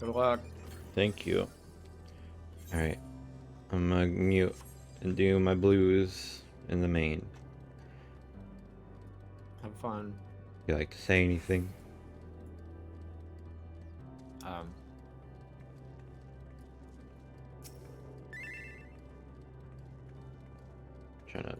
Good luck. Thank you. Alright. I'm gonna mute and do my blues in the main. Have fun. You like to say anything? Um, Trying to.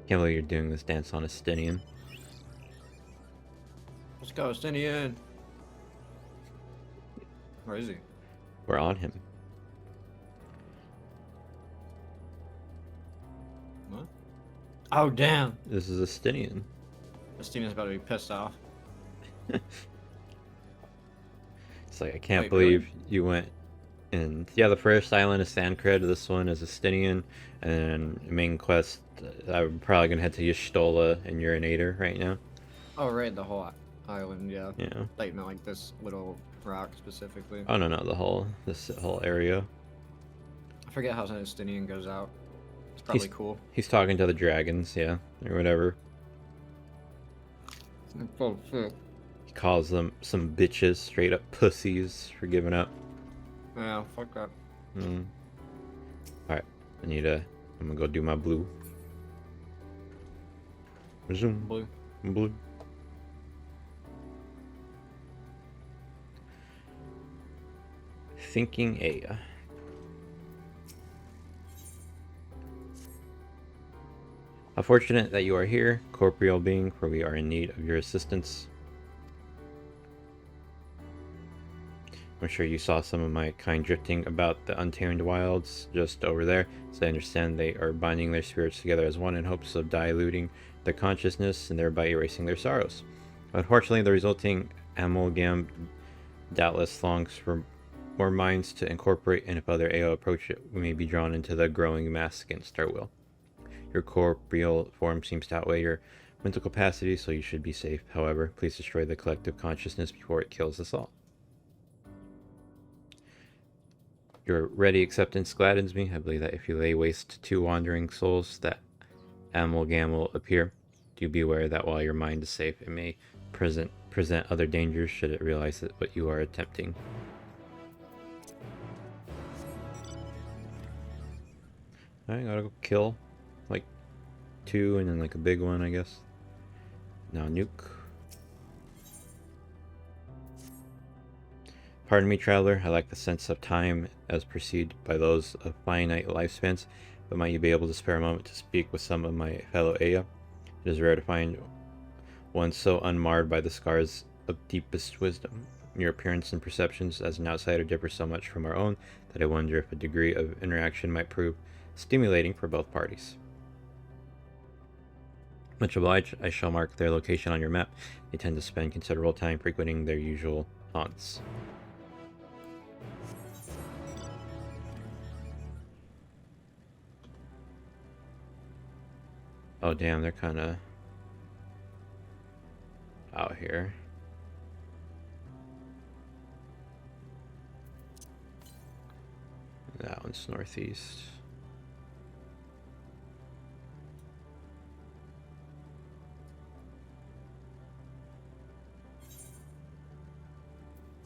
Can't believe you're doing this dance on a Stinian. let's go, Stinian. Where is he? We're on him. What? Oh, damn. This is a Stinian. Stinian's about to be pissed off. It's like, I can't Wait, believe really? you went. And yeah, the first island is Sancred, this one is Estinian, and main quest, I'm probably gonna head to Y'shtola and Urinator right now. Oh, right, the whole island, yeah. Yeah. Like, not like this little rock specifically. Oh no, this whole area. I forget how Stinian goes out. It's probably cool. He's talking to the dragons, yeah, or whatever. Oh, shit. He calls them some bitches, straight up pussies for giving up. Yeah, fuck that. Alright, I'm gonna go do my blue. Zoom. Blue. Blue. Thinking Aya. How fortunate that you are here, corporeal being, for we are in need of your assistance. I'm sure you saw some of my kind drifting about the untamed wilds just over there, so I understand they are binding their spirits together as one in hopes of diluting their consciousness and thereby erasing their sorrows. Unfortunately, the resulting amalgam doubtless longs for more minds to incorporate, and if other AO approach it, we may be drawn into the growing mass against our will. Your corporeal form seems to outweigh your mental capacity, so you should be safe. However, please destroy the collective consciousness before it kills us all. Your ready acceptance gladdens me. I believe that if you lay waste to two wandering souls, that amalgam will appear. Do be aware that while your mind is safe, it may present other dangers should it realize that what you are attempting. I gotta go kill like two and then like a big one, I guess. Now nuke. Pardon me, traveler, I lack the sense of time as perceived by those of finite lifespans, but might you be able to spare a moment to speak with some of my fellow Aya? It is rare to find one so unmarred by the scars of deepest wisdom. Your appearance and perceptions as an outsider differ so much from our own that I wonder if a degree of interaction might prove stimulating for both parties. Much obliged, I shall mark their location on your map. They tend to spend considerable time frequenting their usual haunts. Oh damn, they're kinda out here. That one's northeast.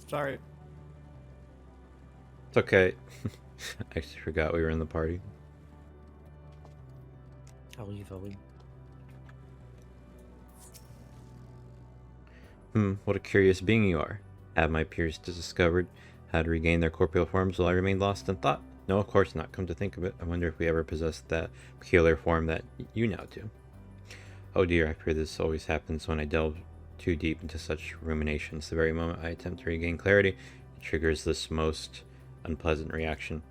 Sorry. It's okay. I actually forgot we were in the party. I'll leave. What a curious being you are. Have my peers discovered how to regain their corporeal forms while I remain lost in thought? No, of course not. Come to think of it, I wonder if we ever possessed that peculiar form that you now do. Oh dear, I fear this always happens when I delve too deep into such ruminations. The very moment I attempt to regain clarity, it triggers this most unpleasant reaction.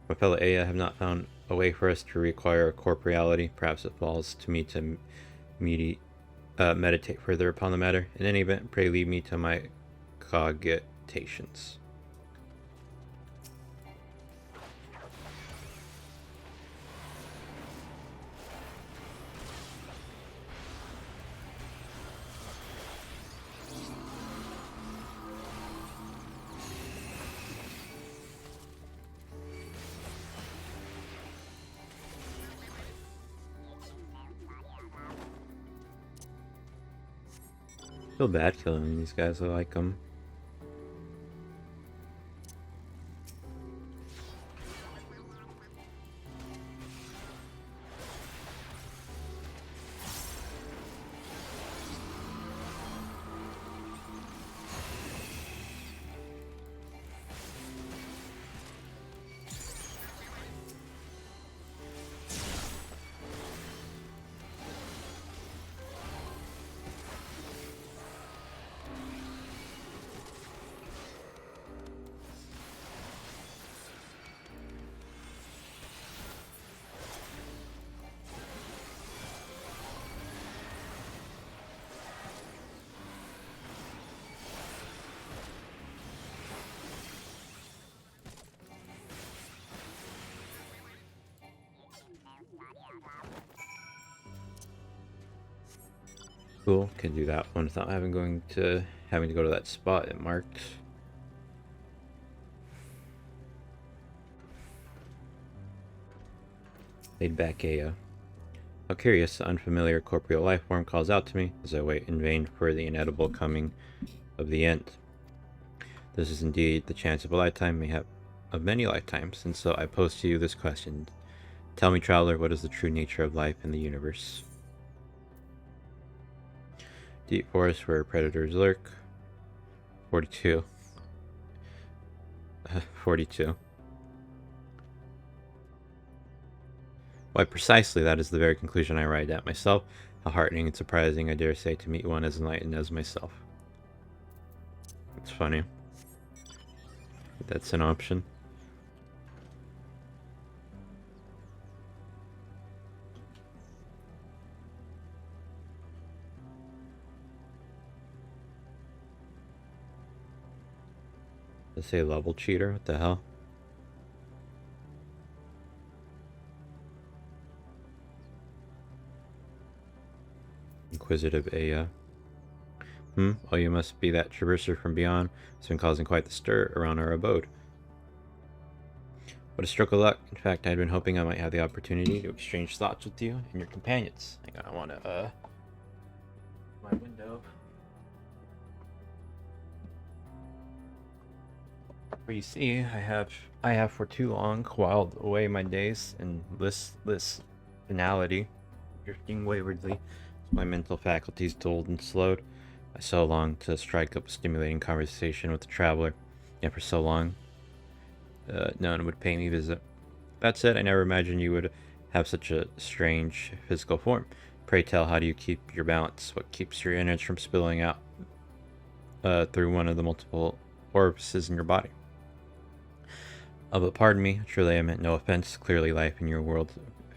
My fellow Aya have not found a way for us to reacquire corporeality. Perhaps it falls to me to meditate further upon the matter. In any event, pray leave me to my cogitations. Feel bad killing these guys. I like them. Cool, can do that one without having to go to that spot it marked. Laid back Aya. How curious, the unfamiliar corporeal life form calls out to me as I wait in vain for the inedible coming of the end. This is indeed the chance of a lifetime, mayhap of many lifetimes, and so I pose to you this question. Tell me, traveler, what is the true nature of life in the universe? Deep forest where predators lurk. 42. 42. Why, precisely, that is the very conclusion I arrived at myself. How heartening and surprising, I dare say, to meet one as enlightened as myself. It's funny. That's an option. Let's say level cheater, what the hell? Inquisitive Aya. Oh, you must be that traverser from beyond. It's been causing quite the stir around our abode. What a stroke of luck. In fact, I'd been hoping I might have the opportunity to exchange thoughts with you and your companions. Hang on, I want to, my window. For you see, I have for too long whiled away my days in listless finality, drifting waywardly as my mental faculties dulled and slowed. I so longed to strike up a stimulating conversation with the traveler, yet for so long none would pay me visit. That said, I never imagined you would have such a strange physical form. Pray tell, how do you keep your balance? What keeps your innards from spilling out through one of the multiple orifices in your body? But pardon me, truly I meant no offense. Clearly life in your world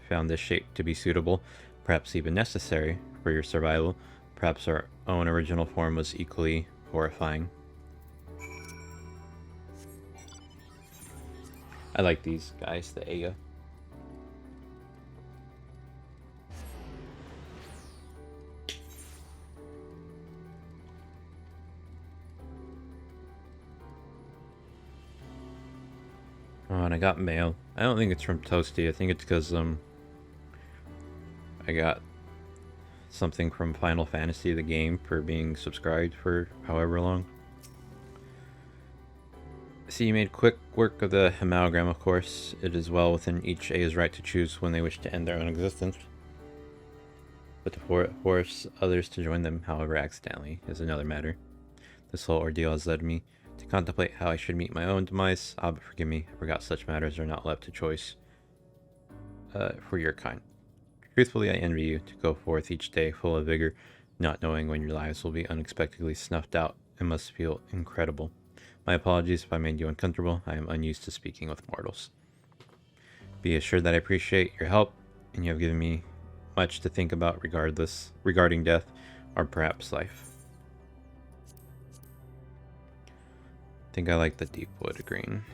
found this shape to be suitable, perhaps even necessary for your survival. Perhaps our own original form was equally horrifying. I like these guys, the Aya. Oh, and I got mail. I don't think it's from Toasty. I think it's because I got something from Final Fantasy, the game, for being subscribed for however long. See, you made quick work of the amalgam, of course. It is well within each Aya's right to choose when they wish to end their own existence. But to force others to join them, however accidentally, is another matter. This whole ordeal has led me to contemplate how I should meet my own demise. Ah, but forgive me, I forgot such matters are not left to choice for your kind. Truthfully, I envy you to go forth each day full of vigor, not knowing when your lives will be unexpectedly snuffed out. It must feel incredible. My apologies if I made you uncomfortable. I am unused to speaking with mortals. Be assured that I appreciate your help, and you have given me much to think about regarding death, or perhaps life. I think I like the deep wood green.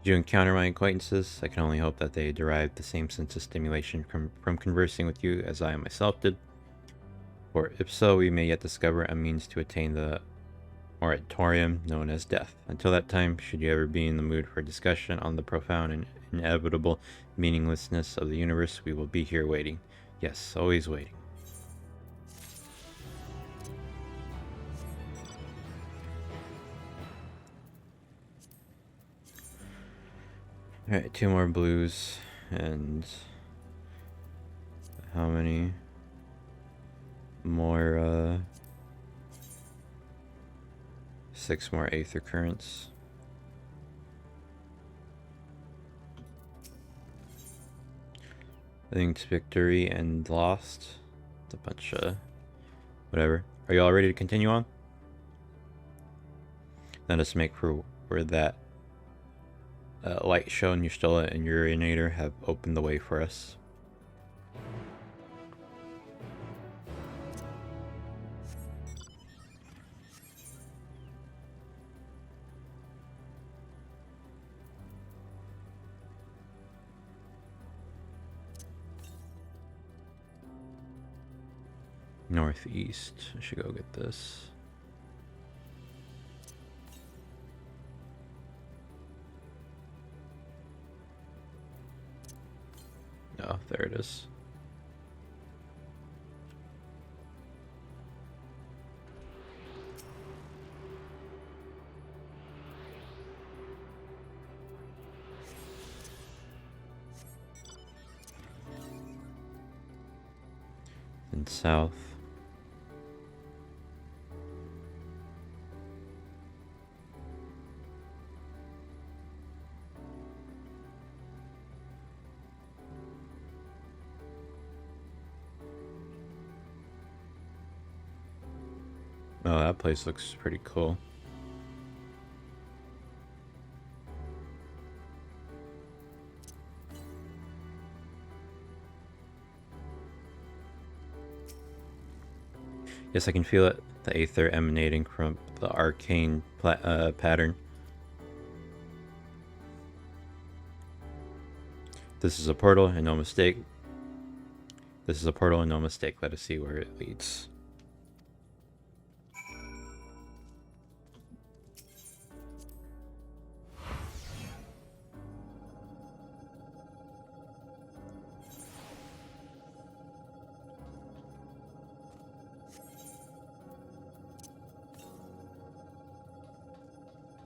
Did you encounter my acquaintances? I can only hope that they derived the same sense of stimulation from conversing with you as I myself did. For if so, we may yet discover a means to attain the moratorium known as death. Until that time, should you ever be in the mood for discussion on the profound and inevitable meaninglessness of the universe, we will be here waiting. Yes, always waiting. Alright, 2 more blues, and how many more, 6 more Aether Currents. I think it's victory and lost. It's a bunch of whatever. Are you all ready to continue on? Let us make for that light show and Ustella and Urinator have opened the way for us. Northeast. I should go get this. Oh, there it is. And south. Oh, that place looks pretty cool. Yes, I can feel it. The aether emanating from the arcane pattern. This is a portal and no mistake. This is a portal and no mistake. Let us see where it leads.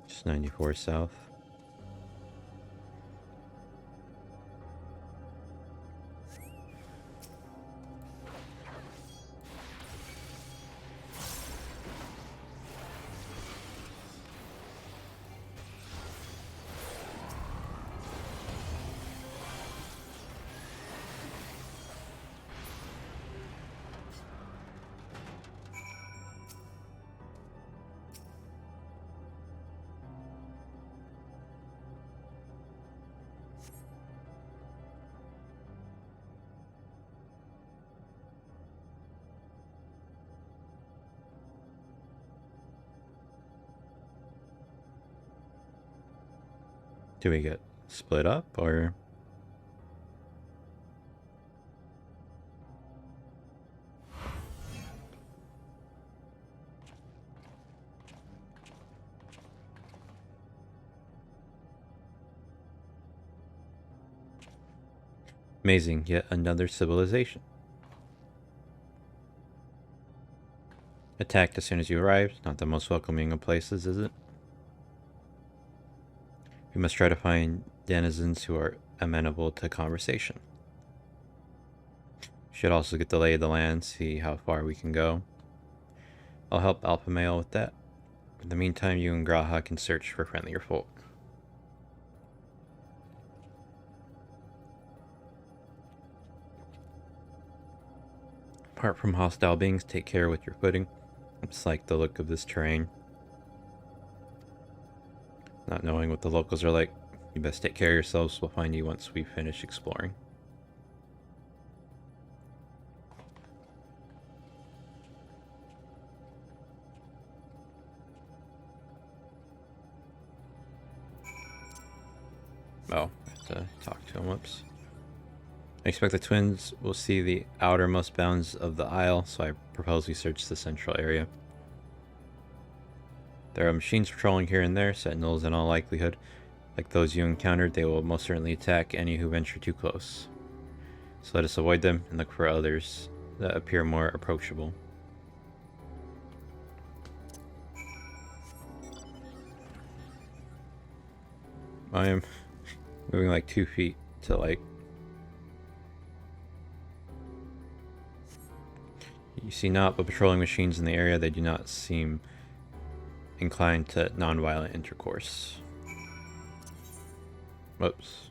Just 94 south. Do we get split up or? Amazing, yet another civilization. Attacked as soon as you arrived. Not the most welcoming of places, is it? We must try to find denizens who are amenable to conversation. Should also get the lay of the land, see how far we can go. I'll help Alpha Male with that. In the meantime, you and Graha can search for friendlier folk. Apart from hostile beings, take care with your footing. It's like the look of this terrain. Not knowing what the locals are like, you best take care of yourselves. We'll find you once we finish exploring. Oh, I have to talk to him. Whoops. I expect the twins will see the outermost bounds of the isle, so I propose we search the central area. There are machines patrolling here and there, sentinels in all likelihood. Like those you encountered, they will most certainly attack any who venture too close. So let us avoid them and look for others that appear more approachable. I am moving like 2 feet to like... You see naught but patrolling machines in the area. They do not seem inclined to non-violent intercourse. Whoops.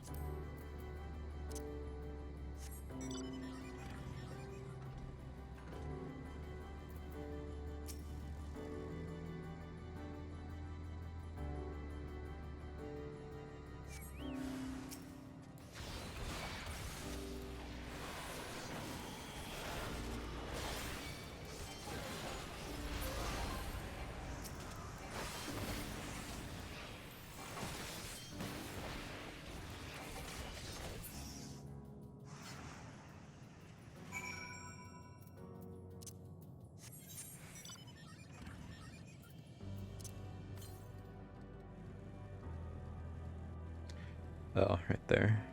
Oh, right there.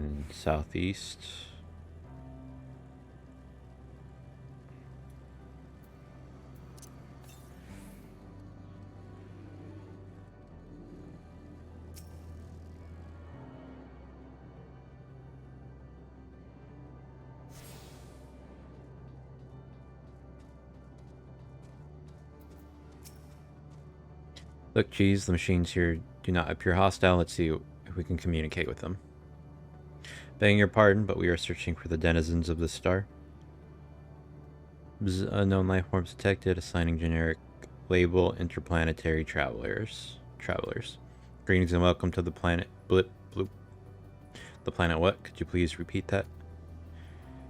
And southeast. Look, geez, the machines here do not appear hostile. Let's see if we can communicate with them. Begging your pardon, but we are searching for the denizens of the star. Unknown life forms detected, assigning generic label interplanetary travelers. Greetings and welcome to the planet Blip Bloop. The planet what? Could you please repeat that?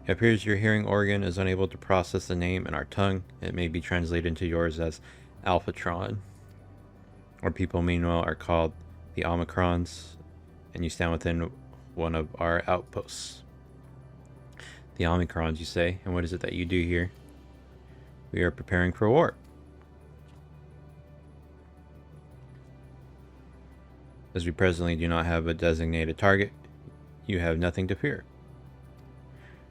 It appears your hearing organ is unable to process the name in our tongue. It may be translated into yours as Alphatron. Our people, meanwhile, are called the Omicrons, and you stand within one of our outposts. The Omicrons, you say? And what is it that you do here? We are preparing for war. As we presently do not have a designated target, you have nothing to fear.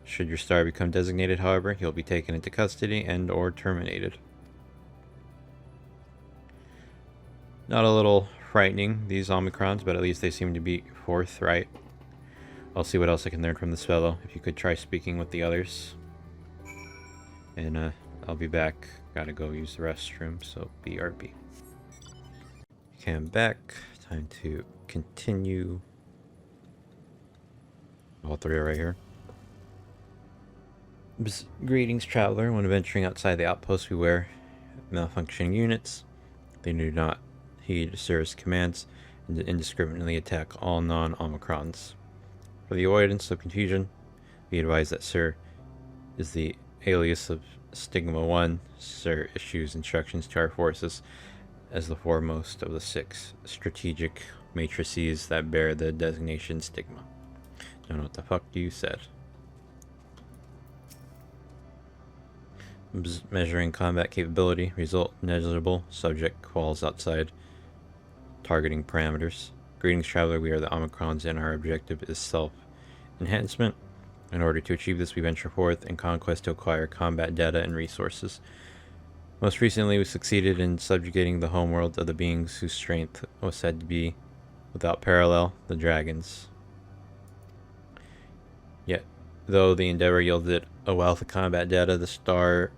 Should your star become designated, however, you'll be taken into custody and or terminated. Not a little frightening, these Omicrons, but at least they seem to be forthright. I'll see what else I can learn from this fellow. If you could try speaking with the others. And I'll be back. Gotta go use the restroom, so BRB. Okay, I'm back. Time to continue. All three are right here. Greetings, traveler. When venturing outside the outpost, beware malfunctioning units. They do not heed Sir's commands and indiscriminately attack all non-Omicrons. For the avoidance of confusion, be advised that Sir is the alias of Stigma 1. Sir issues instructions to our forces as the foremost of the 6 strategic matrices that bear the designation Stigma. Don't know what the fuck you said. Measuring combat capability. Result negligible. Subject falls outside targeting parameters. Greetings, traveler. We are the Omicrons, and our objective is self-enhancement. In order to achieve this, we venture forth in conquest to acquire combat data and resources. Most recently, we succeeded in subjugating the homeworld of the beings whose strength was said to be without parallel, the dragons. Yet, though the endeavor yielded a wealth of combat data, the star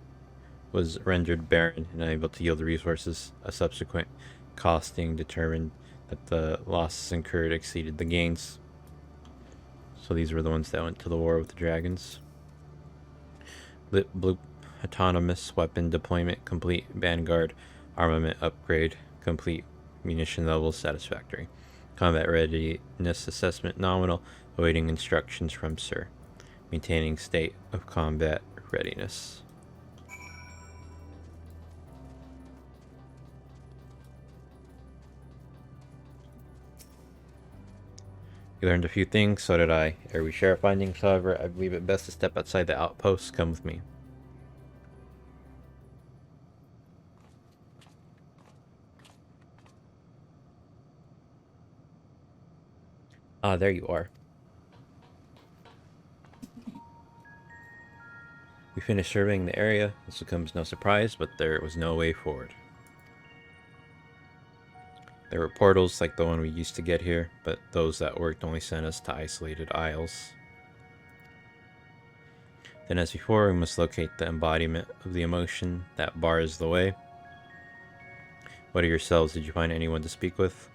was rendered barren and unable to yield the resources. A subsequent costing determined that the losses incurred exceeded the gains. So these were the ones that went to the war with the dragons. Lit blue autonomous weapon deployment complete. Vanguard armament upgrade complete. Munition level satisfactory. Combat readiness assessment nominal. Awaiting instructions from Sir. Maintaining state of combat readiness. You learned a few things, so did I. Ere we share our findings, however, I believe it best to step outside the outpost. Come with me. Ah, there you are. We finished surveying the area. This will come as no surprise, but there was no way forward. There were portals like the one we used to get here, but those that worked only sent us to isolated isles. Then as before, we must locate the embodiment of the emotion that bars the way. What of yourselves? Did you find anyone to speak with?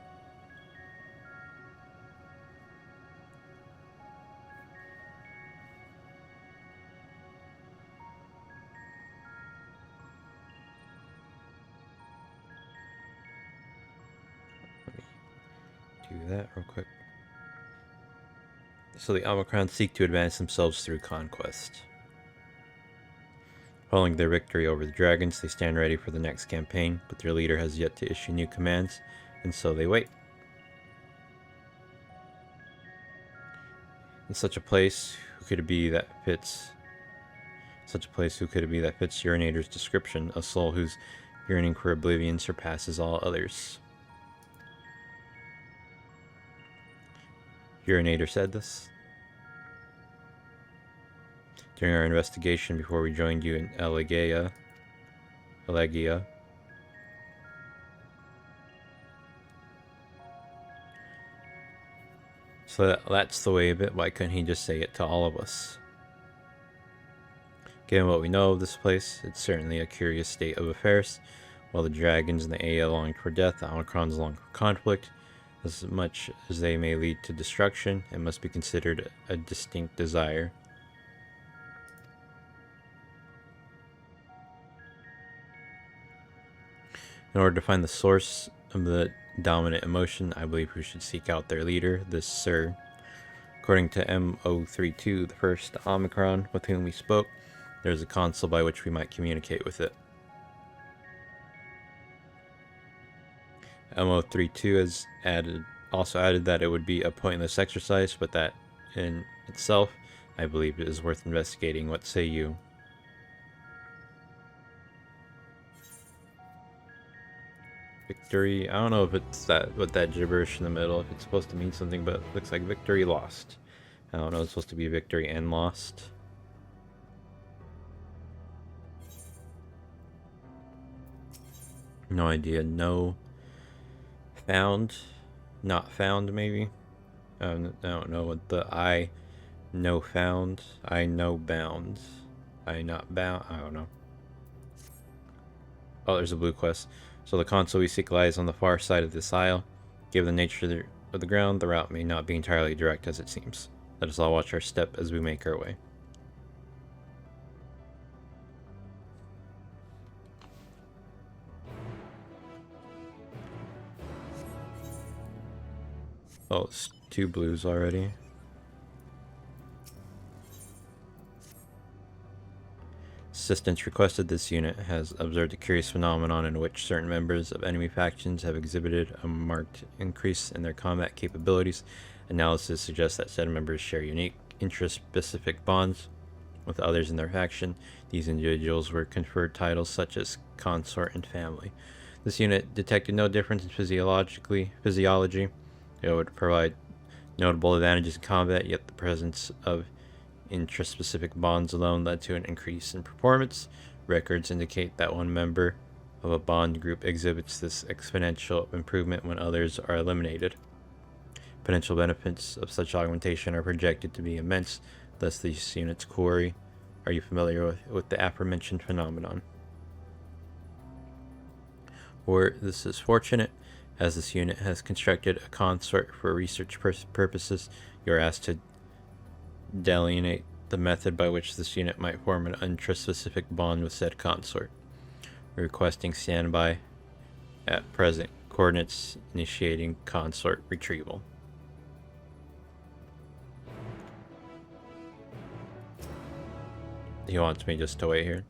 Let me do that real quick. So the Omicron seek to advance themselves through conquest. Following their victory over the dragons, they stand ready for the next campaign, but their leader has yet to issue new commands, and so they wait. In such a place, who could it be that fits? Who could it be that fits Urinator's description? A soul whose yearning for oblivion surpasses all others. Urinator said this during our investigation before we joined you in Elegia. So that's the way of it. Why couldn't he just say it to all of us? Given what we know of this place, it's certainly a curious state of affairs. While the dragons and the Aya long for death, the Omicrons long for conflict. As much as they may lead to destruction, it must be considered a distinct desire. In order to find the source of the dominant emotion, I believe we should seek out their leader, this Sir. According to M032, the first Omicron with whom we spoke, there is a console by which we might communicate with it. M032 has also added that it would be a pointless exercise, but that in itself, I believe it is worth investigating. What say you? Victory. I don't know if it's that gibberish in the middle, if it's supposed to mean something, but it looks like victory lost. I don't know, it's supposed to be victory and lost. No idea. No. Found. Not found, maybe? I don't know what the I know found. I know bound. I not bound. I don't know. Oh, there's a blue quest. So the console we seek lies on the far side of this isle. Given the nature of the ground, the route may not be entirely direct as it seems. Let us all watch our step as we make our way. Oh, it's 2 blues already. Assistance requested. This unit has observed a curious phenomenon in which certain members of enemy factions have exhibited a marked increase in their combat capabilities. Analysis suggests that said members share unique interest-specific bonds with others in their faction. These individuals were conferred titles such as consort and family. This unit detected no difference in physiology. It would provide notable advantages in combat, yet the presence of intraspecific bonds alone led to an increase in performance. Records indicate that one member of a bond group exhibits this exponential improvement when others are eliminated. Potential benefits of such augmentation are projected to be immense, thus these units query, are you familiar with the aforementioned phenomenon? Or this is fortunate. As this unit has constructed a consort for research purposes, you are asked to delineate the method by which this unit might form an untrust-specific bond with said consort. Requesting standby at present. Coordinates initiating consort retrieval. He wants me just to wait here.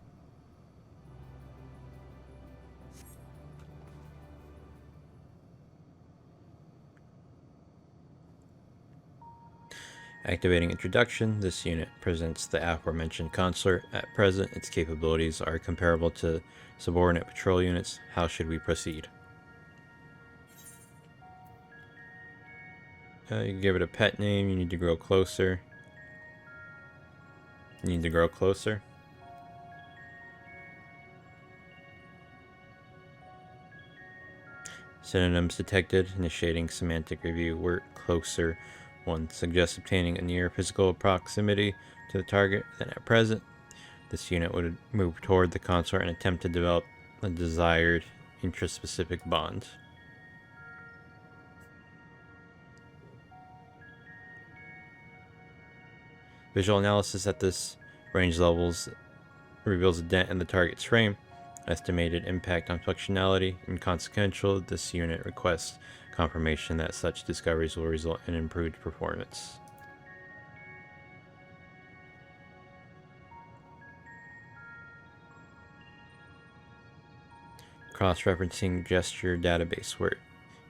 Activating introduction. This unit presents the aforementioned consort. At present, its capabilities are comparable to subordinate patrol units. How should we proceed? You can give it a pet name. You need to grow closer. You need to grow closer. Synonyms detected. Initiating semantic review. Work closer. 1. Suggests obtaining a near physical proximity to the target. Then at present, this unit would move toward the consort and attempt to develop a desired interest-specific bond. Visual analysis at this range levels reveals a dent in the target's frame. Estimated impact on functionality. Inconsequential. This unit requests confirmation that such discoveries will result in improved performance. Cross-referencing gesture database word.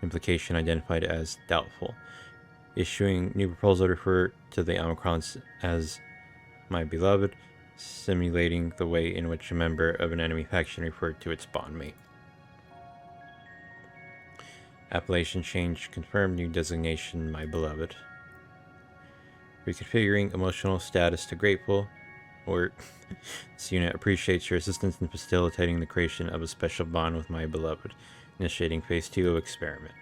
Implication identified as doubtful. Issuing new proposal to refer to the Omicrons as my beloved, simulating the way in which a member of an enemy faction referred to its bondmate. Appellation change confirmed. New designation, my beloved. Reconfiguring emotional status to grateful. Or this unit appreciates your assistance in facilitating the creation of a special bond with my beloved. Initiating phase 2 of experiment.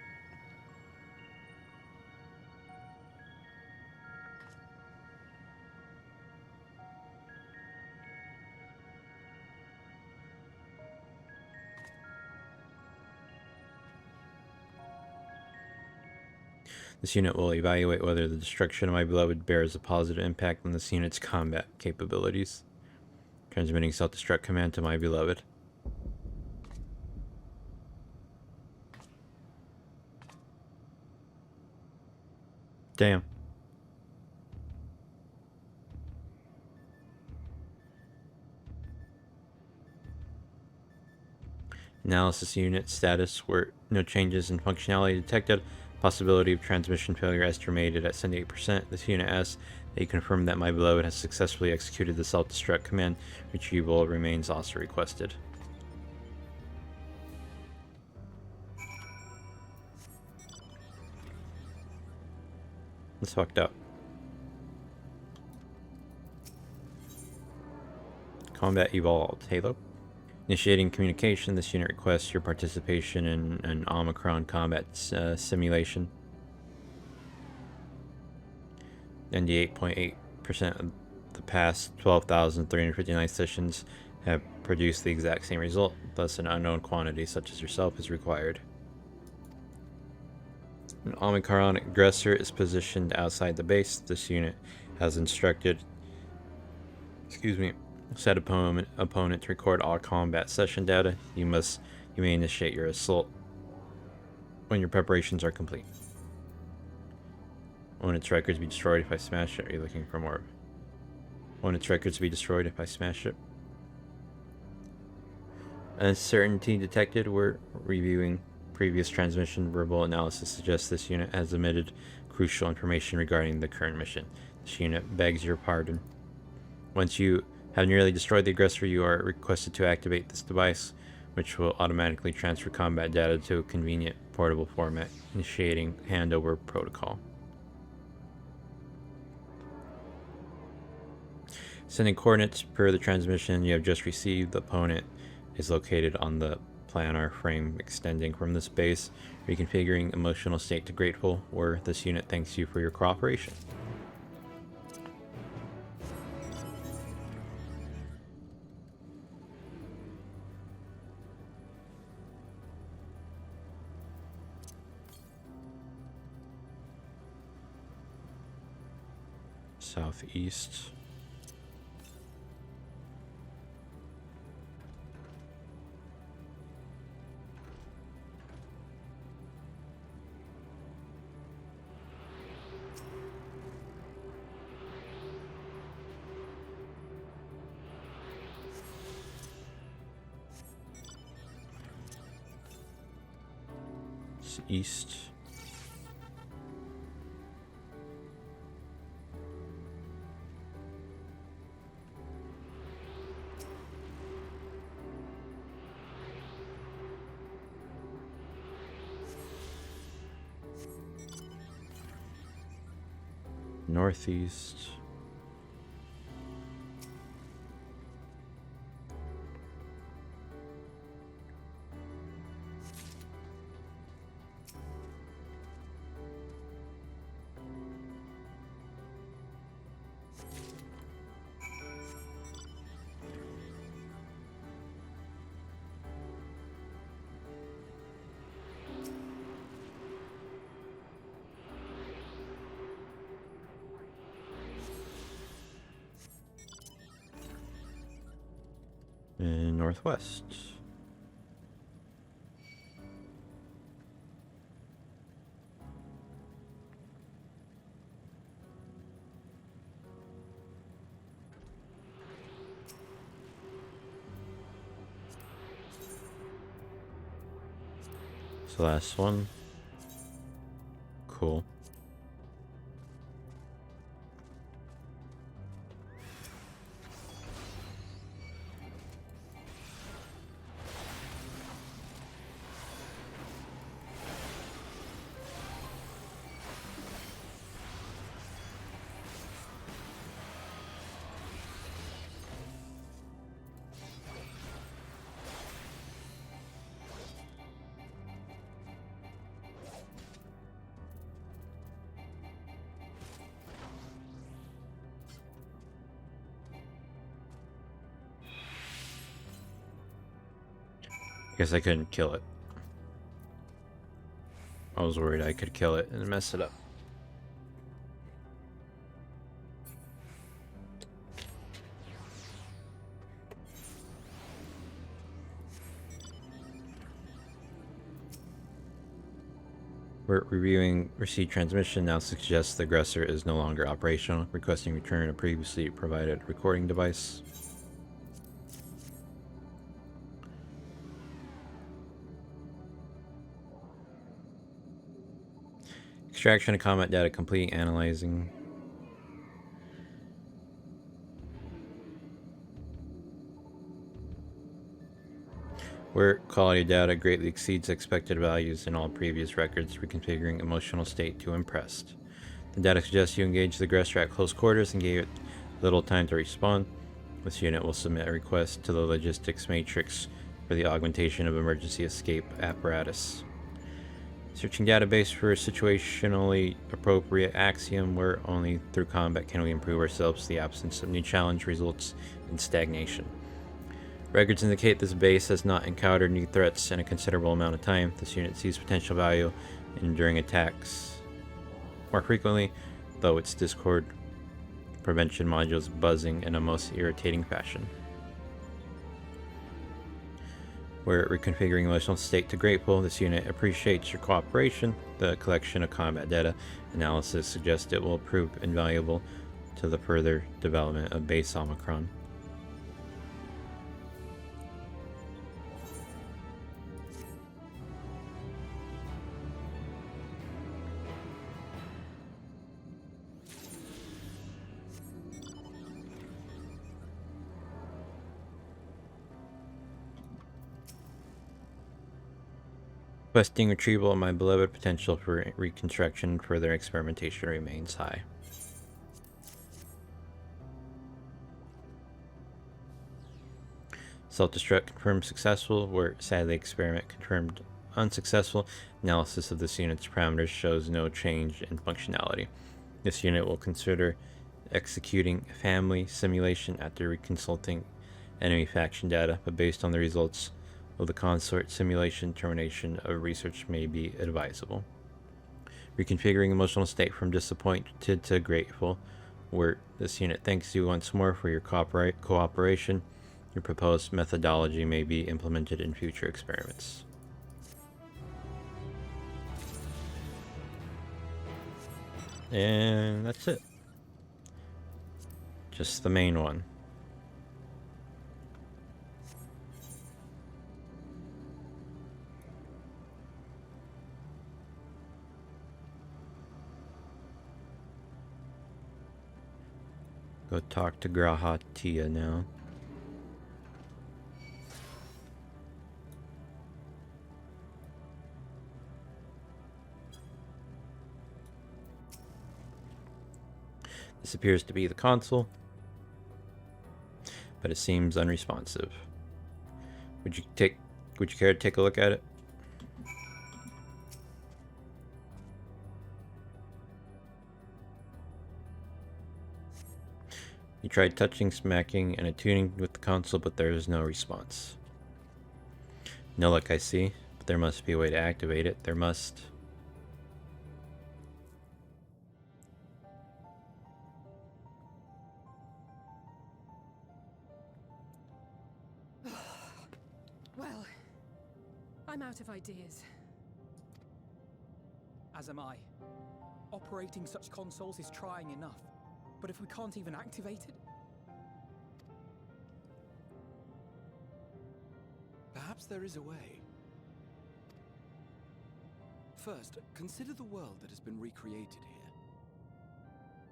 This unit will evaluate whether the destruction of my beloved bears a positive impact on this unit's combat capabilities. Transmitting self-destruct command to my beloved. Damn. Analysis unit status were no changes in functionality detected. Possibility of transmission failure estimated at 78%. This unit asks that you confirm that my beloved has successfully executed the self-destruct command. Retrieval remains also requested. That's fucked up. Combat evolved. Halo. Initiating communication. This unit requests your participation in an Omicron combat simulation. 98.8% of the past 12,359 sessions have produced the exact same result, thus an unknown quantity such as yourself is required. An Omicron aggressor is positioned outside the base. This unit has instructed said opponent to record all combat session data. You may initiate your assault when your preparations are complete. Won't its records be destroyed if I smash it? Are you looking for more? Won't its records be destroyed if I smash it? Uncertainty detected. We're reviewing previous transmission. Verbal analysis suggests this unit has omitted crucial information regarding the current mission. This unit begs your pardon. Once you have nearly destroyed the aggressor, you are requested to activate this device, which will automatically transfer combat data to a convenient portable format, initiating handover protocol. Sending coordinates per the transmission you have just received. The opponent is located on the planar frame extending from this base. Reconfiguring emotional state to grateful, where this unit thanks you for your cooperation. Southeast. East. Northeast. And northwest. So last one. Cool. I guess I couldn't kill it. I was worried I could kill it and mess it up. We're reviewing received transmission now suggests the aggressor is no longer operational, requesting return of previously provided recording device. Extraction of combat data complete, analyzing. Where quality data greatly exceeds expected values in all previous records, reconfiguring emotional state to impressed. The data suggests you engage the aggressor at close quarters and gave it little time to respond. This unit will submit a request to the logistics matrix for the augmentation of emergency escape apparatus. Searching database for situationally appropriate axiom where only through combat can we improve ourselves. The absence of new challenge results in stagnation. Records indicate this base has not encountered new threats in a considerable amount of time. This unit sees potential value in enduring attacks more frequently, though its Discord prevention module is buzzing in a most irritating fashion. We're reconfiguring emotional state to grateful. This unit appreciates your cooperation. The collection of combat data analysis suggests it will prove invaluable to the further development of base Omicron. Requesting retrieval of my beloved, potential for reconstruction and further experimentation remains high. Self-destruct confirmed successful, where sadly experiment confirmed unsuccessful. Analysis of this unit's parameters shows no change in functionality. This unit will consider executing a family simulation after reconsulting enemy faction data, but based on the results of the consort simulation, termination of research may be advisable. Reconfiguring emotional state from disappointed to grateful. This unit thanks you once more for your cooperation. Your proposed methodology may be implemented in future experiments. And that's it. Just the main one. Go talk to Grahatia now. This appears to be the console, but it seems unresponsive. Would you care to take a look at it? You tried touching, smacking, and attuning with the console, but there is no response. No luck, I see, but there must be a way to activate it. There must. Well, I'm out of ideas. As am I. Operating such consoles is trying enough. But if we can't even activate it... Perhaps there is a way. First, consider the world that has been recreated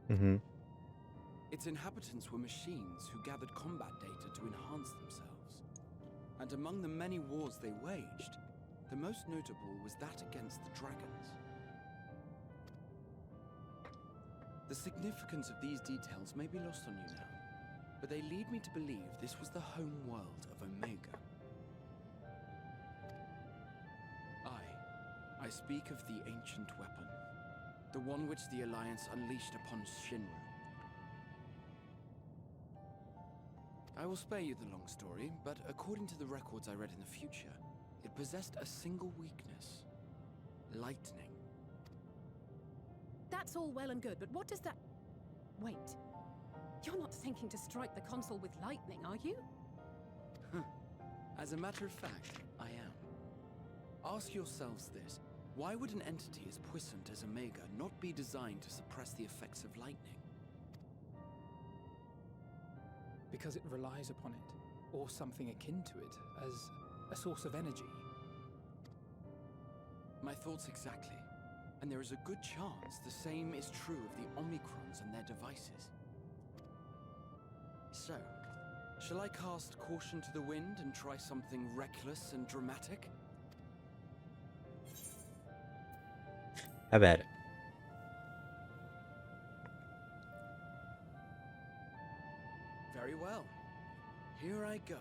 here. Mm-hmm. Its inhabitants were machines who gathered combat data to enhance themselves. And among the many wars they waged, the most notable was that against the dragons. The significance of these details may be lost on you now, but they lead me to believe this was the home world of Omega. I speak of the ancient weapon, the one which the Alliance unleashed upon Shinra. I will spare you the long story, but according to the records I read in the future, it possessed a single weakness: lightning. That's all well and good, but what does that... Wait. You're not thinking to strike the console with lightning, are you? As a matter of fact, I am. Ask yourselves this. Why would an entity as puissant as Omega not be designed to suppress the effects of lightning? Because it relies upon it, or something akin to it, as a source of energy. My thoughts exactly. And there is a good chance the same is true of the Omicrons and their devices. So, shall I cast caution to the wind and try something reckless and dramatic? Have at it. Very well. Here I go.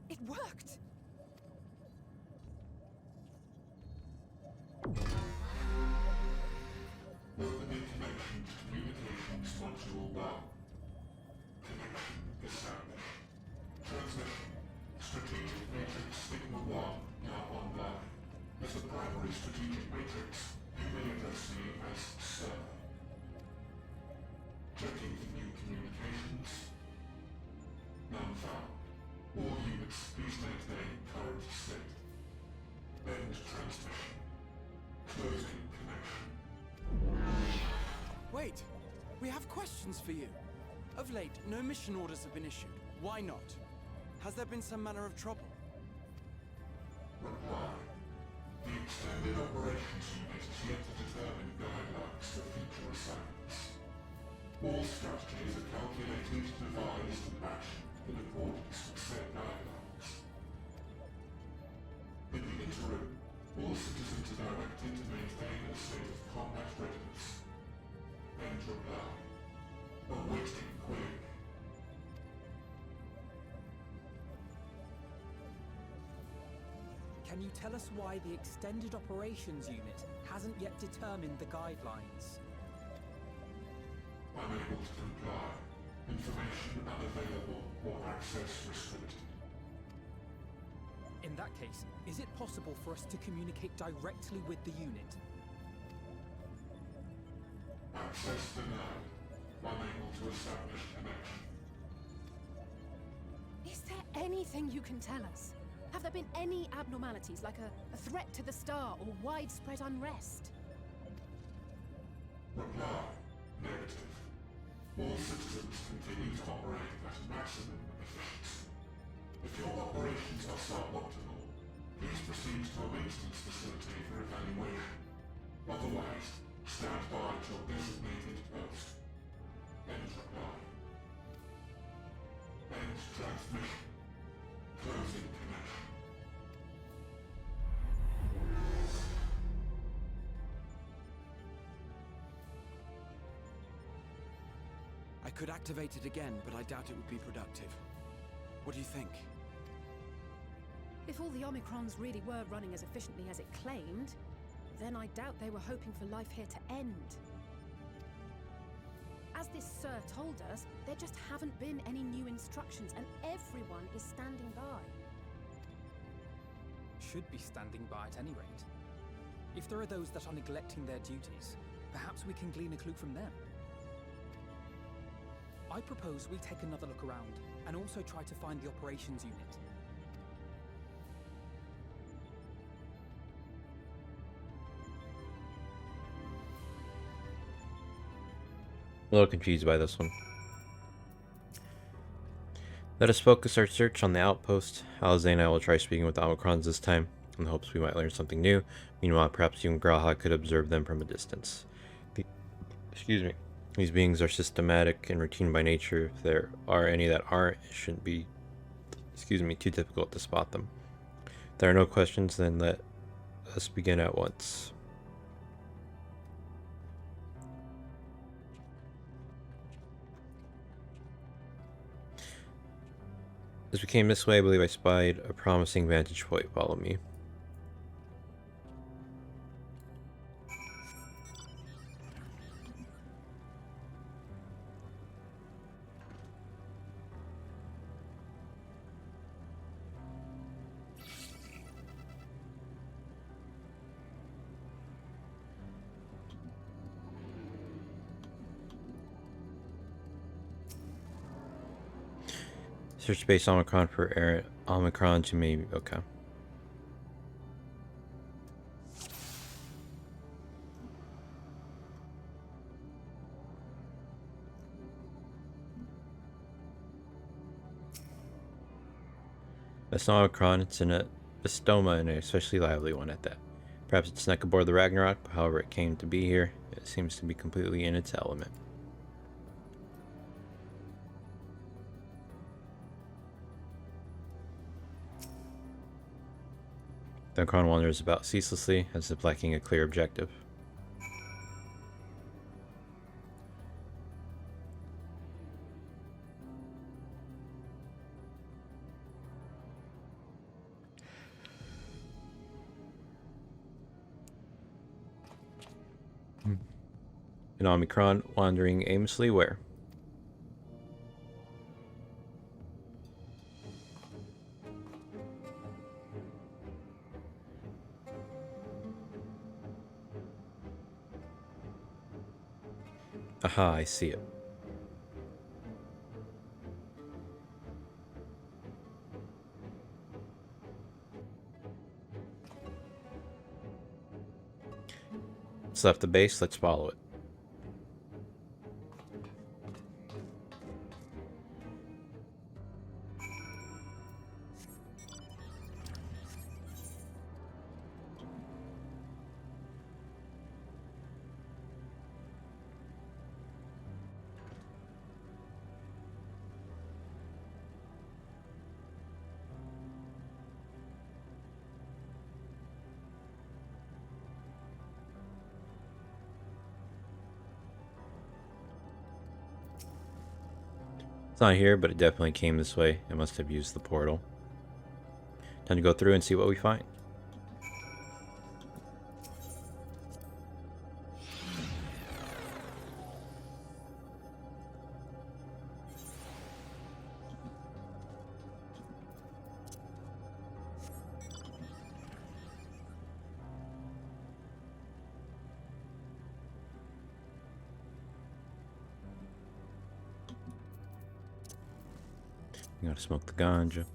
It worked! Welcome information to Communications Module 1. Connection established. Transmission. Strategic Matrix Signal 1 now online. As the primary strategic matrix, you may address me as Sir. Checking for new communications. None found. All units, please maintain current state. End transmission. Closing connection. Wait! We have questions for you. Of late, no mission orders have been issued. Why not? Has there been some manner of trouble? Reply. The Extended Operations Unit is yet to determine guidelines for future assignments. All strategies are calculated, devised, and actioned in accordance with said guidelines. In the interim, all citizens are directed to maintain a state of combat readiness. End reply. Awaiting query. can you tell us why the Extended Operations Unit hasn't yet determined the guidelines? Unable to comply. Information unavailable or access restricted. In that case, is it possible for us to communicate directly with the unit? Access denied. Unable to establish connection. Is there anything you can tell us? Have there been any abnormalities, like a threat to the star or widespread unrest? Reply. Negative. All citizens continue to operate at maximum efficiency. If your operations are suboptimal, please proceed to a maintenance facility for evaluation. Otherwise, stand by at your designated post. End reply. End transmission. Closing connection. I could activate it again, but I doubt it would be productive. What do you think? If all the Omicrons really were running as efficiently as it claimed, then I doubt they were hoping for life here to end. As this Sir told us, there just haven't been any new instructions, and everyone is standing by. Should be standing by at any rate. If there are those that are neglecting their duties, perhaps we can glean a clue from them. I propose we take another look around, and also try to find the operations unit. A little confused by this one. Let us focus our search on the outpost. Alize and I will try speaking with the Omicrons this time, in the hopes we might learn something new. Meanwhile, perhaps you and Graha could observe them from a distance. Excuse me. These beings are systematic and routine by nature. If there are any that aren't, it shouldn't be, too difficult to spot them. If there are no questions, then let us begin at once. As we came this way, I believe I spied a promising vantage point. Follow me. Search space Omicron for Omicron to maybe. Okay. That's not Omicron, it's in a Bistoma, and an especially lively one at that. Perhaps it snuck aboard the Ragnarok, but however it came to be here, it seems to be completely in its element. The Omicron wanders about ceaselessly, as if lacking a clear objective. An Omicron wandering aimlessly where? Aha, I see it. It's left the base, let's follow it. It's not here, but it definitely came this way. It must have used the portal. Time to go through and see what we find. You gotta smoke the ganja.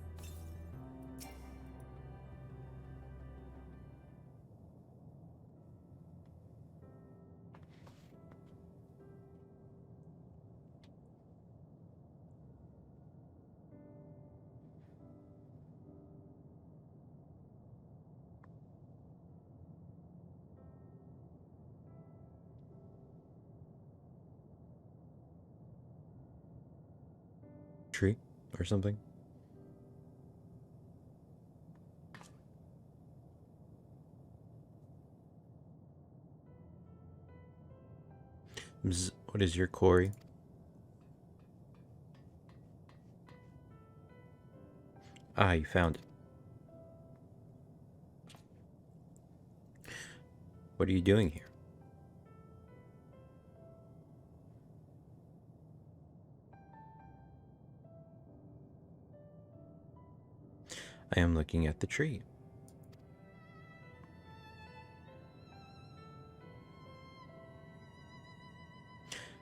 Tree or something. What is your quarry? Ah, you found it. What are you doing here? I am looking at the tree.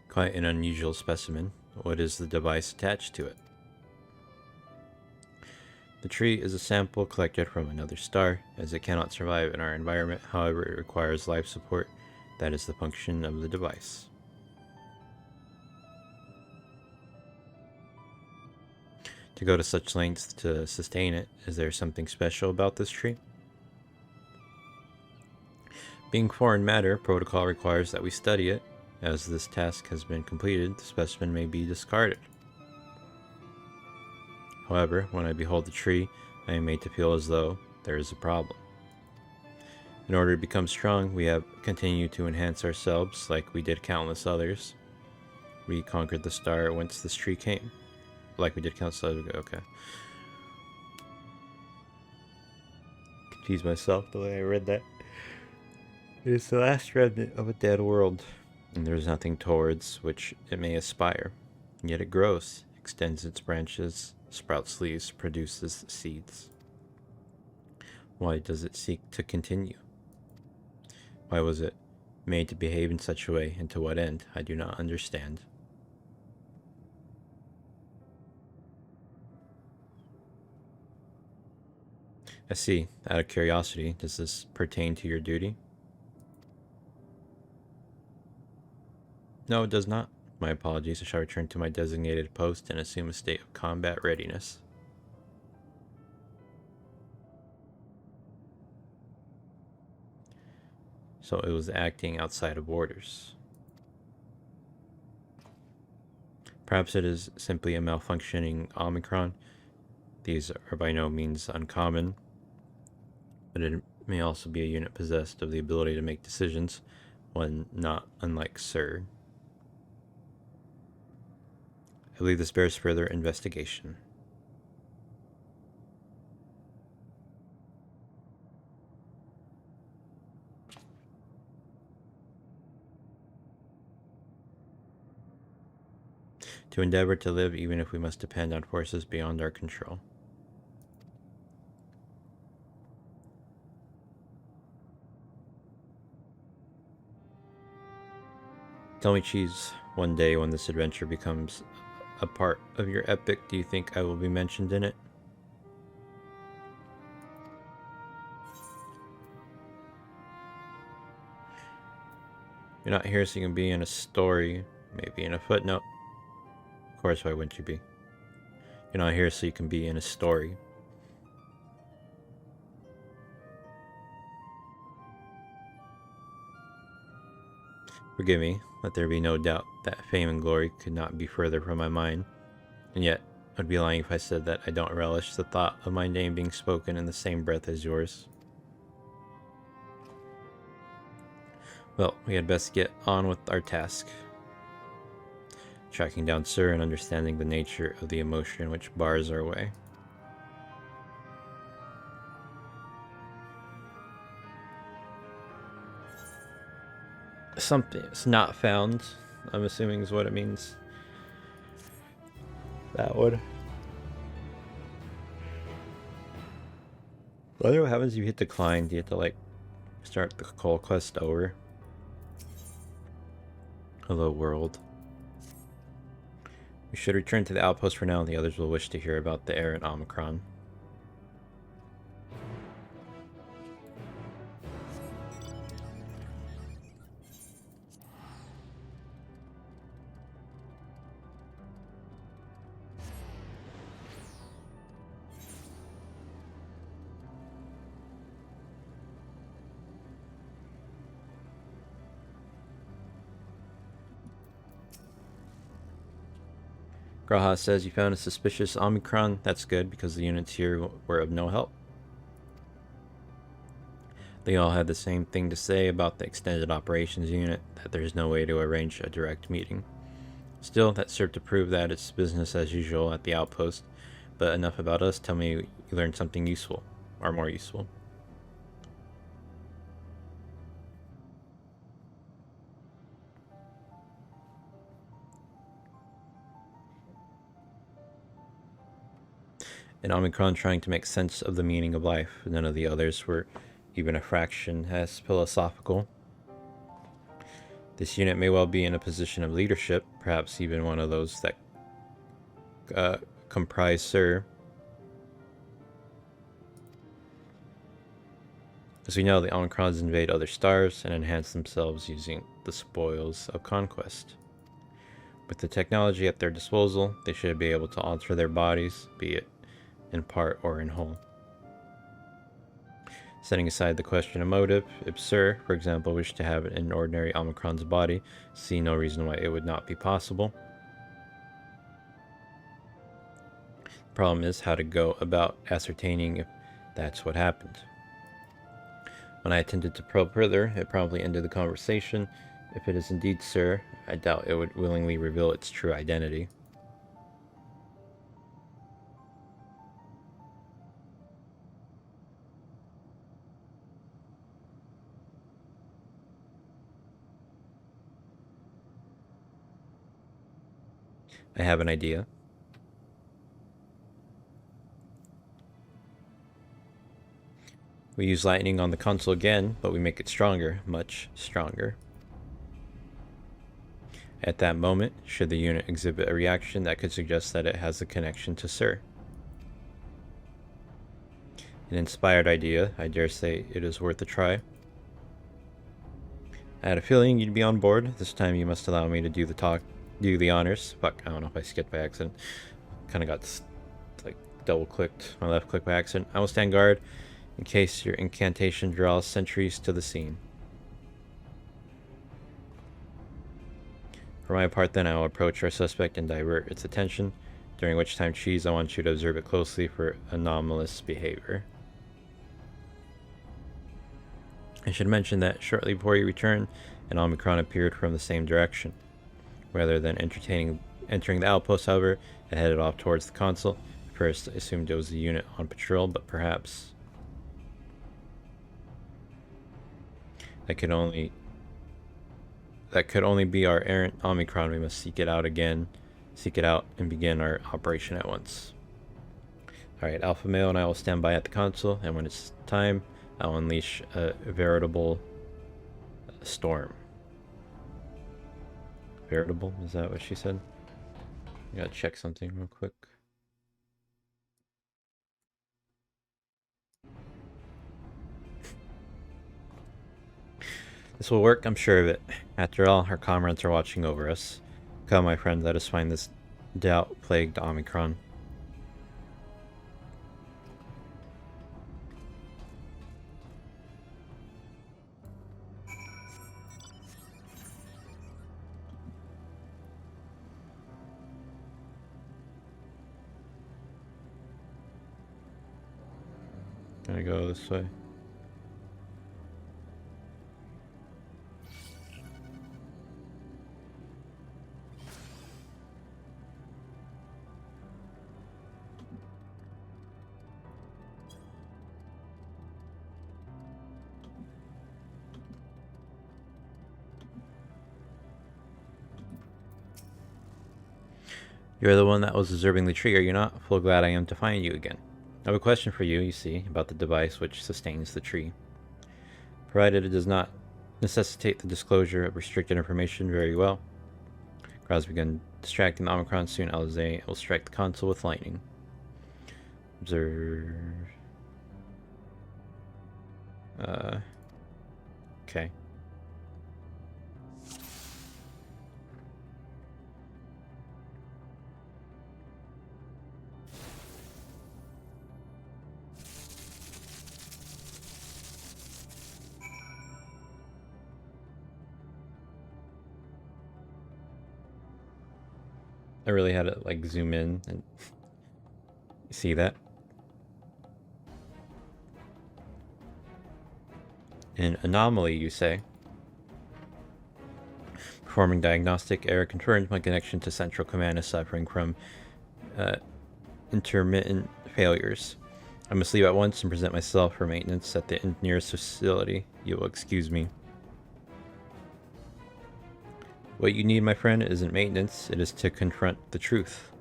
Quite an unusual specimen. What is the device attached to it? The tree is a sample collected from another star, as it cannot survive in our environment. However, it requires life support. That is the function of the device. To go to such lengths to sustain it, is there something special about this tree? Being foreign matter, protocol requires that we study it. As this task has been completed, the specimen may be discarded. However, when I behold the tree, I am made to feel as though there is a problem. In order to become strong, we have continued to enhance ourselves like we did countless others. We conquered the star whence this tree came. Like we did countless others. Okay. Confused myself the way I read that. It is the last remnant of a dead world, and there is nothing towards which it may aspire. Yet it grows, extends its branches, sprouts leaves, produces seeds. Why does it seek to continue? Why was it made to behave in such a way, and to what end? I do not understand. I see. Out of curiosity, does this pertain to your duty? No, it does not. My apologies. I shall return to my designated post and assume a state of combat readiness. So it was acting outside of orders. Perhaps it is simply a malfunctioning Omicron. These are by no means uncommon, but it may also be a unit possessed of the ability to make decisions, one not unlike Sir. I believe this bears further investigation. To endeavor to live even if we must depend on forces beyond our control. Tell me, Cheese, one day when this adventure becomes a part of your epic, do you think I will be mentioned in it? You're not here so you can be in a story, maybe in a footnote. Of course, why wouldn't you be? You're not here so you can be in a story. Forgive me, let there be no doubt that fame and glory could not be further from my mind, and yet I'd be lying if I said that I don't relish the thought of my name being spoken in the same breath as yours. Well, we had best get on with our task. Tracking down Sir and understanding the nature of the emotion which bars our way. Something is not found, I'm assuming is what it means. That would. I wonder what happens if you hit decline. Do you have to like start the call quest over? Hello world. We should return to the outpost for now, and the others will wish to hear about the errant Omicron. Graha says you found a suspicious Omicron. That's good, because the units here were of no help. They all had the same thing to say about the extended operations unit, that there's no way to arrange a direct meeting. Still, that served to prove that it's business as usual at the outpost. But enough about us. Tell me you learned something useful, or more useful. An Omicron trying to make sense of the meaning of life. None of the others were even a fraction as philosophical. This unit may well be in a position of leadership, perhaps even one of those that comprise Sir. As we know, the Omicrons invade other stars and enhance themselves using the spoils of conquest. With the technology at their disposal, they should be able to alter their bodies, be it in part or in whole. Setting aside the question of motive, if Sir, for example, wished to have it in an ordinary Omicron's body, see no reason why it would not be possible. The problem is how to go about ascertaining if that's what happened. When I attempted to probe further, it promptly ended the conversation. If it is indeed Sir, I doubt it would willingly reveal its true identity. I have an idea. We use lightning on the console again, but we make it stronger, much stronger. At that moment, should the unit exhibit a reaction that could suggest that it has a connection to Sir. An inspired idea, I dare say it is worth a try. I had a feeling you'd be on board. This time you must allow me to do the honors. Fuck, I don't know if I skipped by accident. Kind of got like double clicked my left click by accident. I will stand guard in case your incantation draws sentries to the scene. For my part then, I will approach our suspect and divert its attention, during which time, Cheese, I want you to observe it closely for anomalous behavior. I should mention that shortly before you return, an Omicron appeared from the same direction. Rather than entering the outpost, however, it headed off towards the console. At first, I assumed it was a unit on patrol, but perhaps that could only be our errant Omicron. We must seek it out and begin our operation at once. Alright, Alpha Male and I will stand by at the console, and when it's time, I'll unleash a veritable storm. Veritable? Is that what she said? I gotta check something real quick. This will work, I'm sure of it. After all, our comrades are watching over us. Come, my friend, let us find this doubt-plagued Omicron. Gonna go this way. You're the one that was observing the tree, are you not? Full glad I am to find you again. I have a question for you, you see, about the device which sustains the tree. Provided it does not necessitate the disclosure of restricted information, very well. Crowds began distracting the Omicron soon, Alizé will strike the console with lightning. Observe. Okay. I really had to like zoom in and see that. An anomaly, you say? Performing diagnostic error confirms my connection to Central Command is suffering from intermittent failures. I must leave at once and present myself for maintenance at the nearest facility. You will excuse me. What you need, my friend, isn't maintenance, it is to confront the truth.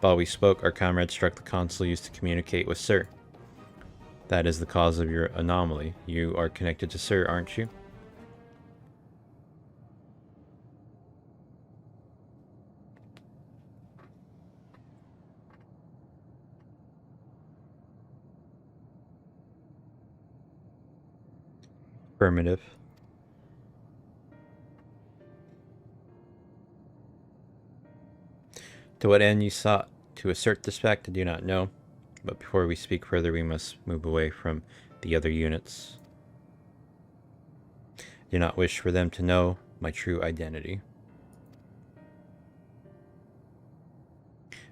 While we spoke, our comrade struck the console used to communicate with Sir. That is the cause of your anomaly. You are connected to Sir, aren't you? Affirmative. To what end you sought to assert this fact, I do not know. But before we speak further, we must move away from the other units. I do not wish for them to know my true identity.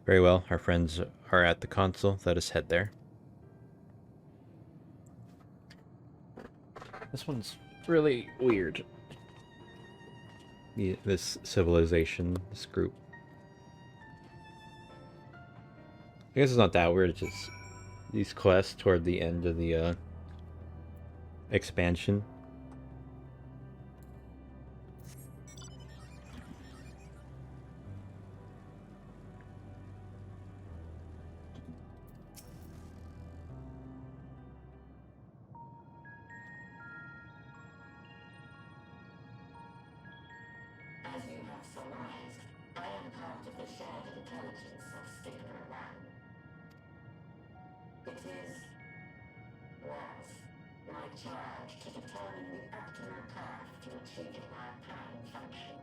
Very well, our friends are at the console. Let us head there. This one's really weird. This civilization, this group. I guess it's not that weird, it's just these quests toward the end of the expansion. As you have surmised, I am part of the shared intelligence of Stigma One. It was my charge to determine the optimal path to achieving our prime function.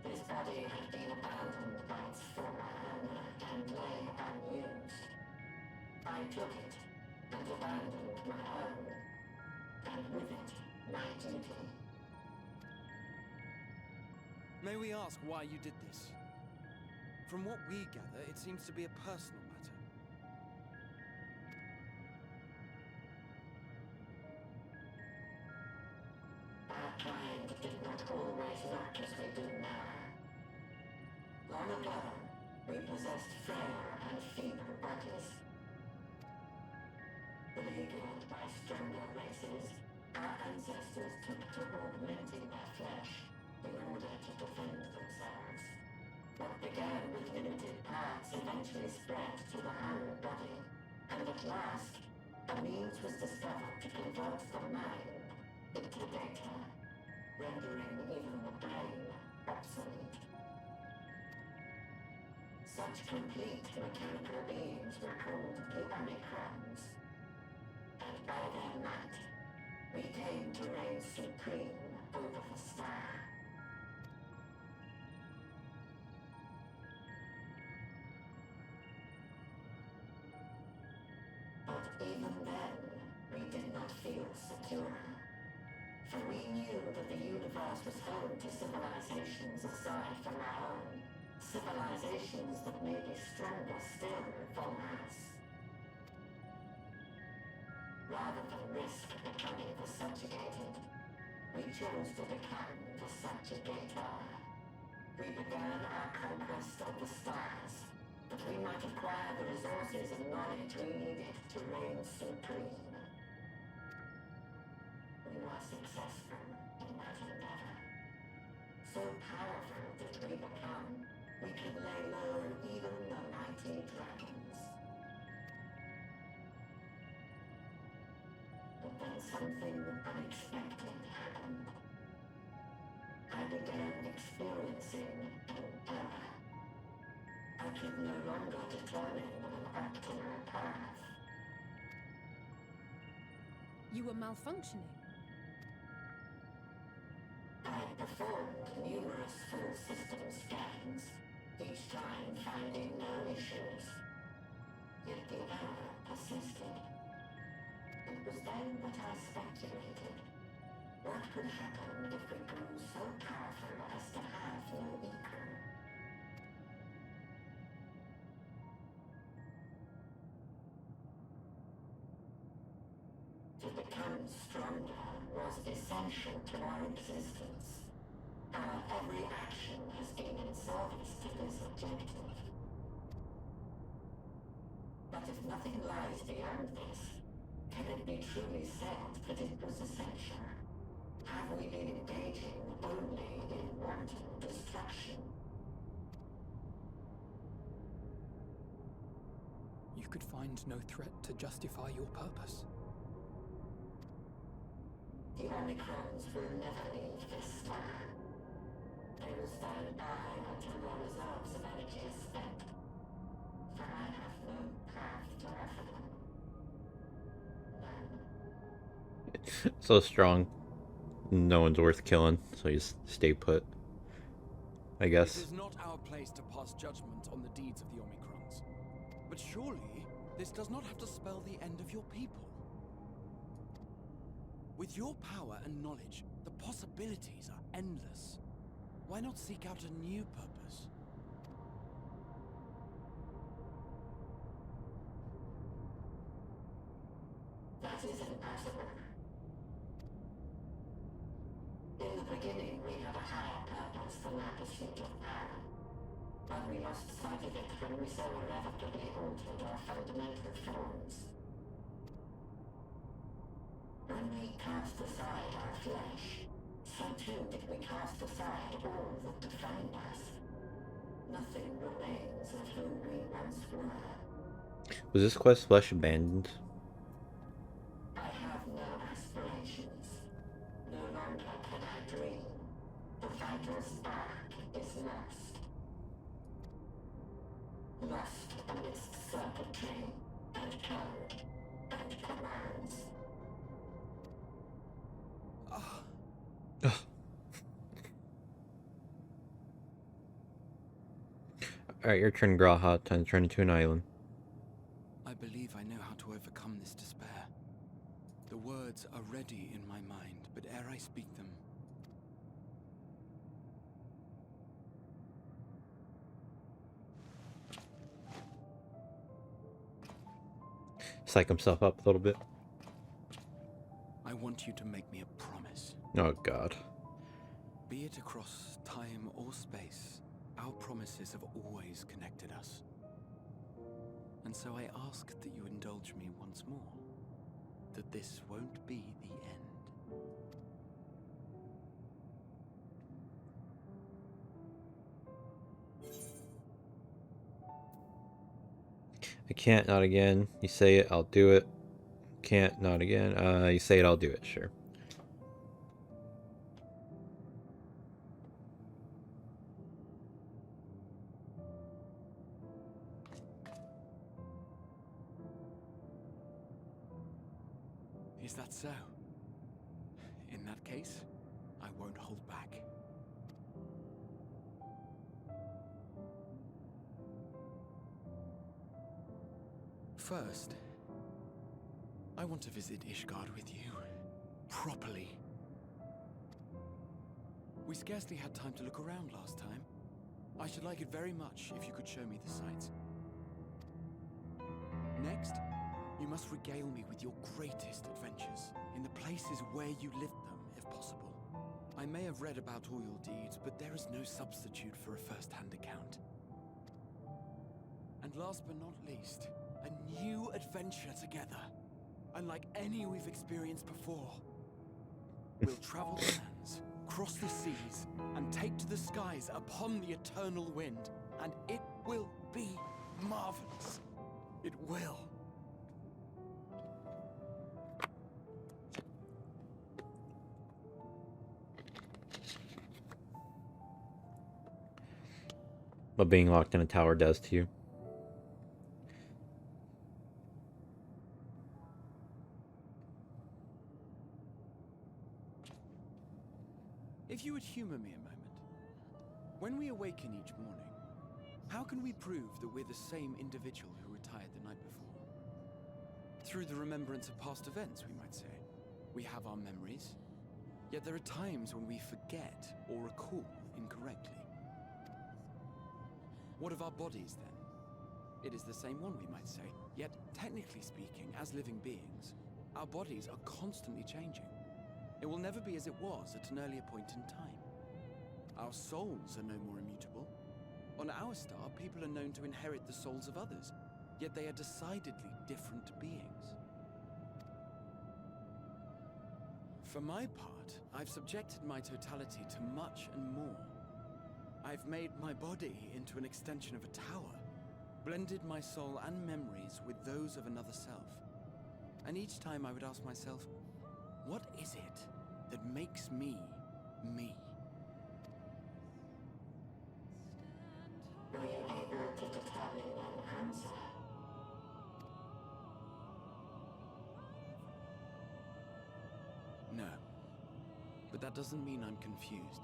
This body had been abandoned by its former owner and lay unused. I took it and abandoned my own, and with it, my duty. May we ask why you did this? From what we gather, it seems to be a personal matter. Our kind did not always work as we do now. Long ago, we possessed frail and feeble bodies. Beleaguered by stronger races, our ancestors took to augmenting their flesh in order to defend themselves. What began with limited parts eventually spread to the whole body, and at last, a means was discovered to convert the mind into data, rendering even the brain obsolete. Such complete mechanical beings were called the Omicrons, and by their might, we came to reign supreme over the star. But even then, we did not feel secure. For we knew that the universe was home to civilizations aside from our own. Civilizations that may be stronger still than us. Rather than risk becoming the subjugated, we chose to become the subjugator. We began our conquest of the stars, that we might acquire the resources and knowledge we needed to reign supreme. We were successful in that endeavor. So powerful did we become, we could lay low even the mighty dragons. But then something unexpected happened. began experiencing an error. I could no longer determine an optimal path. You were malfunctioning. I performed numerous full system scans, each time finding no issues. Yet the error persisted. It was then that I speculated. What could happen if we grew so powerful as to have no equal? To become stronger was essential to our existence. Our every action has been in service to this objective. But if nothing lies beyond this, can it be truly said that it was essential? Have we been engaging only in wanton destruction? You could find no threat to justify your purpose. The Omicrons will never leave this star. They will stand by until their reserves of energy are spent. For I have no path to offer them. So strong. No one's worth killing, so you just stay put. I It guess. is not our place to pass judgment on the deeds of the Omicrons. But surely, this does not have to spell the end of your people. With your power and knowledge, the possibilities are endless. Why not seek out a new purpose? That is impossible. In the beginning, we had a higher purpose than our pursuit of power. But we lost sight of it when we so irrevocably altered our fundamental forms. When we cast aside our flesh, so too did we cast aside all that defined us. Nothing remains of who we once were. Was this quest flesh abandoned? I have no aspirations. No longer can I dream. The vital spark is lost. Lost amidst circuitry and code and commands. Alright, your turn, Graha. Time to turn into an island. I believe I know how to overcome this despair. The words are ready in my mind, but ere I speak them, Psych himself up a little bit. I want you to make me a promise. Oh god. Be it across time or space, our promises have always connected us. And so I ask that you indulge me once more, that this won't be the end. I can't, not again. You say it, I'll do it. Can't, not again. You say it, I'll do it, sure. Is that so? In that case, I won't hold back. First, I want to visit Ishgard with you. Properly. We scarcely had time to look around last time. I should like it very much if you could show me the sights. Next, you must regale me with your greatest adventures, in the places where you lived them, if possible. I may have read about all your deeds, but there is no substitute for a first-hand account. And last but not least, a new adventure together, unlike any we've experienced before. We'll travel the lands, cross the seas, and take to the skies upon the eternal wind, and it will be marvelous. It will. what being locked in a tower does to you. If you would humor me a moment. When we awaken each morning, how can we prove that we're the same individual who retired the night before? Through the remembrance of past events, we might say. We have our memories, yet there are times when we forget or recall incorrectly. What of our bodies, then? It is the same one, we might say, yet technically speaking, as living beings, our bodies are constantly changing. It will never be as it was at an earlier point in time. Our souls are no more immutable. On our star, people are known to inherit the souls of others, yet they are decidedly different beings. For my part, I've subjected my totality to much and more. I've made my body into an extension of a tower, blended my soul and memories with those of another self. And each time I would ask myself, what is it that makes me, me? Were you able to determine an answer? No. But that doesn't mean I'm confused.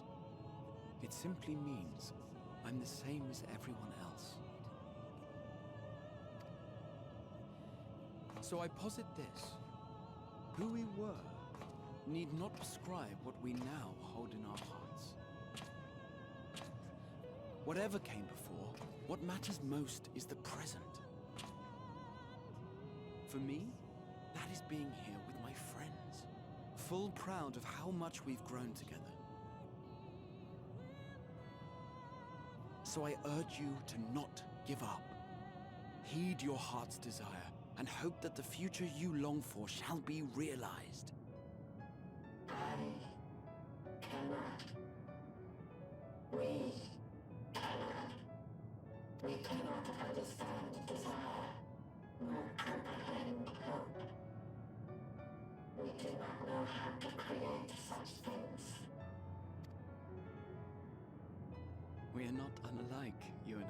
It simply means I'm the same as everyone else. So I posit this. Who we were need not prescribe what we now hold in our hearts. Whatever came before, what matters most is the present. For me, that is being here with my friends, full proud of how much we've grown together. So I urge you to not give up. Heed your heart's desire, and hope that the future you long for shall be realized. I cannot. We cannot. We cannot understand desire, nor comprehend hope. We do not know how to create such things. We are not unlike, you and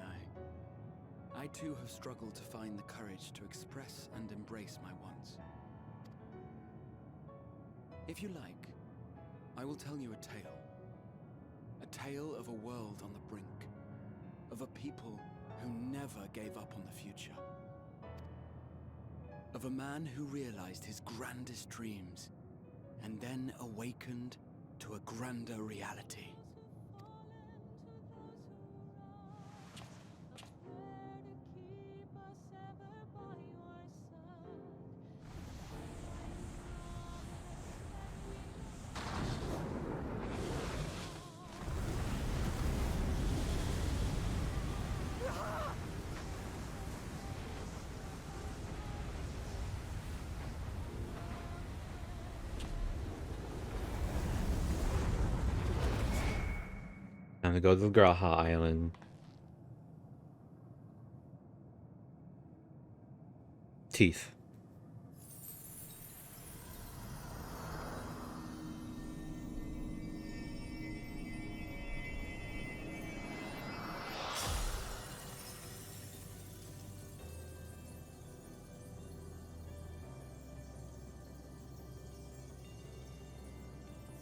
I. I too have struggled to find the courage to express and embrace my wants. If you like, I will tell you a tale. A tale of a world on the brink. Of a people who never gave up on the future. Of a man who realized his grandest dreams and then awakened to a grander reality. Time to go to the Graha Island. Teeth.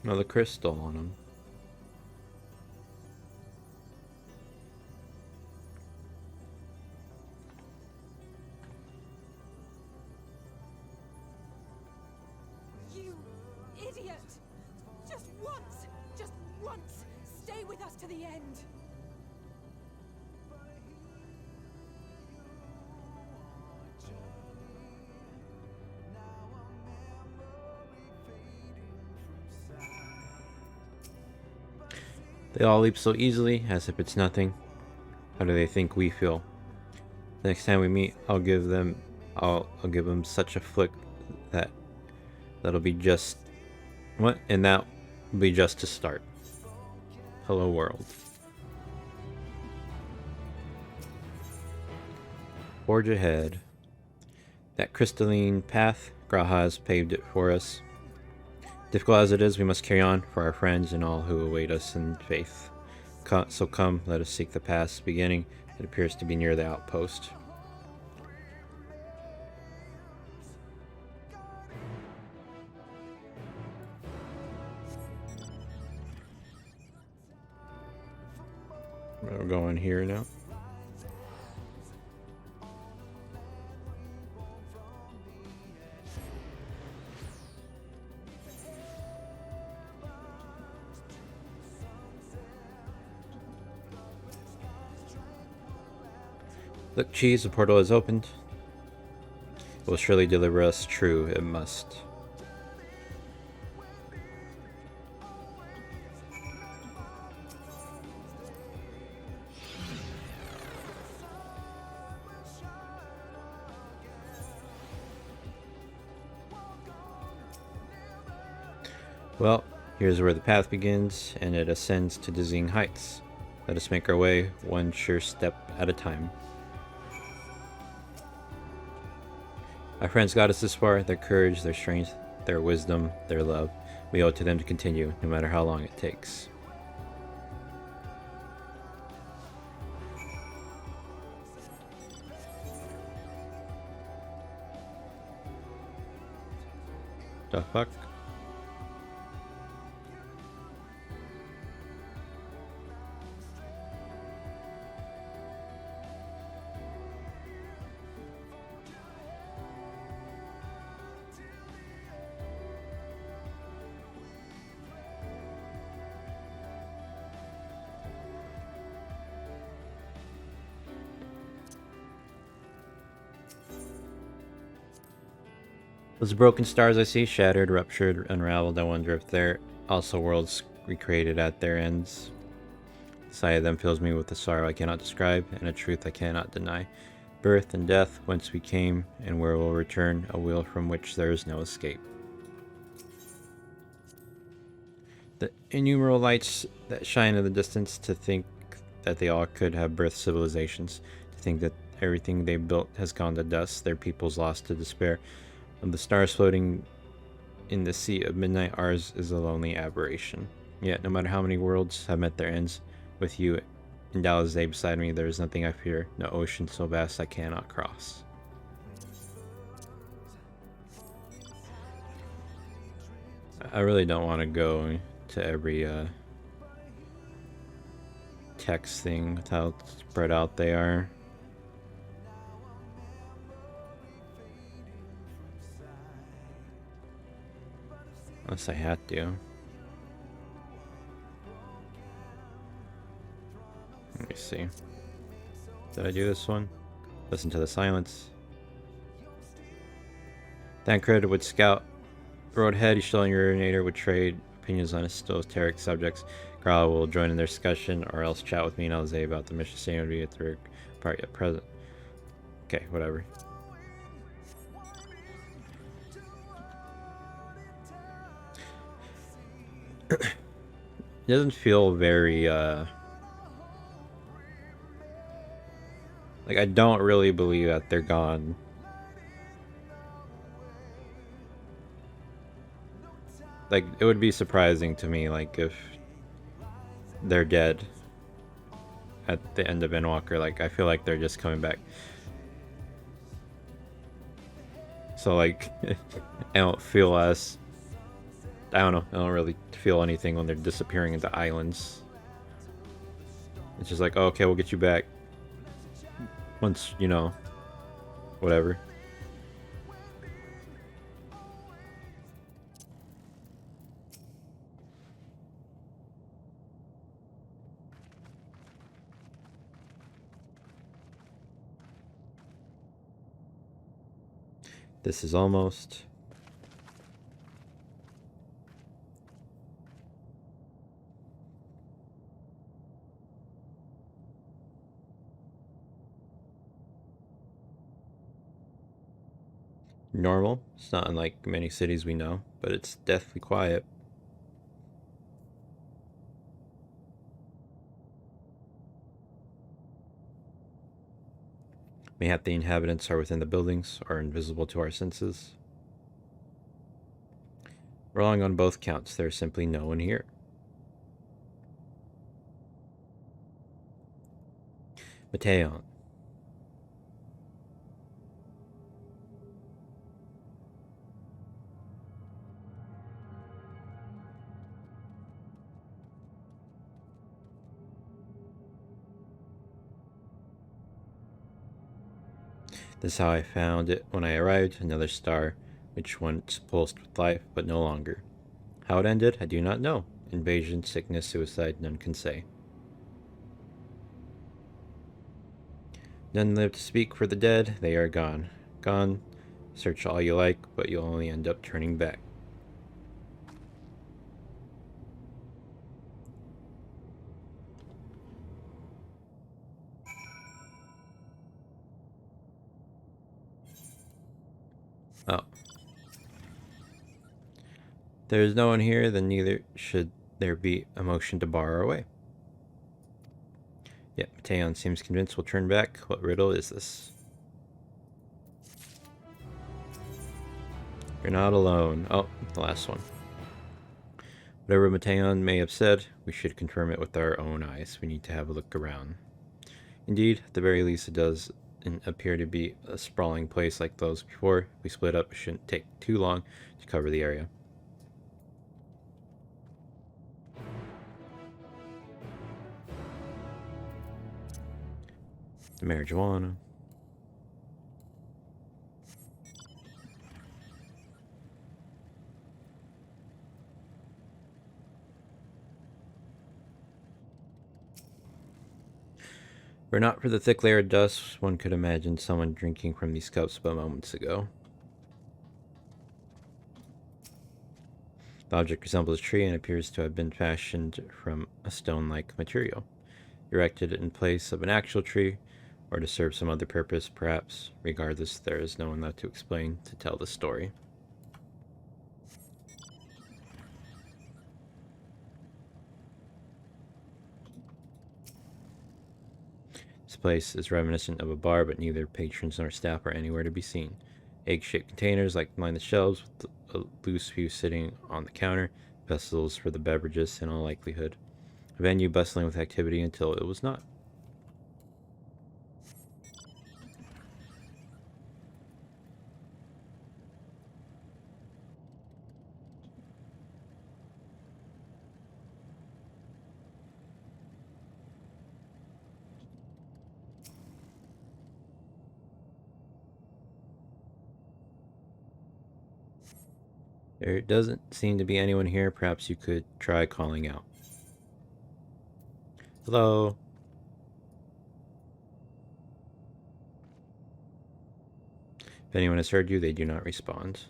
Another crystal on him. You idiot! Just once, stay with us to the end. They all leap so easily, as if it's nothing. How do they think we feel? The next time we meet, I'll give them such a flick that'll be just what, and that will be just to start. Hello world. Forge ahead. That crystalline path, Graha has paved it for us. Difficult as it is, we must carry on for our friends and all who await us in faith. So come, let us seek the path's beginning. It appears to be near the outpost. We're going here now. Look, Cheese, the portal is opened. It will surely deliver us. True, it must. Well, here's where the path begins, and it ascends to dizzying heights. Let us make our way, one sure step at a time. Our friends got us this far. Their courage, their strength, their wisdom, their love. We owe it to them to continue, no matter how long it takes. The fuck? Those broken stars I see, shattered, ruptured, unraveled, I wonder if they're also worlds recreated at their ends. The sight of them fills me with a sorrow I cannot describe, and a truth I cannot deny. Birth and death, whence we came, and where we'll return, a wheel from which there is no escape. The innumerable lights that shine in the distance, to think that they all could have birthed civilizations, to think that everything they built has gone to dust, their peoples lost to despair. Of the stars floating in the sea of midnight, ours is a lonely aberration. Yet, no matter how many worlds have met their ends, with you and Dalazay beside me, there is nothing I fear, no ocean so vast I cannot cross. I really don't want to go to every text thing with how spread out they are. Unless I had to. Let me see. Did I do this one? Listen to the silence. Thancred would scout. Roadhead, Ishtel, Urinator would trade opinions on esoteric subjects. Grala will join in their discussion, or else chat with me and Alzay about the mission. Saying would be at the part at present. Okay, whatever. It doesn't feel very, like, I don't really believe that they're gone. Like, it would be surprising to me, like, if they're dead at the end of Endwalker. Like, I feel like they're just coming back. So, like, I don't feel as... I don't know. I don't really feel anything when they're disappearing into islands. It's just like, oh, okay, we'll get you back. Once, you know, whatever. This is almost... normal. It's not unlike many cities we know, but it's deathly quiet. Mayhap the inhabitants are within the buildings, or invisible to our senses. Wrong on both counts, there's simply no one here. Mateon. This is how I found it when I arrived, another star, which once pulsed with life, but no longer. How it ended, I do not know. Invasion, sickness, suicide, none can say. None live to speak for the dead, they are gone. Gone. Search all you like, but you'll only end up turning back. Oh. There is no one here, then neither should there be a motion to bar our way. Yet Mateon seems convinced we'll turn back. What riddle is this? You're not alone. Oh, the last one. Whatever Mateon may have said, we should confirm it with our own eyes. We need to have a look around. Indeed, at the very least, it does appear to be a sprawling place like those before. If we split up, it shouldn't take too long to cover the area. The marijuana. Were not for the thick layer of dust, one could imagine someone drinking from these cups but moments ago. The object resembles a tree and appears to have been fashioned from a stone-like material, erected in place of an actual tree, or to serve some other purpose, perhaps. Regardless, there is no one left to explain, to tell the story. This place is reminiscent of a bar, but neither patrons nor staff are anywhere to be seen. Egg-shaped containers line the shelves, with a loose few sitting on the counter, vessels for the beverages in all likelihood. A venue bustling with activity until it was not. There doesn't seem to be anyone here. Perhaps you could try calling out. Hello? If anyone has heard you, they do not respond.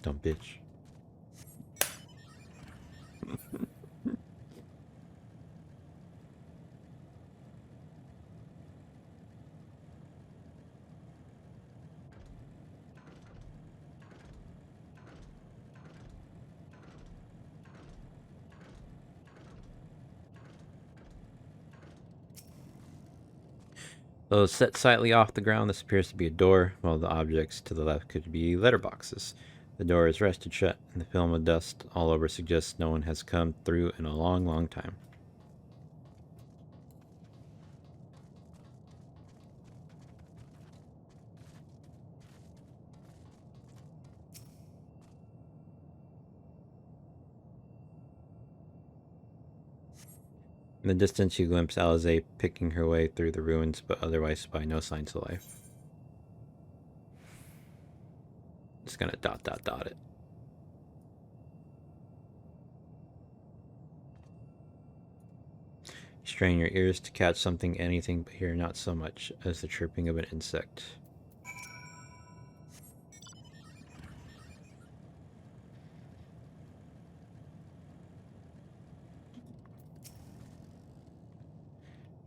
Dumb bitch. Though set slightly off the ground, this appears to be a door, while the objects to the left could be letterboxes. The door is rested shut, and the film of dust all over suggests no one has come through in a long, long time. In the distance, you glimpse Alize picking her way through the ruins, but otherwise by no signs of life. Just gonna ... it. You strain your ears to catch something, anything, but hear not so much as the chirping of an insect.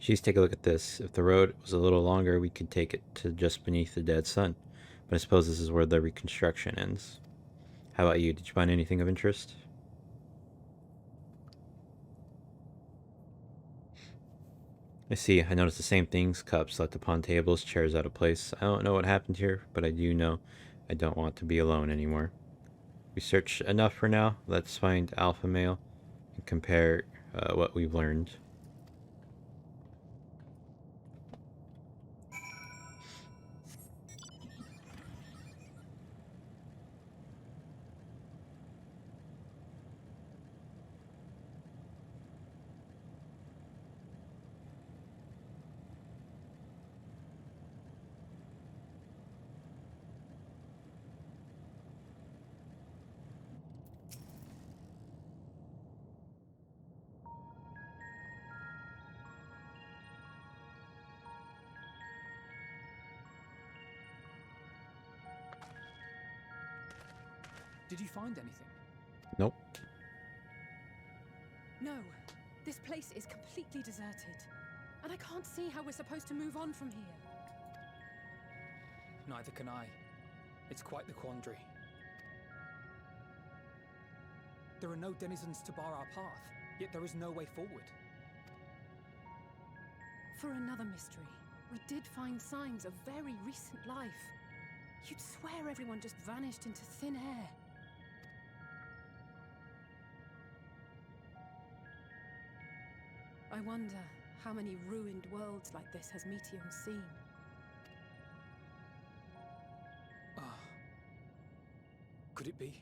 Jeez, take a look at this. If the road was a little longer, we could take it to just beneath the dead sun. But I suppose this is where the reconstruction ends. How about you? Did you find anything of interest? I see. I noticed the same things. Cups left upon tables, chairs out of place. I don't know what happened here, but I do know I don't want to be alone anymore. We searched enough for now. Let's find Alpha Male and compare what we've learned. Did you find anything? Nope. No, this place is completely deserted. And I can't see how we're supposed to move on from here. Neither can I. It's quite the quandary. There are no denizens to bar our path, yet there is no way forward. For another mystery, we did find signs of very recent life. You'd swear everyone just vanished into thin air. I wonder how many ruined worlds like this has Meteor seen. Ah. Could it be?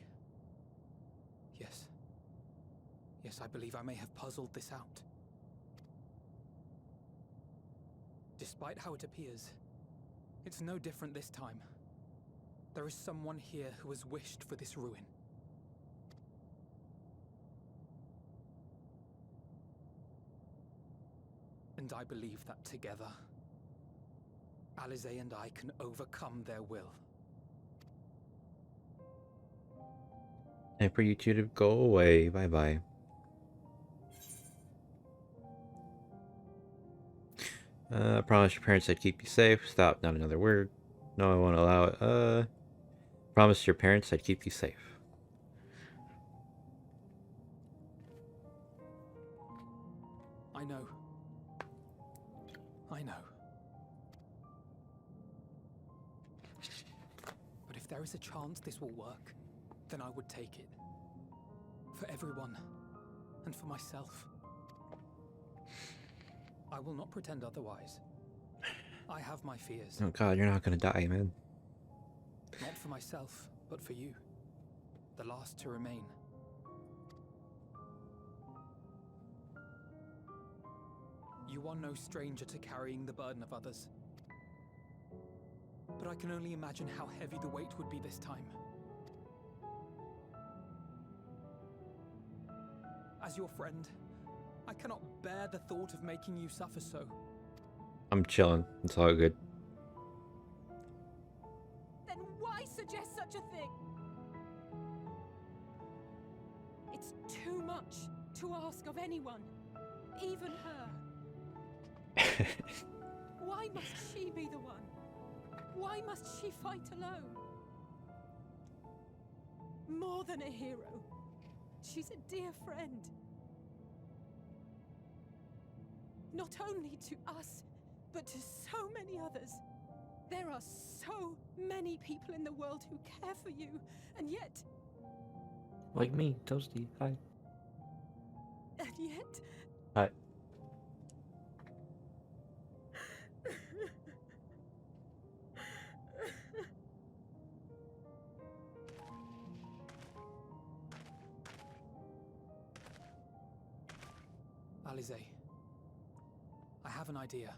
Yes. Yes, I believe I may have puzzled this out. Despite how it appears, it's no different this time. There is someone here who has wished for this ruin. And I believe that together, Alize and I can overcome their will. Time for you two to go away. Bye-bye. Promise your parents I'd keep you safe. Stop, not another word. No, I won't allow it. Promise your parents I'd keep you safe. I know. I know. But if there is a chance this will work, then I would take it. For everyone, and for myself. I will not pretend otherwise. I have my fears. Oh god, you're not gonna die, man. Not for myself, but for you. The last to remain. You are no stranger to carrying the burden of others. But I can only imagine how heavy the weight would be this time. As your friend, I cannot bear the thought of making you suffer so. I'm chilling. It's all good. Then why suggest such a thing? It's too much to ask of anyone, even her. Why must she be the one? Why must she fight alone? More than a hero, she's a dear friend. Not only to us, but to so many others. There are so many people in the world who care for you, and yet... Like me, Toasty. Hi. And yet... Hi. Alize, I have an idea.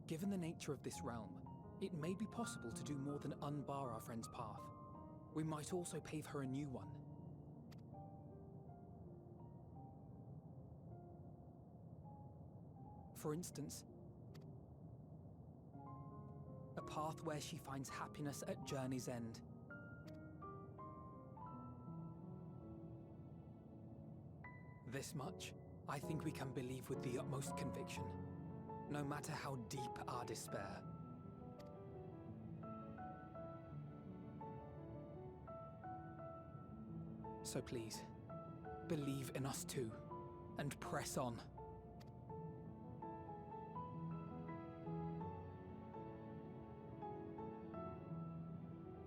Given the nature of this realm, it may be possible to do more than unbar our friend's path. We might also pave her a new one. For instance, a path where she finds happiness at journey's end. This much, I think we can believe with the utmost conviction, no matter how deep our despair. So please, believe in us too, and press on.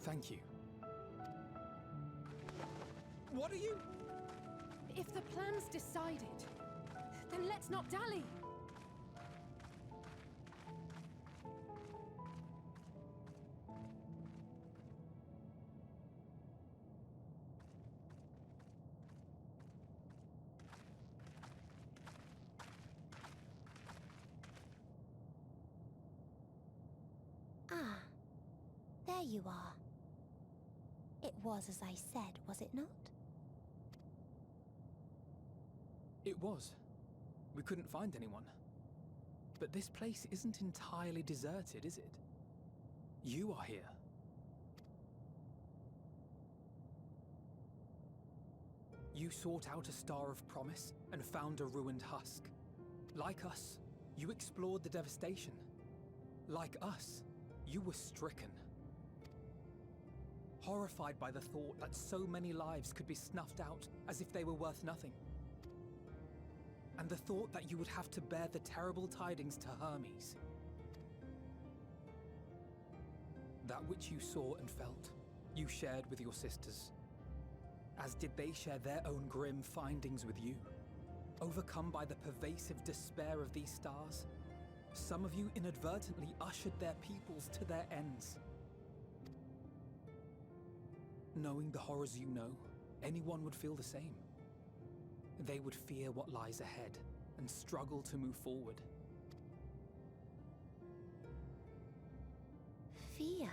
Thank you. What are you? If the plan's decided, then let's not dally. Ah, there you are. It was as I said, was it not? It was. We couldn't find anyone. But this place isn't entirely deserted, is it? You are here. You sought out a star of promise and found a ruined husk. Like us, you explored the devastation. Like us, you were stricken. Horrified by the thought that so many lives could be snuffed out as if they were worth nothing. And the thought that you would have to bear the terrible tidings to Hermes. That which you saw and felt, you shared with your sisters. As did they share their own grim findings with you. Overcome by the pervasive despair of these stars, some of you inadvertently ushered their peoples to their ends. Knowing the horrors you know, anyone would feel the same. They would fear what lies ahead and struggle to move forward. Fear.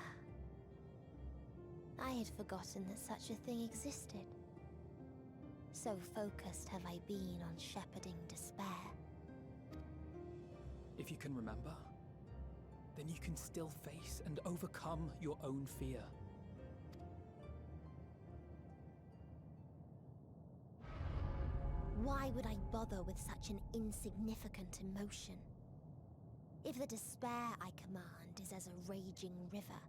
I had forgotten that such a thing existed. So focused have I been on shepherding despair. If you can remember, then you can still face and overcome your own fear. Why would I bother with such an insignificant emotion? If the despair I command is as a raging river,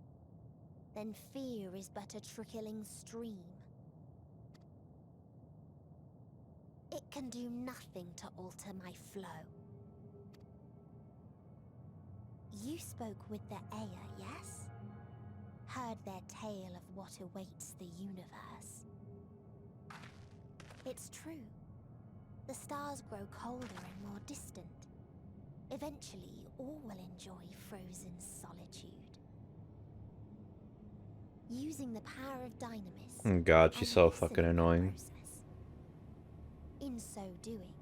then fear is but a trickling stream. It can do nothing to alter my flow. You spoke with the Aya, yes? Heard their tale of what awaits the universe. It's true. The stars grow colder and more distant. Eventually, all will enjoy frozen solitude. Using the power of Dynamis, Oh God, she's I so lessen fucking the annoying. process. In so doing,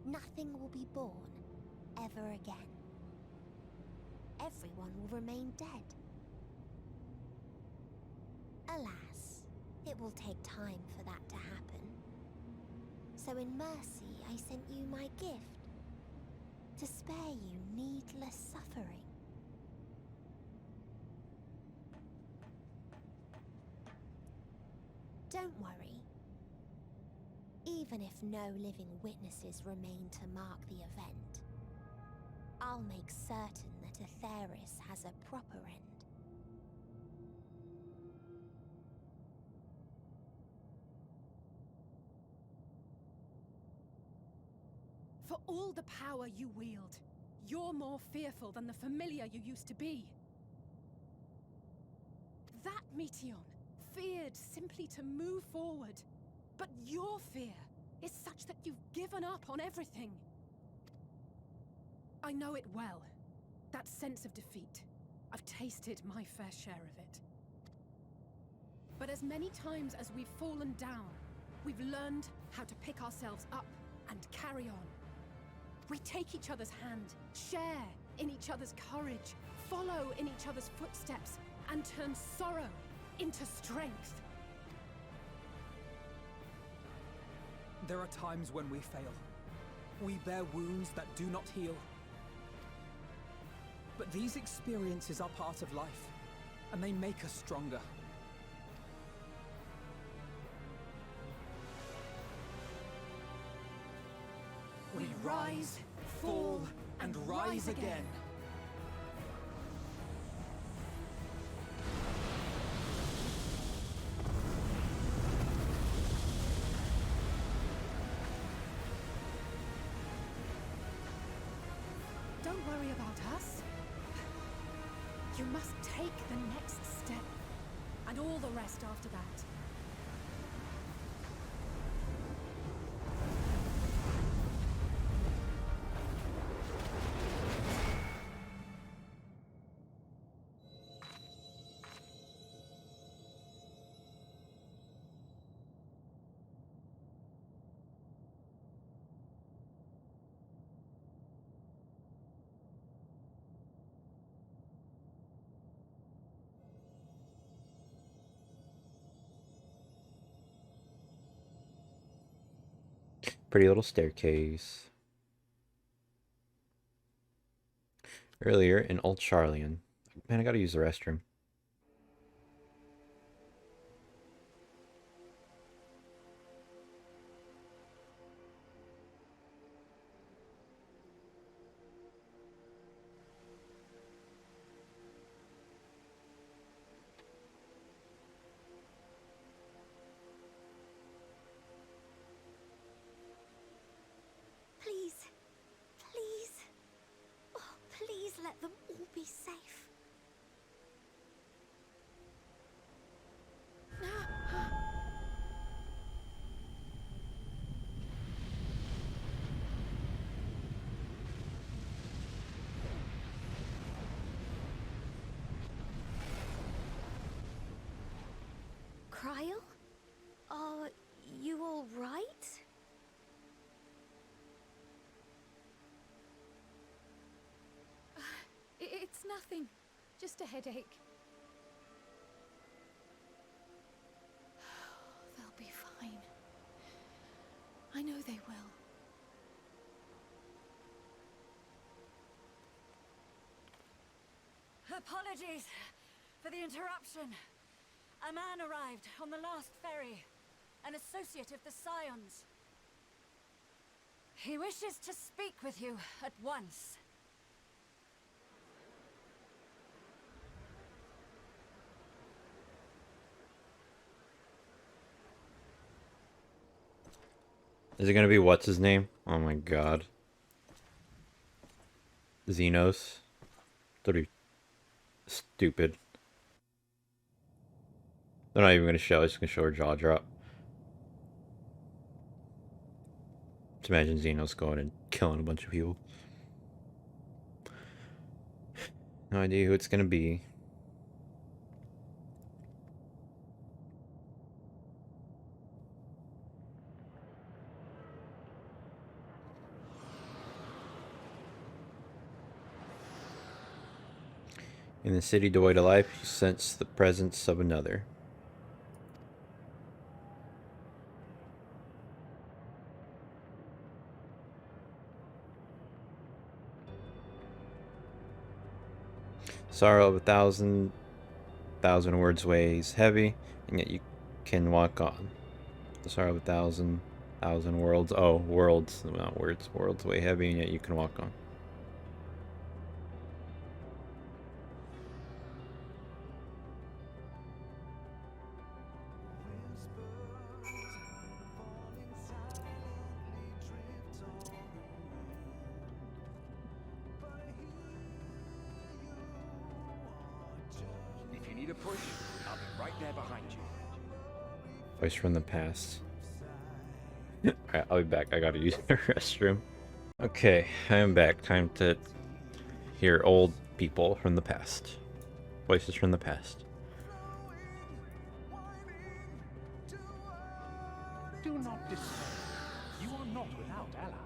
nothing will be born ever again. Everyone will remain dead. Alas, it will take time for that to happen. So in mercy, I sent you my gift, to spare you needless suffering. Don't worry. Even if no living witnesses remain to mark the event, I'll make certain that Atheris has a proper end. For all the power you wield, you're more fearful than the familiar you used to be. That Meteion feared simply to move forward. But your fear is such that you've given up on everything. I know it well. That sense of defeat. I've tasted my fair share of it. But as many times as we've fallen down, we've learned how to pick ourselves up and carry on. We take each other's hand, share in each other's courage, follow in each other's footsteps, and turn sorrow into strength. There are times when we fail. We bear wounds that do not heal. But these experiences are part of life, and they make us stronger. We rise, fall, and rise again. Don't worry about us. You must take the next step. and all the rest after that. Pretty little staircase. Earlier in Old Charlian. Man, I gotta use the restroom. Please, please, oh, please let them all be safe. Cryle? Are you all right? It's nothing. Just a headache. They'll be fine. I know they will. Apologies for the interruption. A man arrived on the last ferry, an associate of the Scions. He wishes to speak with you at once. Is it gonna be what's his name? Oh my god. Xenos. That'd be stupid. They're not even gonna show, it's just gonna show her jaw drop. Just imagine Xenos going and killing a bunch of people. No idea who it's gonna be. In the city devoid of life, you sense the presence of another. Sorrow of a thousand words weighs heavy, and yet you can walk on. The sorrow of a thousand worlds. Oh, worlds, not words. Worlds weigh heavy, and yet you can walk on. If you need a push, I'll be right there behind you. Voice from the past. Alright, I'll be back. I gotta use the restroom. Okay, I am back. Time to hear old people from the past. Voices from the past. Do not despair. You are not without allies.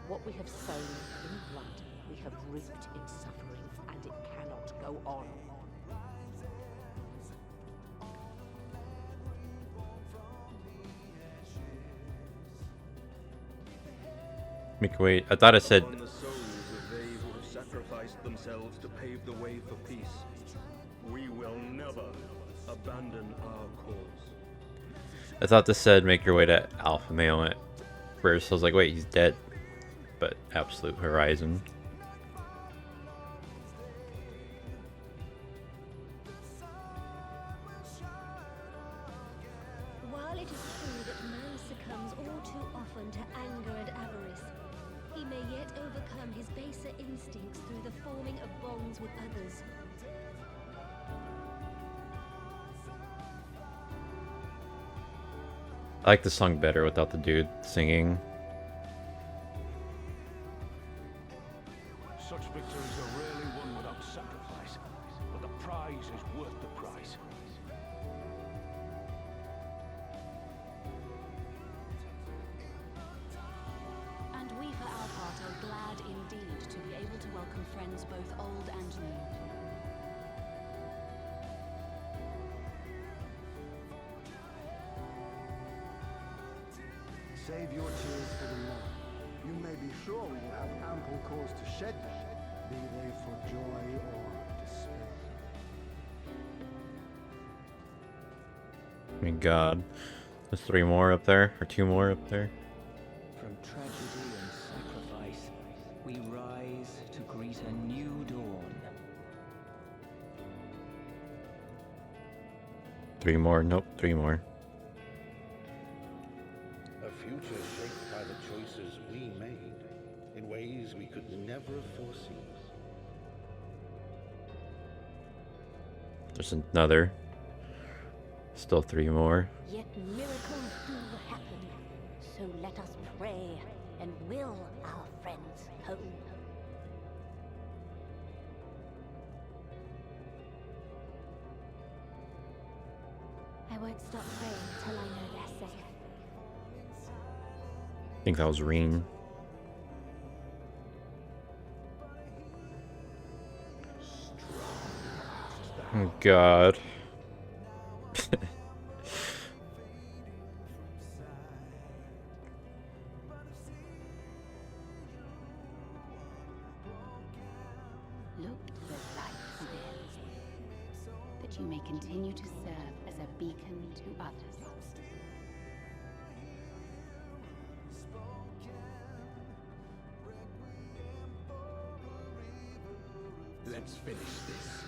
What we have sown in blood, we have reaped in suffering, and it cannot go on. Make wait. I thought I said. Upon the souls of they who have sacrificed themselves to pave the way for peace, we will never abandon our cause. I thought this said make your way to Alpha Male at first. I was like, wait, he's dead. But Absolute Horizon. While it is true that man succumbs all too often to anger and avarice, he may yet overcome his baser instincts through the forming of bonds with others. I like the song better without the dude singing. Such victories are rarely won without sacrifice, but the prize is worth the price. And we for our part are glad indeed to be able to welcome friends both old and new. Save your tears for the morrow. You may be sure we will have ample cause to shed them, be they for joy or despair. I mean, God. There's 3 more up there, or 2 more up there. From tragedy and sacrifice, we rise to greet a new dawn. 3 more, nope, 3 more. A future shaped by the choices we made in ways we could never foresee. There's another. Still 3 more. Yet miracles do happen, so let us pray and will our friends home. I won't stop praying till I know they're safe. I think that was Reen. Oh, God. Look to the light within, that you may continue to serve as a beacon to others. Let's finish this.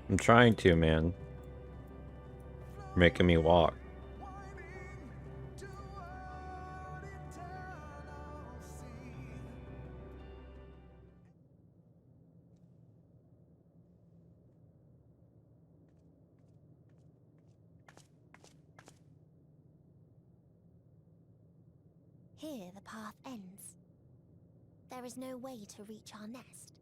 I'm trying to, man. You're making me walk. Here the path ends. There is no way to reach our nest.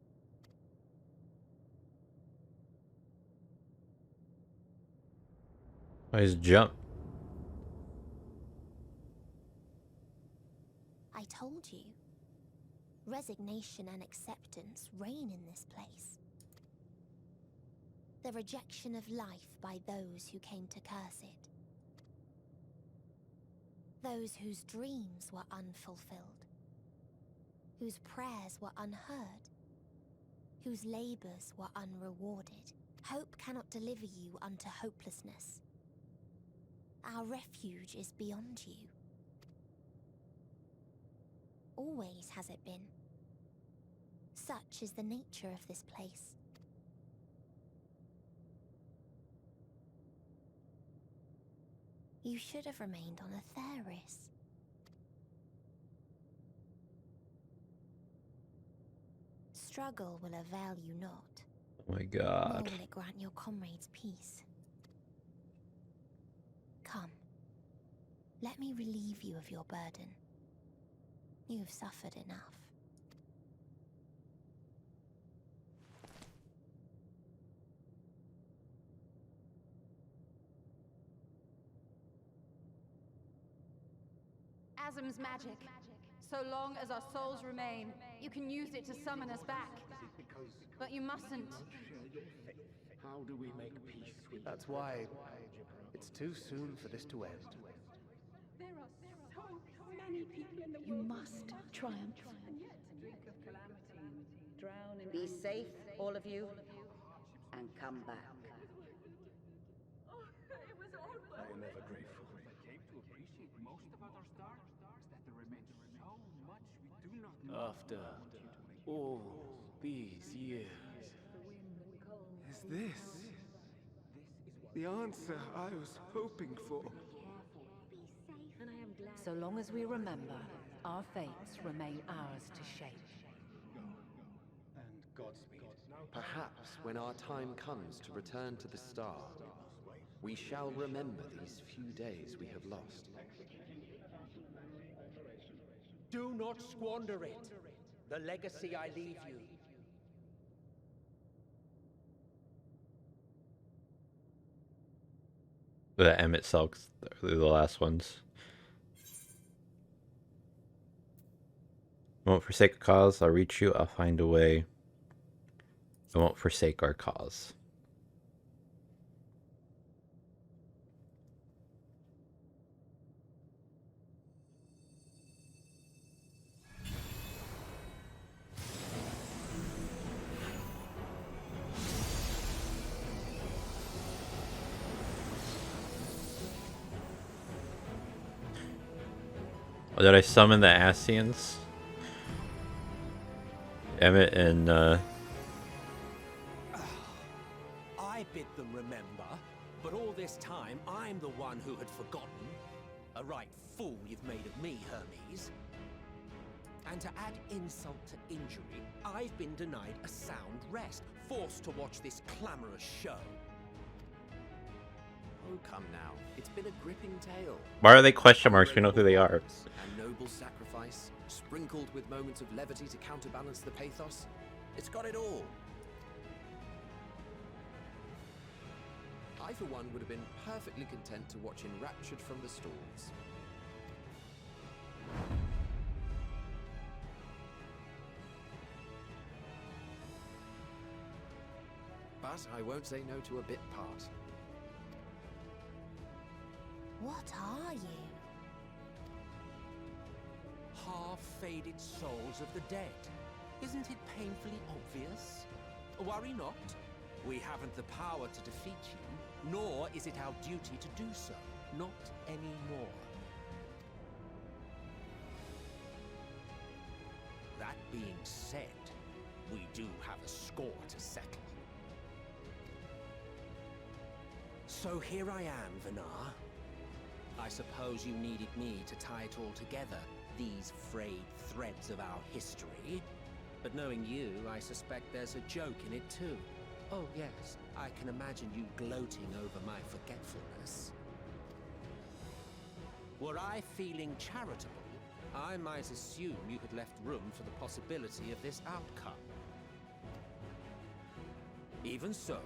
Nice jump. I told you. Resignation and acceptance reign in this place. The rejection of life by those who came to curse it. Those whose dreams were unfulfilled. Whose prayers were unheard. Whose labors were unrewarded. Hope cannot deliver you unto hopelessness. Our refuge is beyond you. Always has it been. Such is the nature of this place. You should have remained on Atheris. Struggle will avail you not. Oh my Nor God. will it grant your comrades peace. Come. Let me relieve you of your burden. You've suffered enough. Asm's magic. So long as our souls remain, you can use it to summon us back. But you mustn't. How do we make peace with That's why it's too soon for this to end. There are so many people in the You world. must triumph. Be safe, all of you, and come back. It was all I am ever grateful. After all these years, is this the answer I was hoping for? So long as we remember, our fates remain ours to shape. And Godspeed. Perhaps when our time comes to return to the star, we shall remember these few days we have lost. Do not squander it. The legacy I leave you. The Emmett Selks, they're the last ones. I won't forsake a cause, I'll reach you, I'll find a way. I won't forsake our cause. Oh, did I summon the Ascians? Emmett and I bid them remember, but all this time I'm the one who had forgotten. A right fool you've made of me, Hermes. And to add insult to injury, I've been denied a sound rest, forced to watch this clamorous show. Oh, come now. It's been a gripping tale. why are they question marks? We know who they are. A noble sacrifice, sprinkled with moments of levity to counterbalance the pathos. It's got it all. I, for one, would have been perfectly content to watch enraptured from the stalls. But I won't say no to a bit part. What are you? Half-faded souls of the dead. Isn't it painfully obvious? Worry not. We haven't the power to defeat you, nor is it our duty to do so. Not anymore. That being said, we do have a score to settle. So here I am, Vinar. I suppose you needed me to tie it all together, these frayed threads of our history. But knowing you, I suspect there's a joke in it too. Oh yes, I can imagine you gloating over my forgetfulness. Were I feeling charitable, I might assume you had left room for the possibility of this outcome. Even so,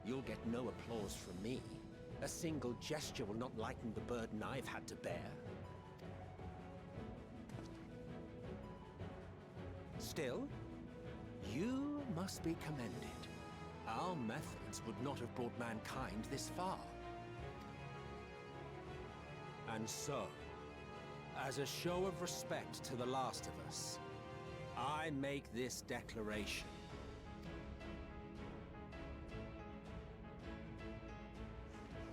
you'll get no applause from me. A single gesture will not lighten the burden I've had to bear. Still, you must be commended. Our methods would not have brought mankind this far. And so, as a show of respect to the last of us, I make this declaration.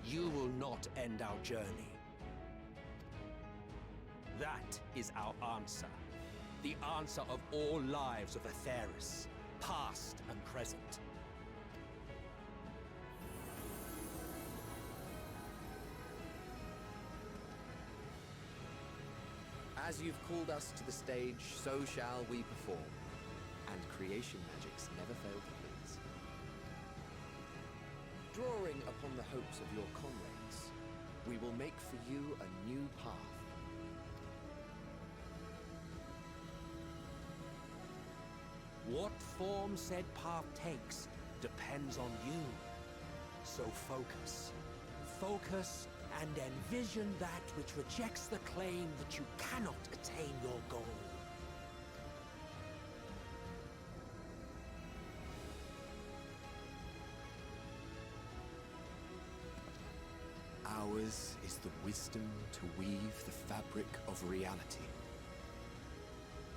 You will not end our journey. That is our answer. The answer of all lives of Atheris, past and present. As you've called us to the stage, so shall we perform. And creation magics never fail to please. Drawing upon the hopes of your comrades, we will make for you a new path. What form said path takes depends on you. So focus. Focus and envision that which rejects the claim that you cannot attain your goal. Ours is the wisdom to weave the fabric of reality.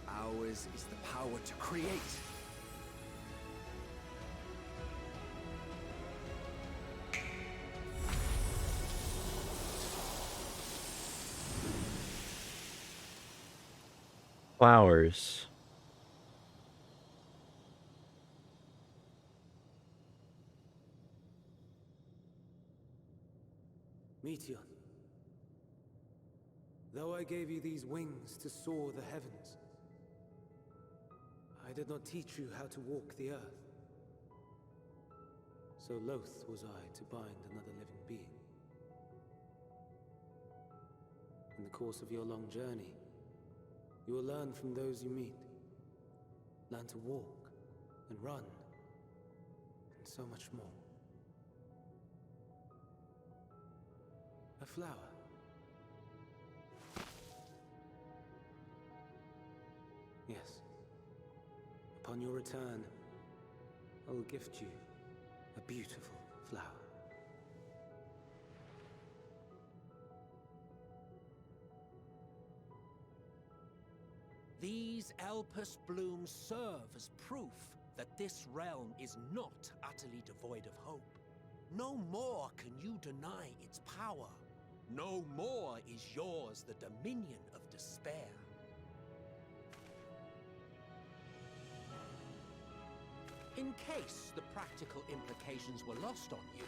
Ours is the power to create. Flowers. Meteor. Though I gave you these wings to soar the heavens, I did not teach you how to walk the earth. So loath was I to bind another living being. In the course of your long journey, you will learn from those you meet. Learn to walk and run, and so much more. A flower. Yes. Upon your return, I will gift you a beautiful flower. These Elpis blooms serve as proof that this realm is not utterly devoid of hope. No more can you deny its power. No more is yours the dominion of despair. In case the practical implications were lost on you,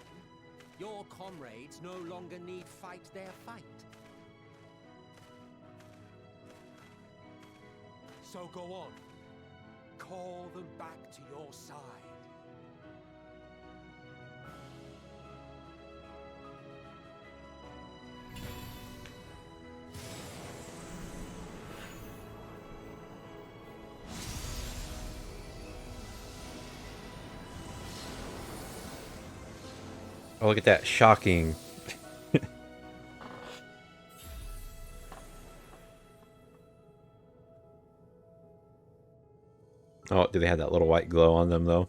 your comrades no longer need fight their fight. So go on. Call them back to your side. Oh, look at that. Shocking. Oh, do they have that little white glow on them, though?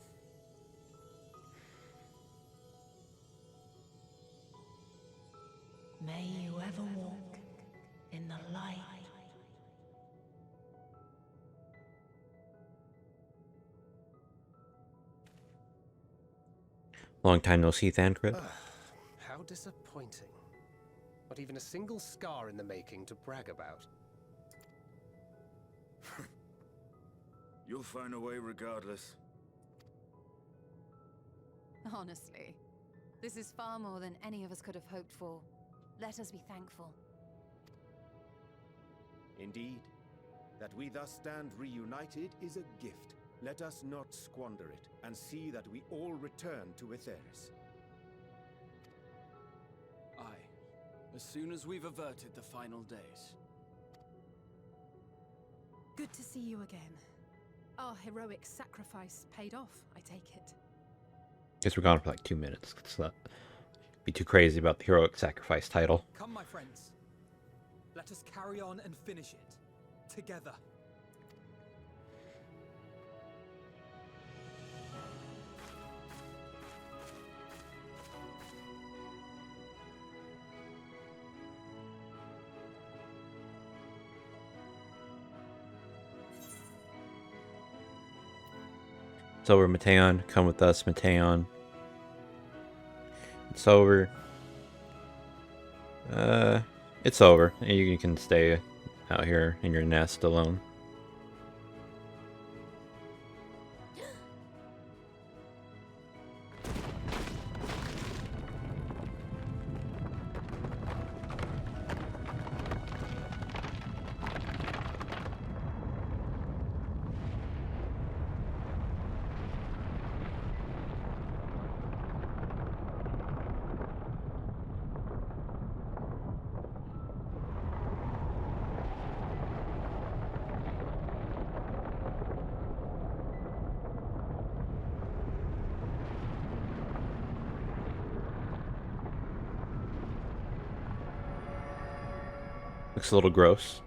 May you ever walk in the light. Long time no see, Thancred. How disappointing. Not even a single scar in the making to brag about. You'll find a way regardless. Honestly, this is far more than any of us could have hoped for. Let us be thankful. Indeed. That we thus stand reunited is a gift. Let us not squander it, and see that we all return to Etheris. Aye. As soon as we've averted the final days. Good to see you again. Our heroic sacrifice paid off, I take it. Guess we're gone for like 2 minutes. Let's not be too crazy about the heroic sacrifice title. Come, my friends. Let us carry on and finish it. Together. It's over, Mateon. Come with us, Mateon. It's over. It's over. You can stay out here in your nest alone. Looks a little gross.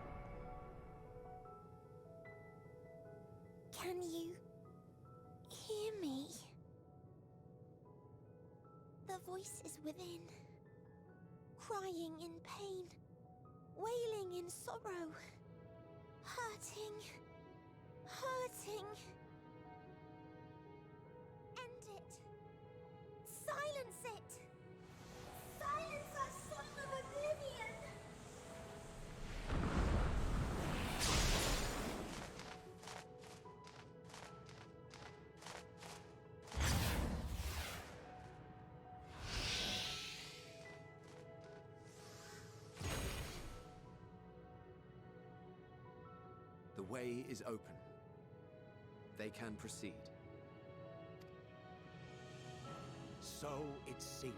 Can you hear me? The voice is within, crying in pain, wailing in sorrow, hurting, hurting. End it. Silence it. Silence our song of oblivion. way is open. They can proceed. So it seems.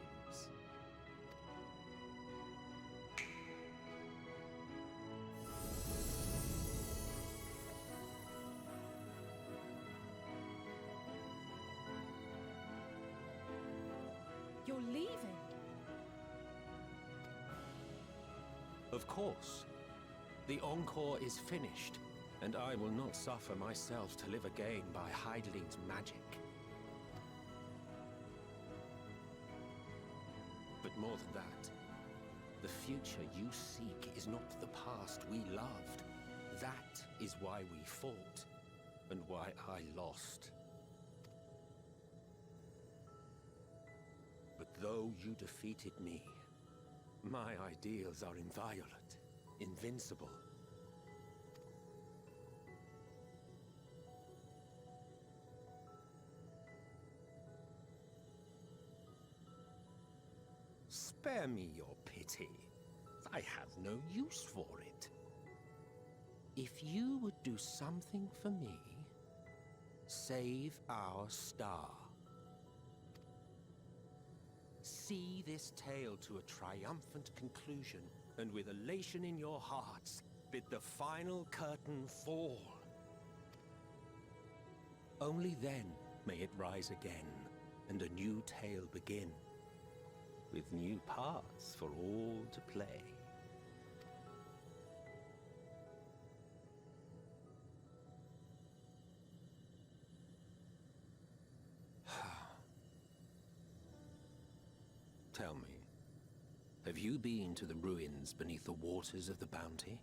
You're leaving? Of course. The Encore is finished, and I will not suffer myself to live again by Heideling's magic. But more than that, the future you seek is not the past we loved. That is why we fought, and why I lost. But though you defeated me, my ideals are inviolate, invincible. Spare me your pity. I have no use for it. If you would do something for me, save our star. See this tale to a triumphant conclusion, and with elation in your hearts, bid the final curtain fall. Only then may it rise again, and a new tale begin, with new parts for all to play. Tell me, have you been to the ruins beneath the waters of the Bounty?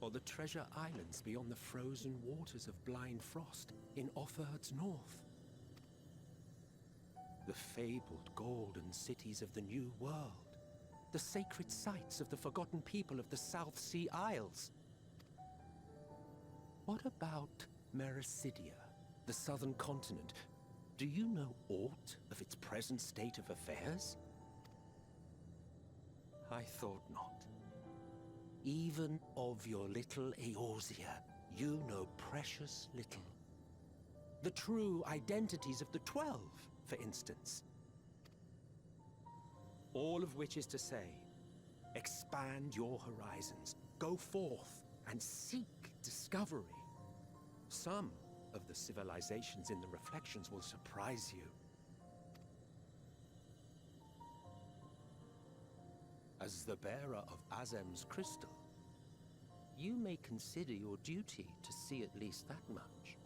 Or the treasure islands beyond the frozen waters of Blind Frost in Offerd's north? The fabled golden cities of the New World, the sacred sites of the forgotten people of the South Sea Isles? What about Mericidia, the southern continent? Do you know aught of its present state of affairs? I thought not. Even of your little Eorzea, you know precious little. The true identities of the 12, for instance. All of which is to say, expand your horizons, go forth and seek discovery. Some of the civilizations in the reflections will surprise you. As the bearer of Azem's crystal, you may consider your duty to see at least that much.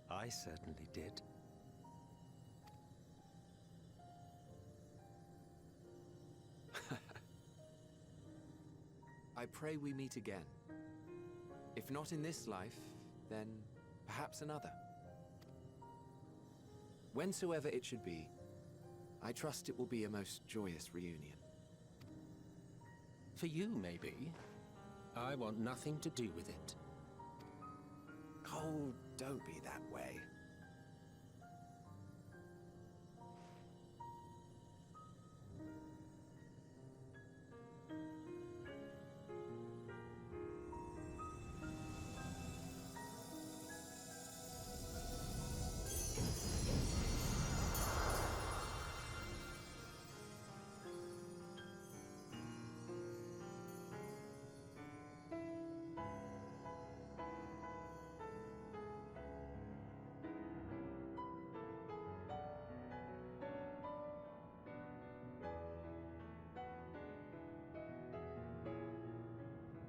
I certainly did. I pray we meet again. If not in this life, then perhaps another. Whensoever it should be, I trust it will be a most joyous reunion. For you, maybe. I want nothing to do with it. Oh, don't be that way.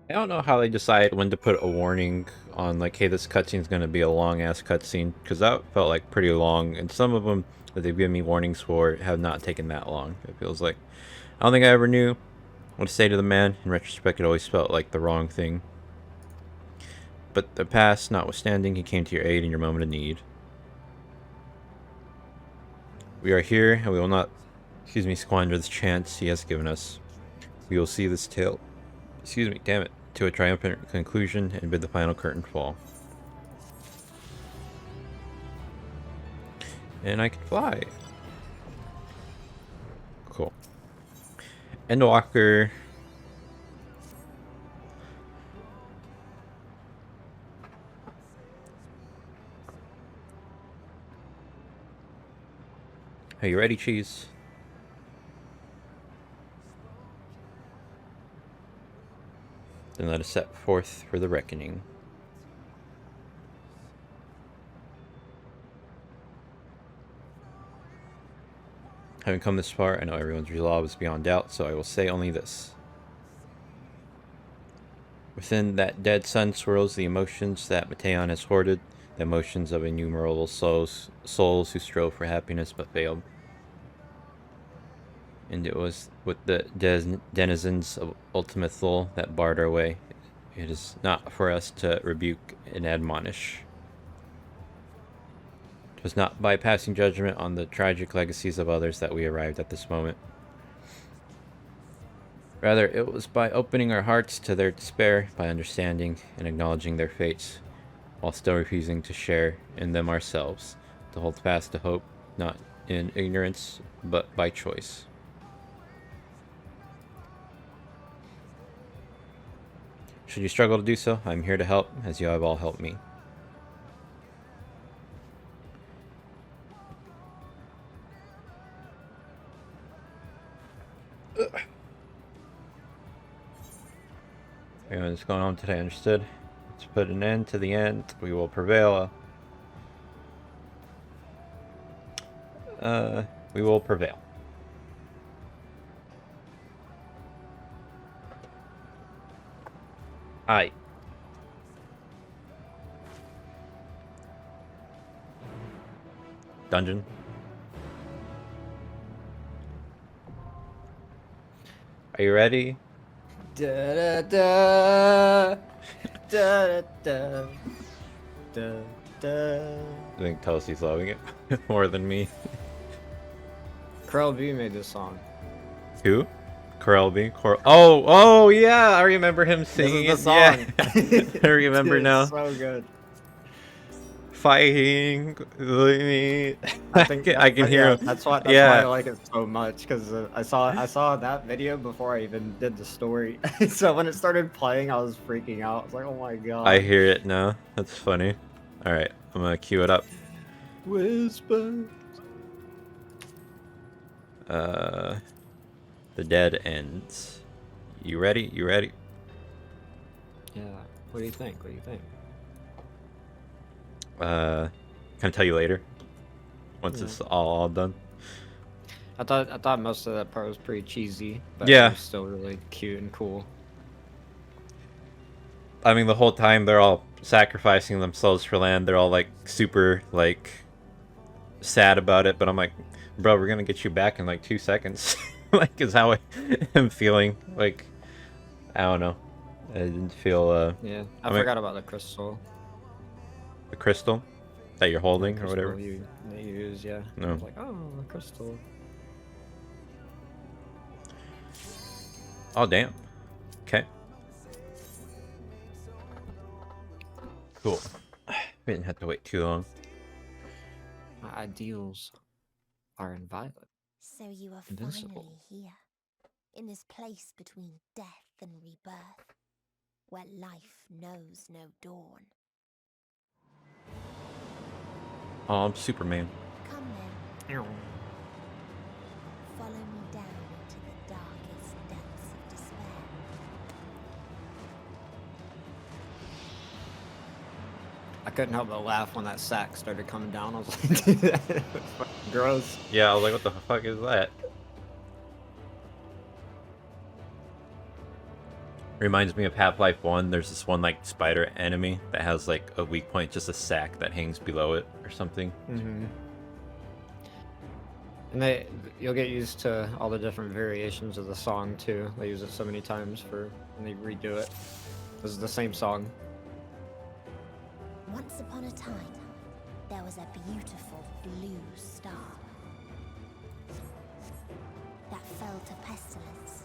I don't know how they decide when to put a warning on, like, hey, this cutscene's gonna be a long-ass cutscene, because that felt like pretty long, and some of them that they've given me warnings for have not taken that long. It feels like, I don't think I ever knew what to say to the man. In retrospect, it always felt like the wrong thing. But the past notwithstanding, he came to your aid in your moment of need. We are here, and we will not, squander this chance he has given us. We will see this tale, to a triumphant conclusion and bid the final curtain fall. And I can fly. Cool. Endwalker. Are you ready, Cheese? Then let us set forth for the reckoning. Having come this far, I know everyone's resolve is beyond doubt, so I will say only this. Within that dead sun swirls the emotions that Mateon has hoarded, the emotions of innumerable souls who strove for happiness but failed. And it was with the denizens of Ultimate Thul that barred our way. It is not for us to rebuke and admonish. It was not by passing judgment on the tragic legacies of others that we arrived at this moment. Rather, it was by opening our hearts to their despair, by understanding and acknowledging their fates, while still refusing to share in them ourselves, to hold fast to hope, not in ignorance, but by choice. Should you struggle to do so, I am here to help, as you have all helped me. What's going on today? Understood? Let's put an end to the end. We will prevail. We will prevail. Aye. Dungeon. Are you ready? Da da da da da da da. I think Telsey's loving it more than me. Corel B made this song. Who? Corel B? Oh yeah, I remember him singing it. Song. Yeah. I remember Dude, now. It's so good. Fighting with me. I think I can hear him. That's why I like it so much, because I saw that video before I even did the story. So when it started playing, I was freaking out. I was like, oh my god. I hear it now. That's funny. All right, I'm gonna cue it up. Whisper. The dead ends. You ready? You ready? Yeah. What do you think? What do you think? Can I tell you later? Once it's all done. I thought most of that part was pretty cheesy, but Yeah. it was still really cute and cool. I mean, the whole time they're all sacrificing themselves for land. They're all like super like sad about it, but I'm like, bro, we're gonna get you back in like 2 seconds. Like, is how I am feeling. Like, I don't know. I didn't feel. Yeah, I forgot about the crystal. The crystal that you're holding or whatever. That you use, yeah. No. I was like, oh, the crystal. Oh damn. Okay. Cool. We didn't have to wait too long. My ideals are inviolate. So you are Invincible. finally here, in this place between death and rebirth, where life knows no dawn. Oh, I'm Superman. Come then. Follow me down into the darkest depths of despair. I couldn't help but laugh when that sack started coming down. I was like, dude, that was fucking gross. Yeah, I was like, what the fuck is that? Reminds me of Half-Life 1. There's this one like spider enemy that has like a weak point, just a sack that hangs below it or something. Mm-hmm. And you'll get used to all the different variations of the song too. They use it so many times when they redo it. This is the same song. Once upon a time, there was a beautiful blue star that fell to pestilence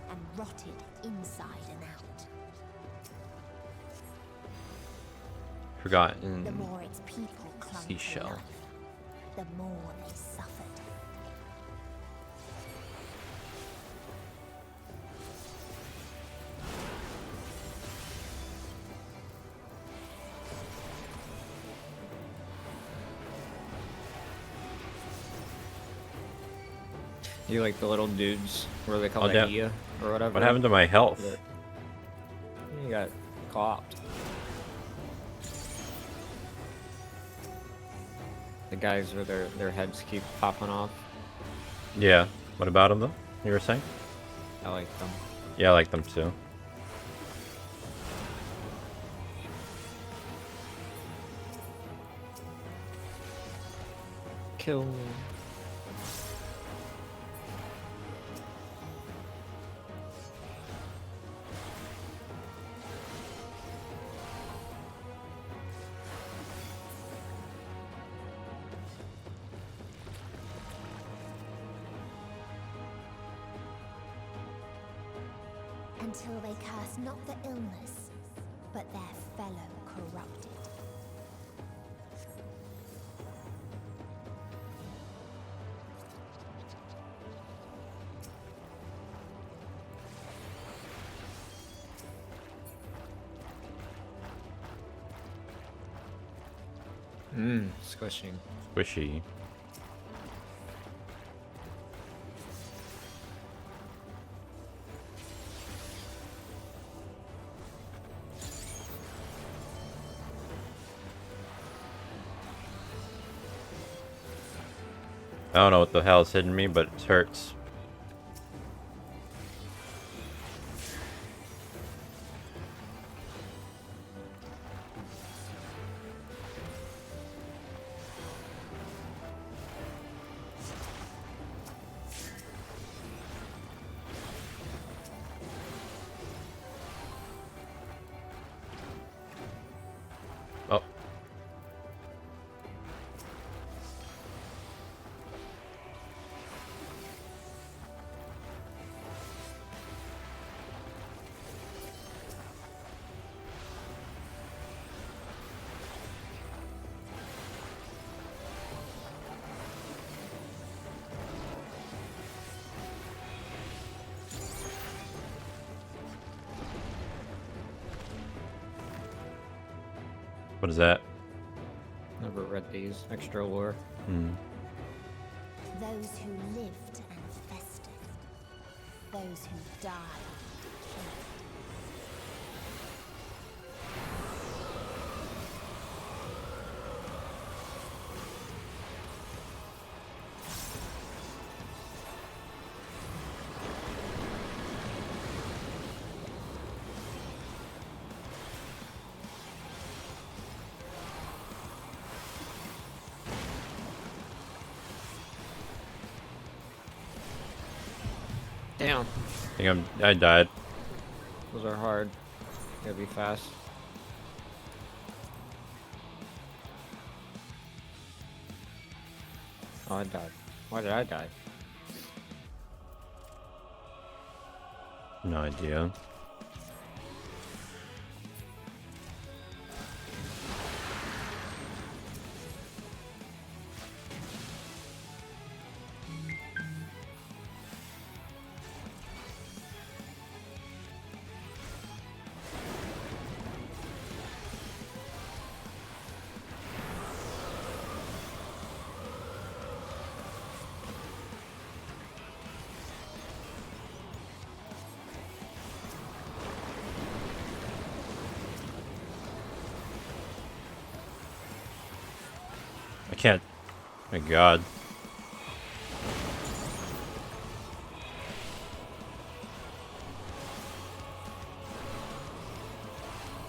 and rotted inside and out. Forgotten The more its people clung to seashell. life, the more they suffered. You like the little dudes, where they call Oh, it damn. Ia or whatever. What happened to my health? You got clopped. The guys where their heads keep popping off. Yeah. What about them though? You were saying? I like them. Yeah, I like them too. Kill. Until they curse not the illness, but their fellow corrupted. Squishing. Squishy. I don't know what the hell is hitting me, but it hurts. Oh. What is that? Never read these. Extra lore. Those who lived and festered. Those who died killed. Damn. I think I died. Those are hard. Gotta be fast. Oh, I died. Why did I die? No idea. I can't. My God.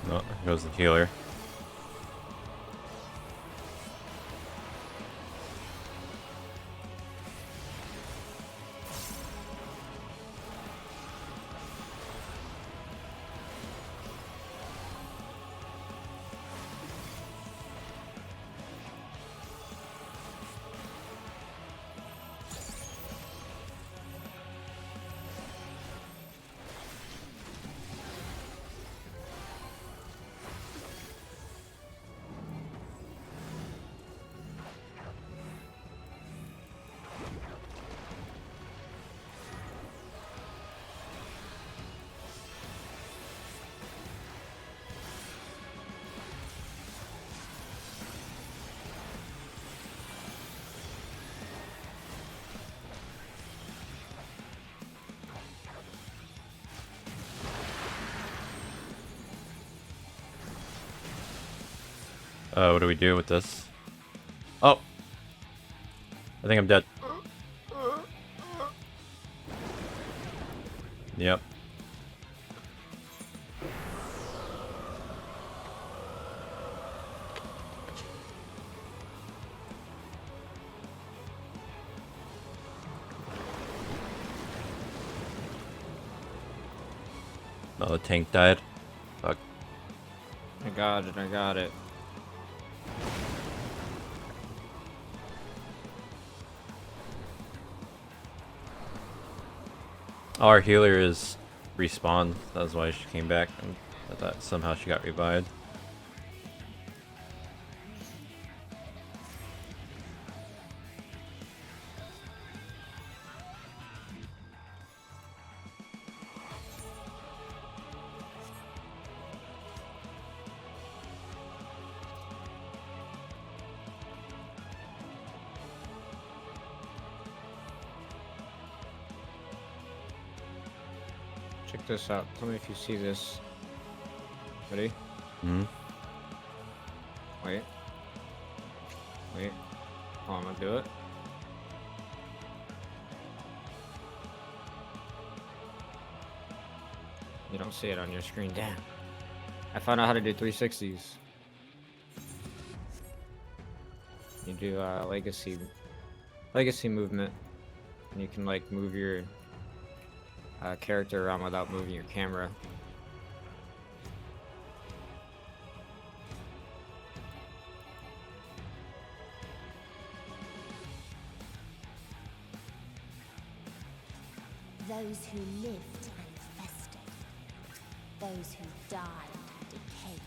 No, there goes the healer. What do we do with this? Oh! I think I'm dead. Yep. Oh, the tank died. Fuck. I got it, I got it. Our healer is respawned. That's why she came back. And I thought somehow she got revived. Check this out. Tell me if you see this. Ready? Hmm. Wait. Wait. Oh, I'm gonna do it. You don't see it on your screen. Damn. I found out how to do 360s. You do legacy movement, and you can like move your character around without moving your camera. Those who lived and festered. Those who died and decayed.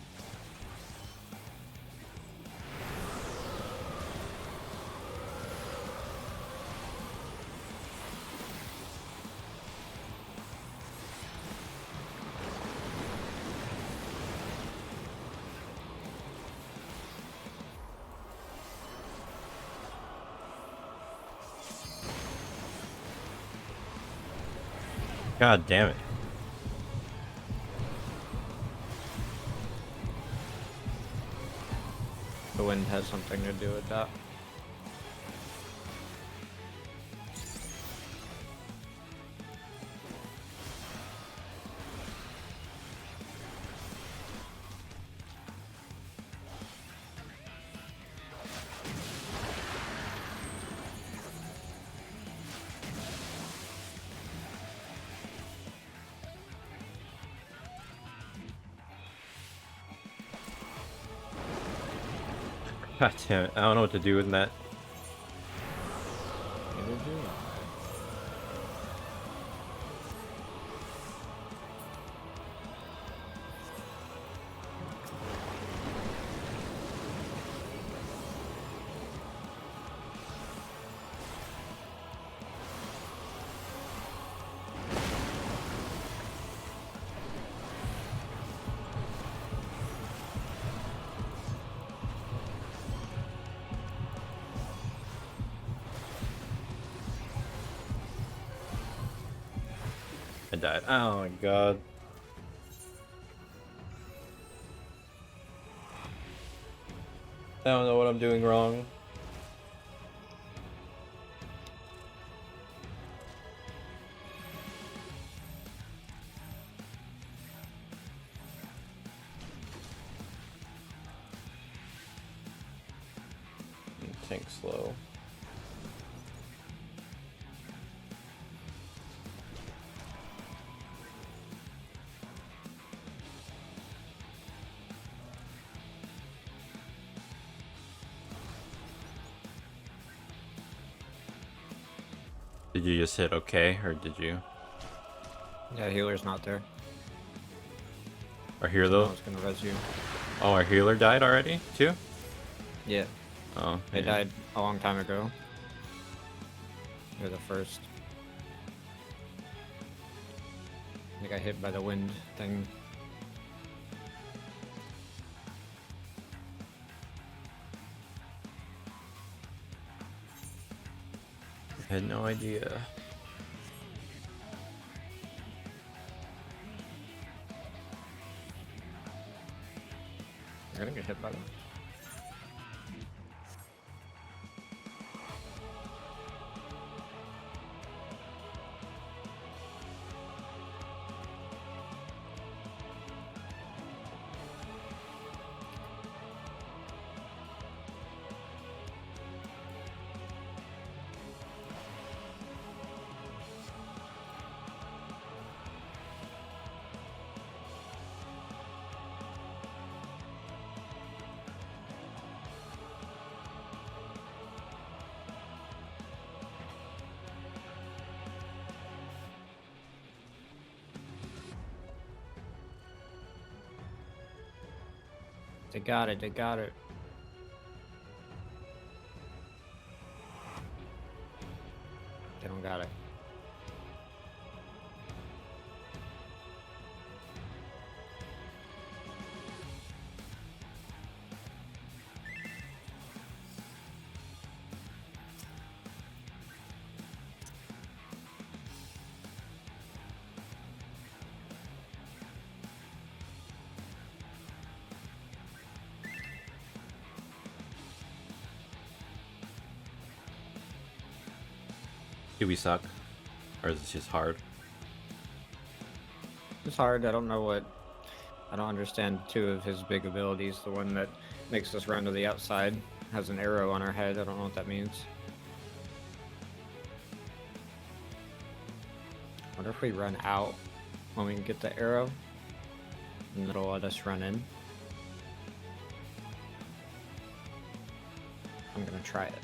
God damn it. The wind has something to do with that. God damn it. I don't know what to do with that. Neither do I. I died. Oh my god. I don't know what I'm doing wrong. Tank slow. Did you just hit okay, or did you? Yeah, healer's not there. Our healer? I was gonna res you. Oh, our healer died already, too? Yeah. Oh, They yeah. died a long time ago. They're the first. They got hit by the wind thing. I had no idea. You're gonna get hit by them. They got it, they got it. They don't got it. Do we suck? Or is this just hard? It's hard. I don't know what. I don't understand two of his big abilities. The one that makes us run to the outside has an arrow on our head. I don't know what that means. Wonder if we run out when we get the arrow, and it'll let us run in. I'm gonna try it.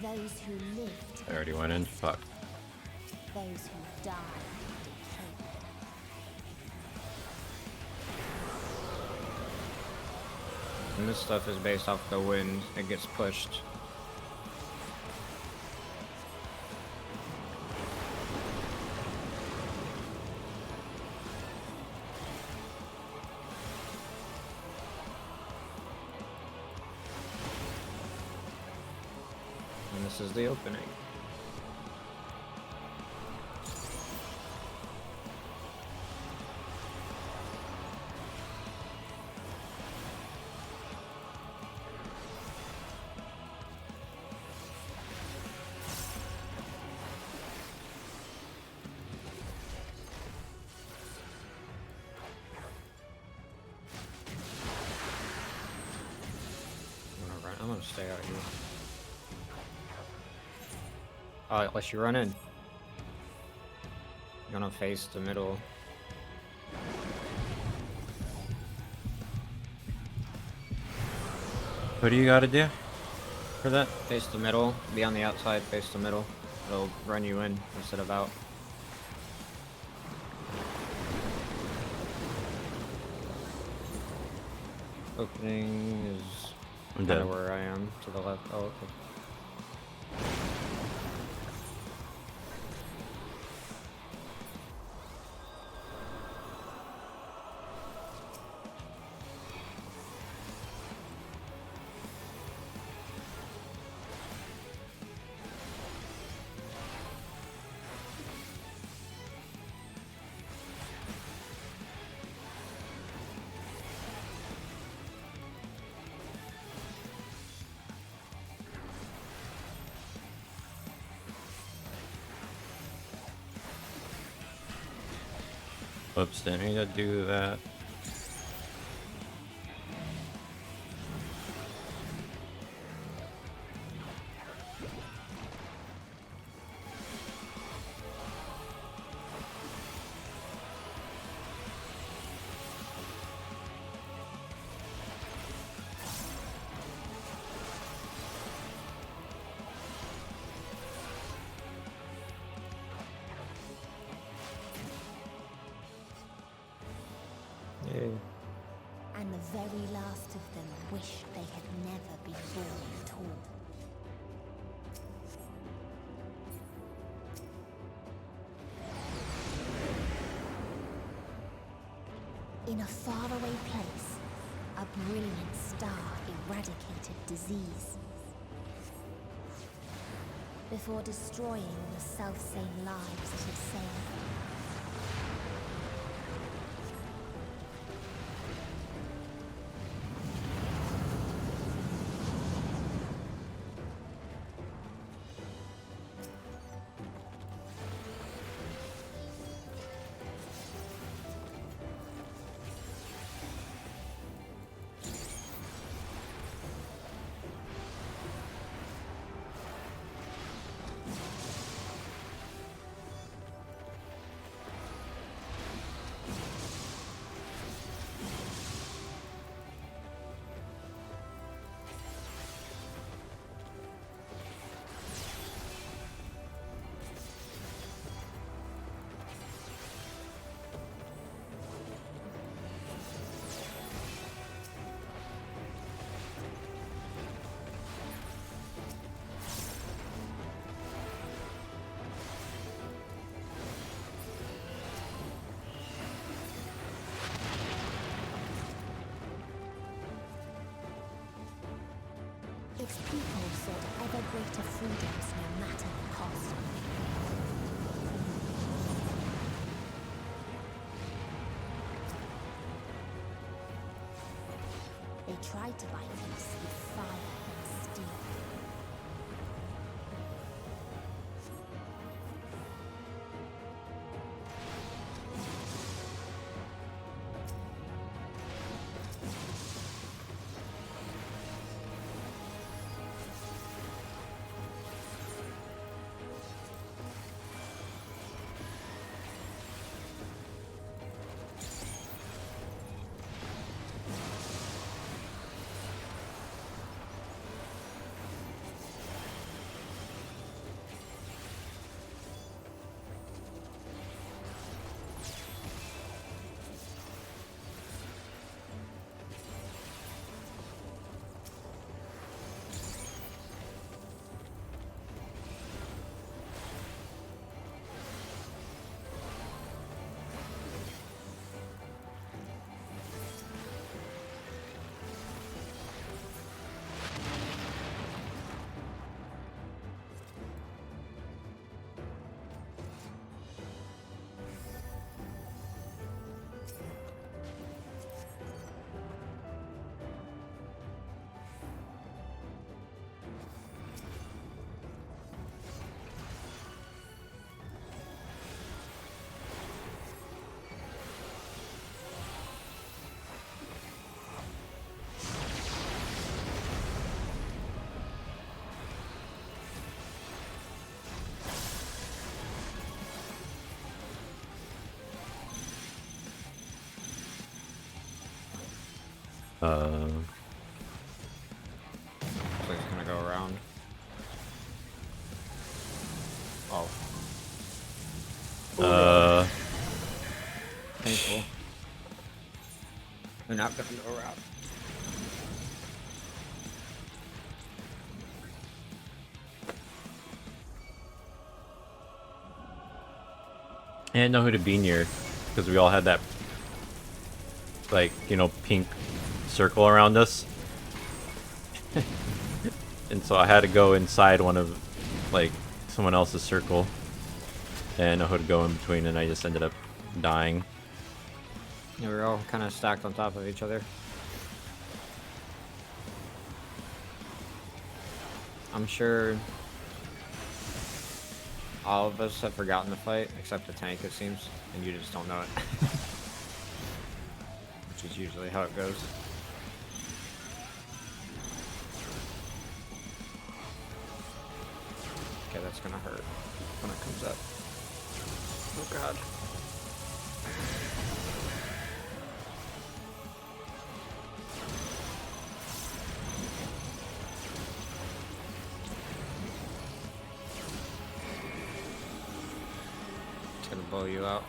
Those who lived. I already went in. Fuck. Those who died decayed. And this stuff is based off the wind. It gets pushed. And this is the opening. I'm gonna stay out here. Unless you run in. You're gonna face the middle. What do you gotta do for that? Face the middle. Be on the outside, face the middle. It'll run you in instead of out. Opening is I'm kind dead. of where I am, to the left. Oh, okay. Whoops, didn't mean to do that. And the very last of them wish they had never been born at all. In a faraway place, a brilliant star eradicated disease. Before destroying the self-same lives it had saved. greater freedoms no matter the cost. They tried to buy peace with fire and steel. So he's gonna go around. Oh. Painful. They're not gonna go around. I didn't know who to be near because we all had that, like, you know, pink circle around us. And so I had to go inside one of, like, someone else's circle. And I didn't know who to go in between, and I just ended up dying. Yeah, we were all kind of stacked on top of each other. I'm sure all of us have forgotten the fight, except the tank, it seems, and you just don't know it. Which is usually how it goes. Okay, that's gonna hurt when it comes up. Oh god. It's gonna blow you out.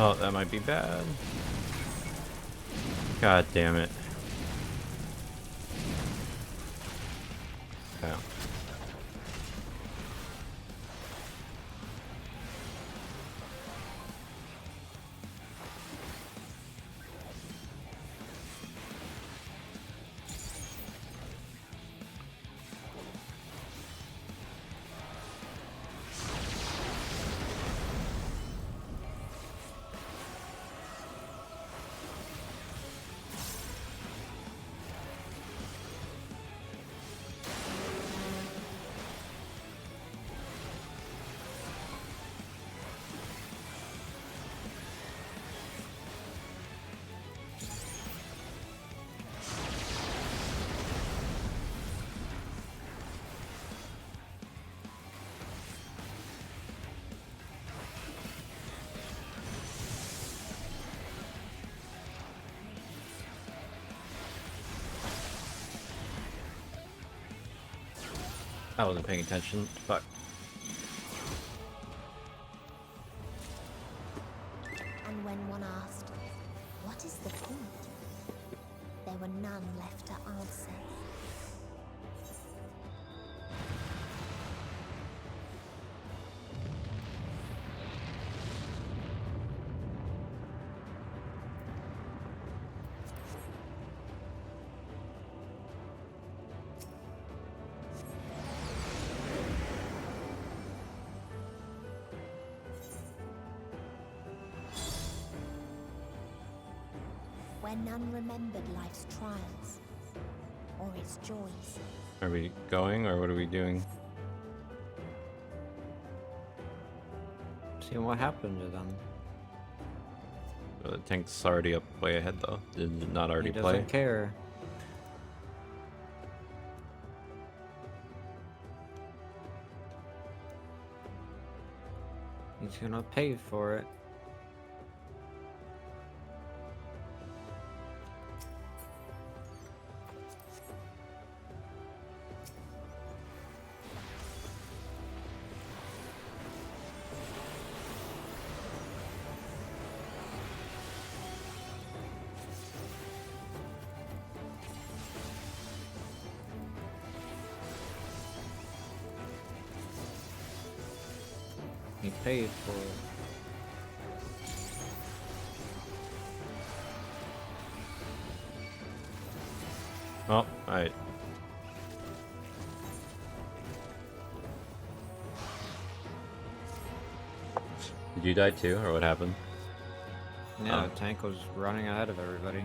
Oh, that might be bad. God damn it. Okay. I wasn't paying attention. Fuck. And when one asked, what is the point? There were none left to answer. Where none remembered life's trials or its joys. Are we going, or what are we doing? Seeing what happened to them. The tank's already up way ahead, though. Did it not already He play? doesn't care. He's gonna pay for it. He paid for it. Oh, alright. Did you die too, or what happened? Yeah, the tank was running ahead of everybody.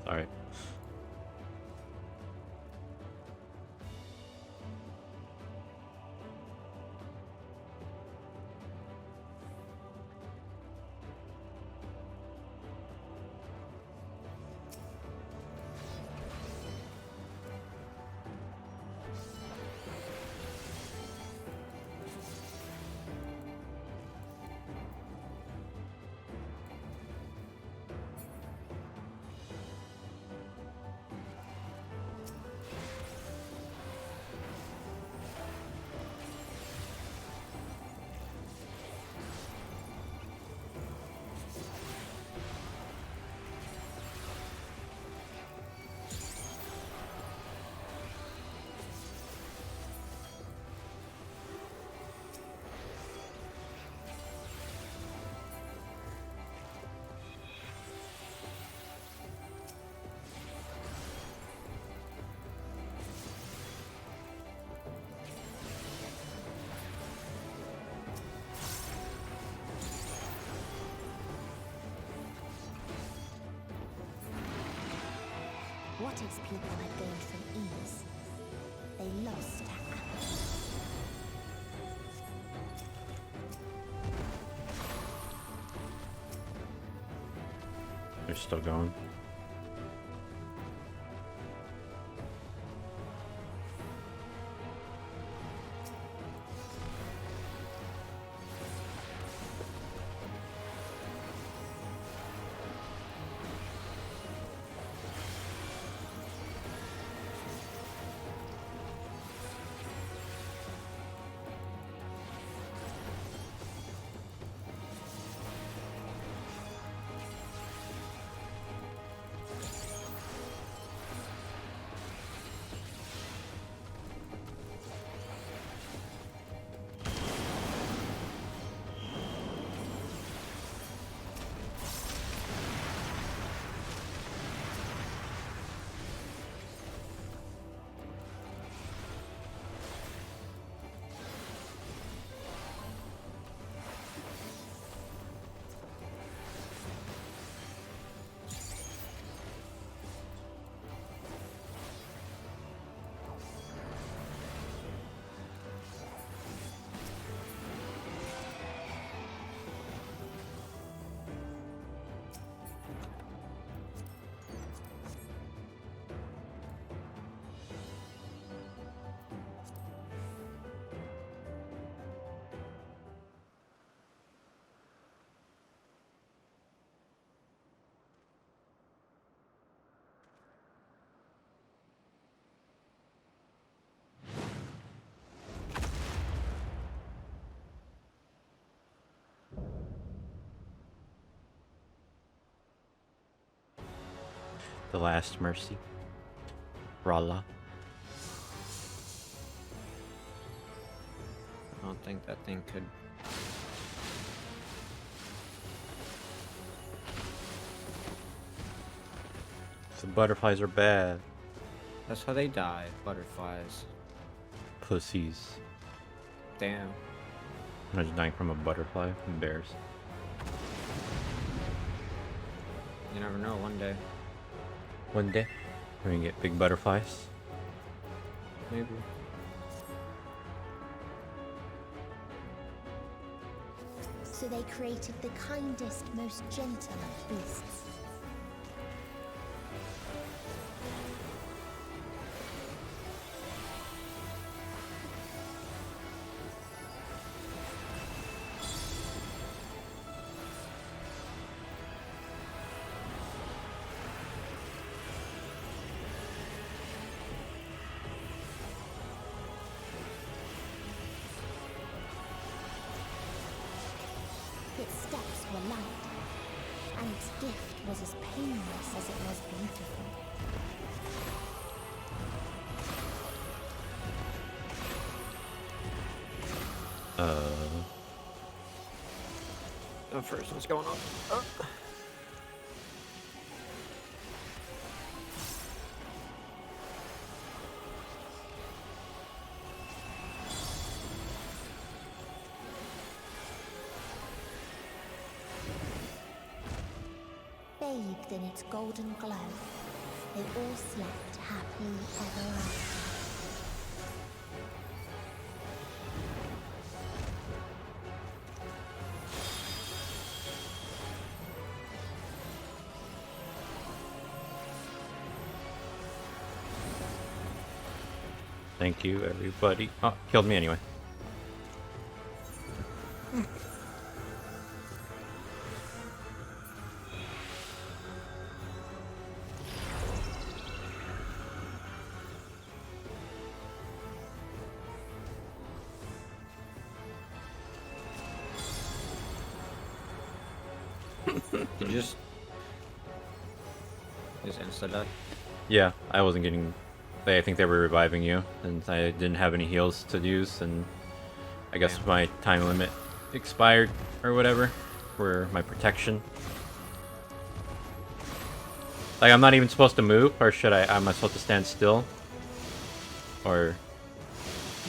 Sorry. What if people had gained from ease? They lost apathy. They're still going. The last mercy. Rala. I don't think that thing could. The butterflies are bad. That's how they die, butterflies. Pussies. Damn. Imagine dying from a butterfly. Bears. You never know, one day. One day, we're gonna get big butterflies. Maybe. So they created the kindest, most gentle of beasts. Its steps were light, and its gift was as painless as it was beautiful. Oh, first one's going up. Oh. Bathed in its golden glow, they all slept happily ever after. Thank you, everybody. Oh, killed me anyway. Did you just insta that? Yeah, I wasn't getting. I think they were reviving you, and I didn't have any heals to use, and I guess my time limit expired or whatever for my protection. Like, I'm not even supposed to move, or should I? Am I supposed to stand still? Or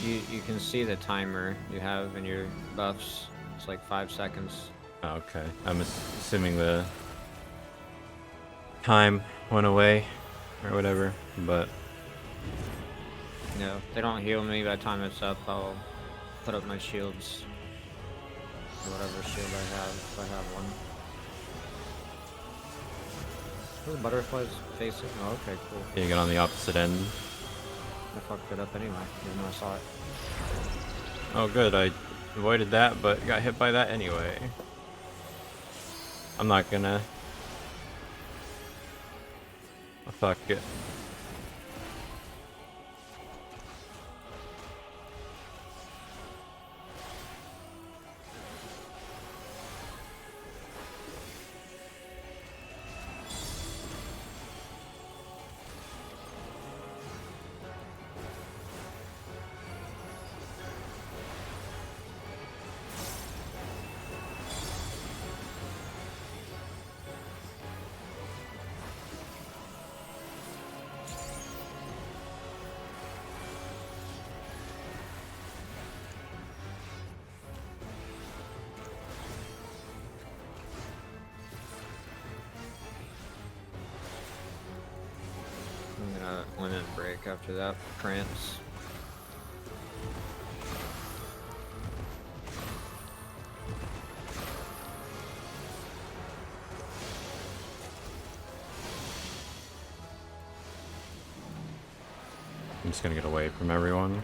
You can see the timer you have in your buffs. It's like 5 seconds. oh, okay, I'm assuming the time went away or whatever, but No, they don't heal me by the time it's up. I'll put up my shields. Or whatever shield I have, if I have one. Where the butterflies facing? Oh, okay, cool. you get on the opposite end. I fucked it up anyway, even though I saw it. Oh good, I avoided that, but got hit by that anyway. I'm not gonna... oh, fuck it. I'm gonna limit break after that. Trance. I'm just gonna get away from everyone.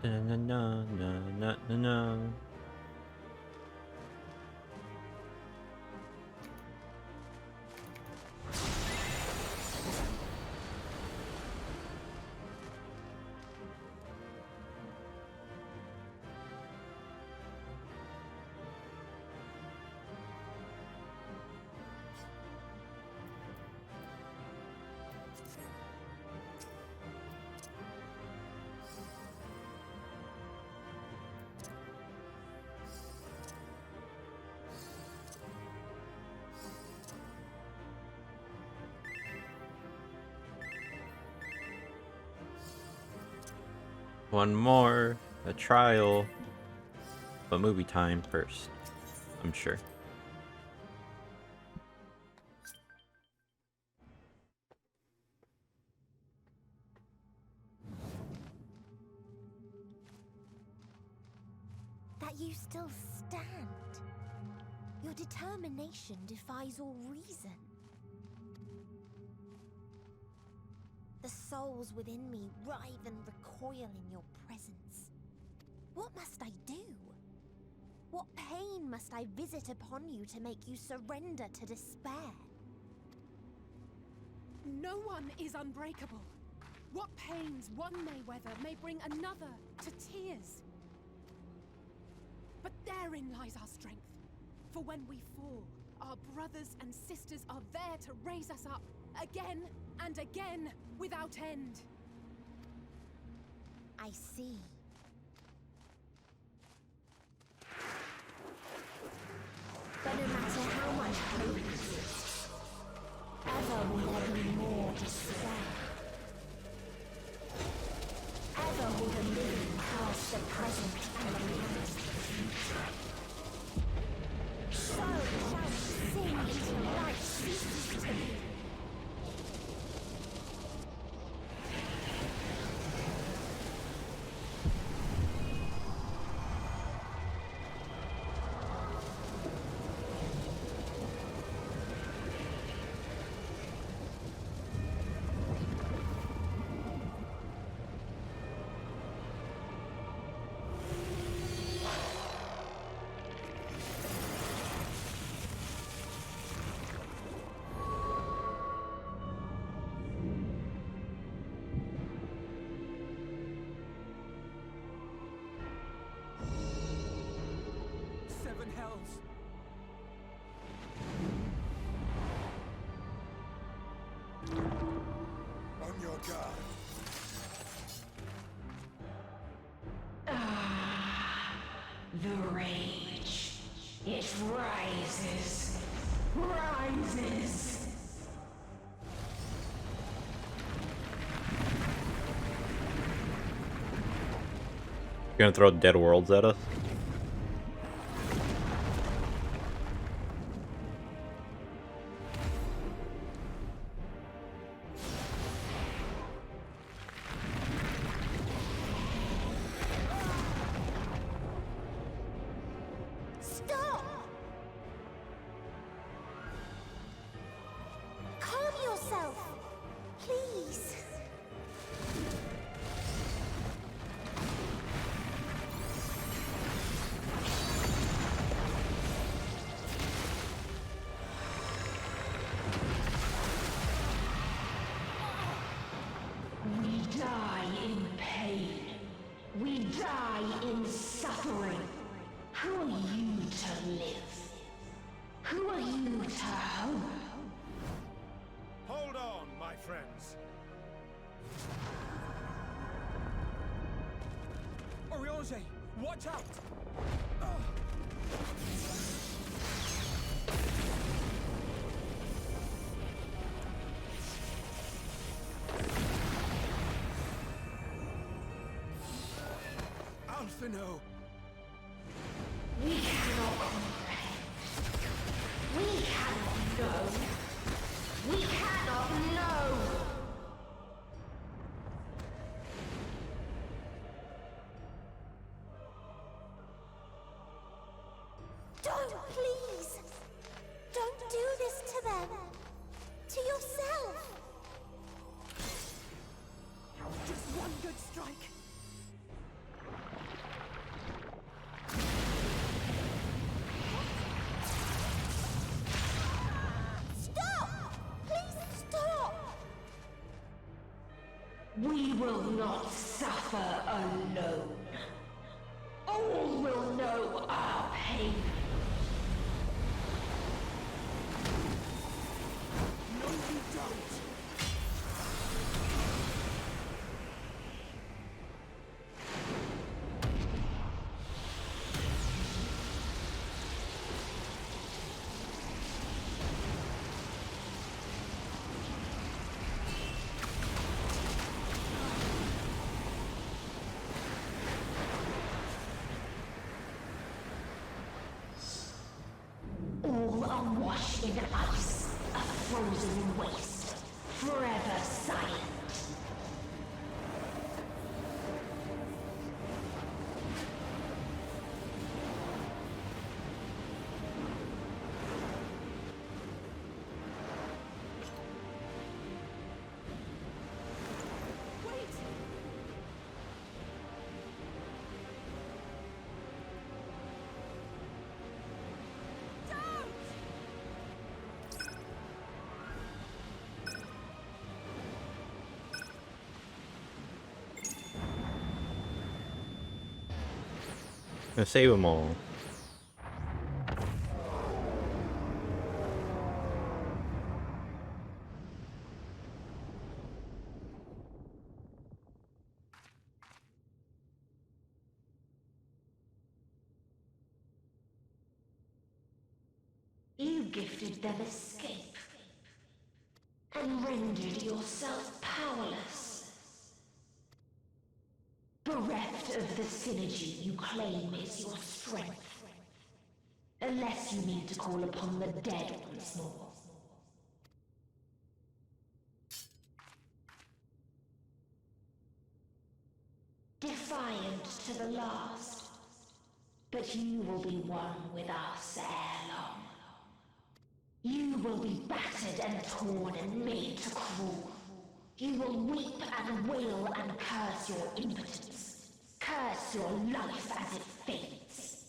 Na na na na na na na. One more, a trial, but movie time first, I'm sure. That you still stand. Your determination defies all reason. The souls within me writhe and recoil in your presence. What must I do? What pain must I visit upon you to make you surrender to despair? No one is unbreakable. What pains one may weather may bring another to tears. But therein lies our strength. For when we fall, our brothers and sisters are there to raise us up, again and again, without end. I see. But no matter how much hope exists, ever will there be more despair. Ever will the living pass the present and the past. So shall we sing until life ceases to be. Seven hells. On your guard. The rage. It rises. Rises. You gonna throw dead worlds at us? Stop! Calm yourself, please. We die in pain. We die in suffering. Who are you to live? Who are you to hope? Hold on, my friends. Oriange, watch out! Alphino! We cannot comprehend. We cannot know. We cannot know. Don't, please! Don't do this to them! To yourself! Just one good strike. We will not suffer alone. All will know our pain. No, you don't! All awash in ice, a frozen waste, forever silent. Gonna save them all. You gifted them escape and rendered yourself powerless. Bereft of the synergy you claim is your strength. Unless you need to call upon the dead once more. Defiant to the last. But you will be one with us ere long. You will be battered and torn and made to crawl. You will weep and wail and curse your impotence. Curse your life as it fades.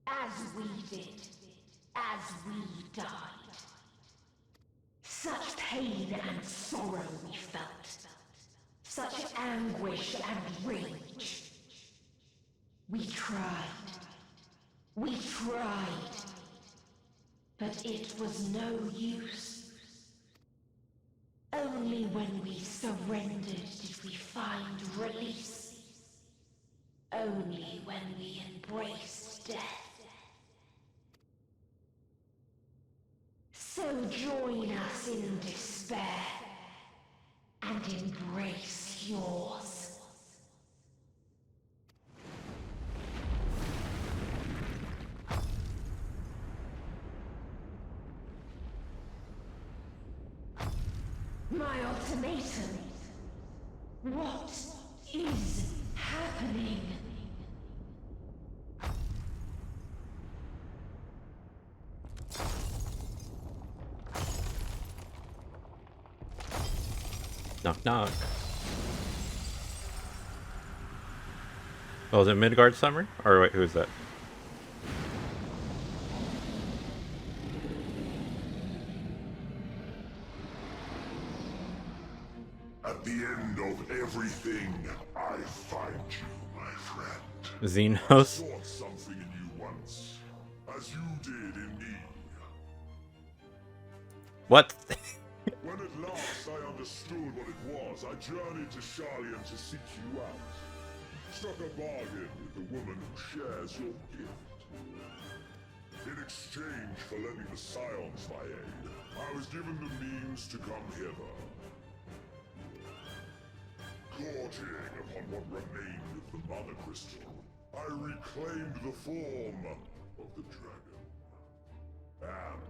As we did. As we died. Such pain and sorrow we felt. Such anguish and rage. We tried. We tried. But it was no use. Only when we surrendered did we find release. Only when we embraced death. So join us in despair and embrace yours. My ultimatum. What is happening? Knock knock. Oh, is it Midgard Summer? Or wait, who is that? At the end of everything, I find you, my friend. Xenos? I sought something in you once, as you did in me. What? When at last I understood what it was, I journeyed to Sharlayan to seek you out. Struck a bargain with the woman who shares your gift. In exchange for lending the Scions my aid, I was given the means to come hither. Gorging upon what remained of the Mother Crystal, I reclaimed the form of the dragon. And,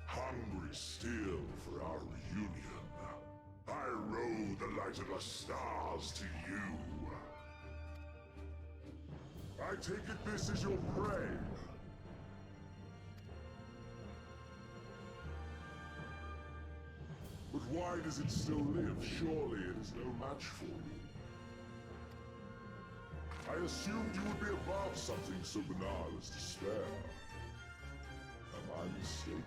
hungry still for our reunion, I rode the light of the stars to you. I take it this is your prey. But why does it still live? Surely it is no match for you. I assumed you would be above something so banal as despair. Am I mistaken?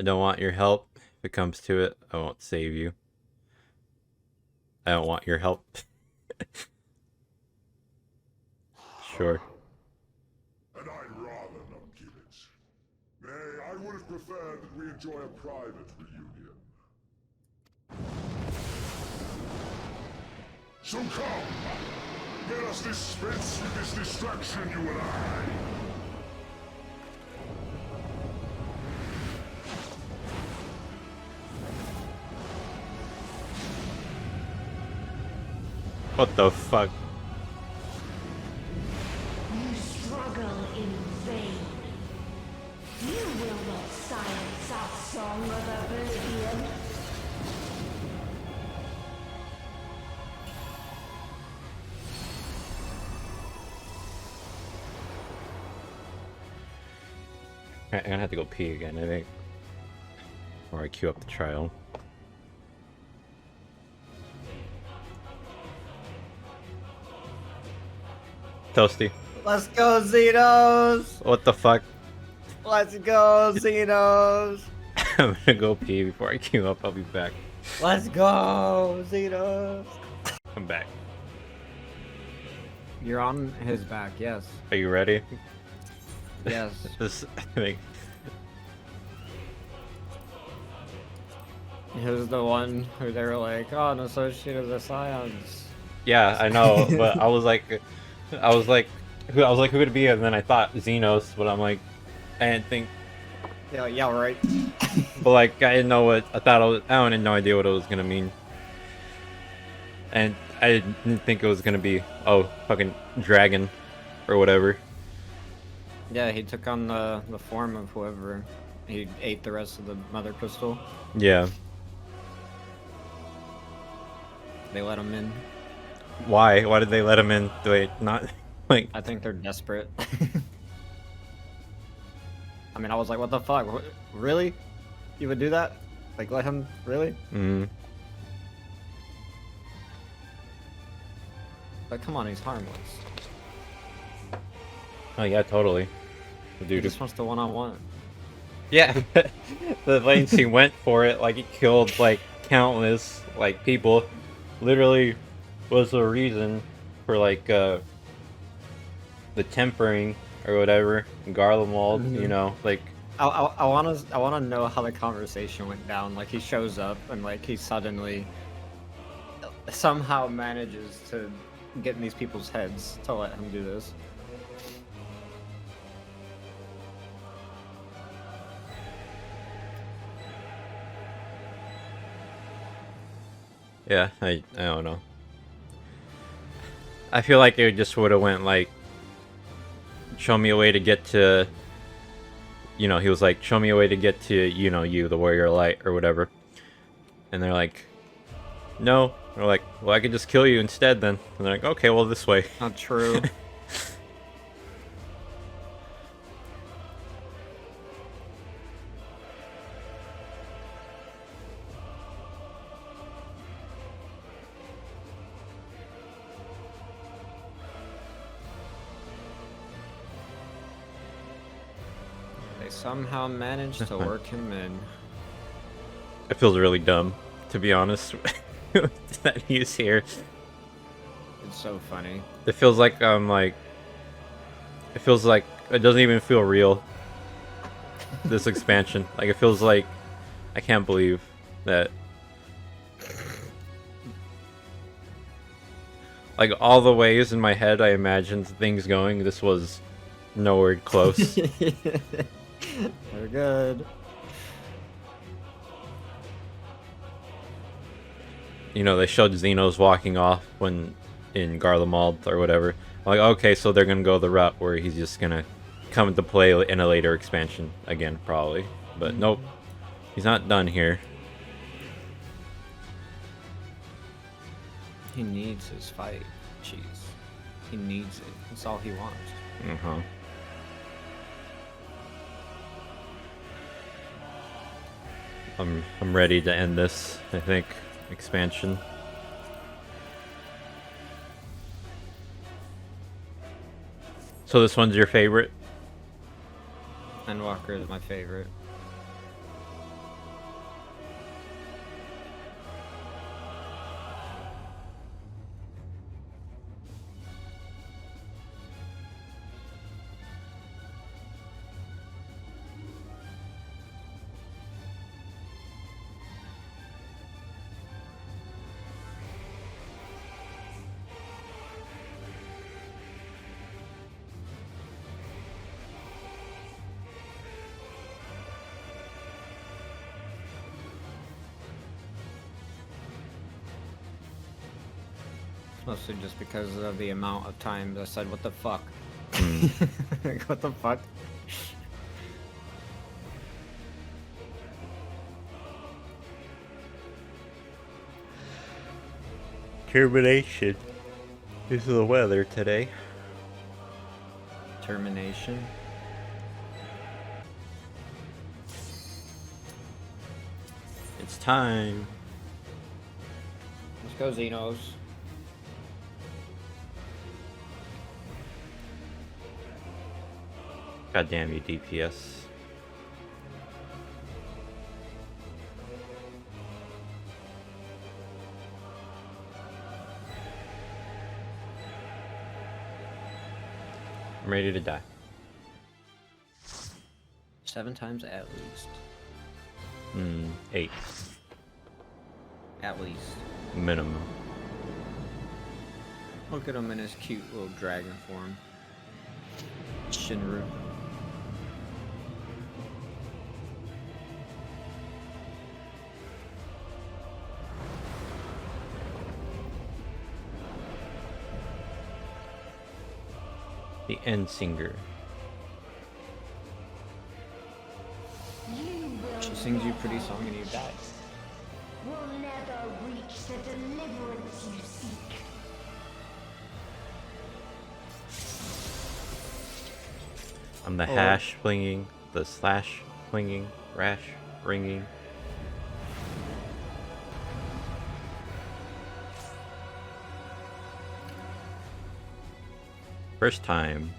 don't want your help. If it comes to it, I won't save you. I don't want your help. Sure. And I'd rather not give it. Nay, I would have preferred that we enjoy a private reunion. So come! Let us dispense with this distraction, you and I! What the fuck? You struggle in vain. You will not silence our song of oblivion. I'm gonna have to go pee again, I think. Or I queue up the trial. Toasty. Let's go, Xenos! What the fuck? Let's go, Xenos! I'm gonna go pee before I queue up. I'll be back. Let's go, Xenos! I'm back. You're on his back, yes. Are you ready? Yes. This, I think. He was the one who they were like, oh, an associate of the Scions. Yeah, I know, but I was like, who would it be? And then I thought Xenos, but I'm like, I didn't think. Yeah, right. But like, I didn't know what I thought. I had no idea what it was gonna mean, and I didn't think it was gonna be fucking dragon, or whatever. Yeah, he took on the form of whoever. He ate the rest of the mother crystal. Yeah. They let him in. Why? Why did they let him in? Do they not like? I think they're desperate. I mean, I was like, what the fuck? Really? You would do that? Like, let him? Really? Mm. But come on, he's harmless. Oh yeah, totally. The He dude just wants to one-on-one. Yeah, the lengths he went for it, like he killed like countless like people. Literally was the reason for like the tempering or whatever in Garlemald, you know, like I wanna know how the conversation went down. Like he shows up and like he suddenly somehow manages to get in these people's heads to let him do this. yeah, I don't know. I feel like it just would have went like, show me a way to get to, you know, he was like, show me a way to get to, you know, you, the warrior of light, or whatever. And they're like, no. They're like, well, I could just kill you instead then. And they're like, okay, well, this way. Not true. They somehow managed to work him in. It feels really dumb, to be honest, that he's here. It's so funny. It feels like it feels like it doesn't even feel real, this expansion. Like, it feels like I can't believe that, like, all the ways in my head I imagined things going, this was nowhere close. They're good. You know, they showed Xenos walking off when in Garlemald or whatever. I'm like, okay, so they're gonna go the route where he's just gonna come into play in a later expansion again, probably. But nope, he's not done here. He needs his fight, Cheese. He needs it. That's all he wants. Uh-huh. I'm ready to end this, I think, expansion. So this one's your favorite? Endwalker is my favorite. Mostly just because of the amount of times I said, what the fuck? Hmm. Like, what the fuck? Termination is the weather today. Termination? It's time. Let's go, Xenos. God damn you, DPS. I'm ready to die. 7 times at least. 8. At least. Minimum. Look at him in his cute little dragon form. Shinru. The End Singer. She sings you a pretty song and you die. Will never reach the deliverance you seek. I'm the hash flinging, the slash flinging, rash ringing. First time.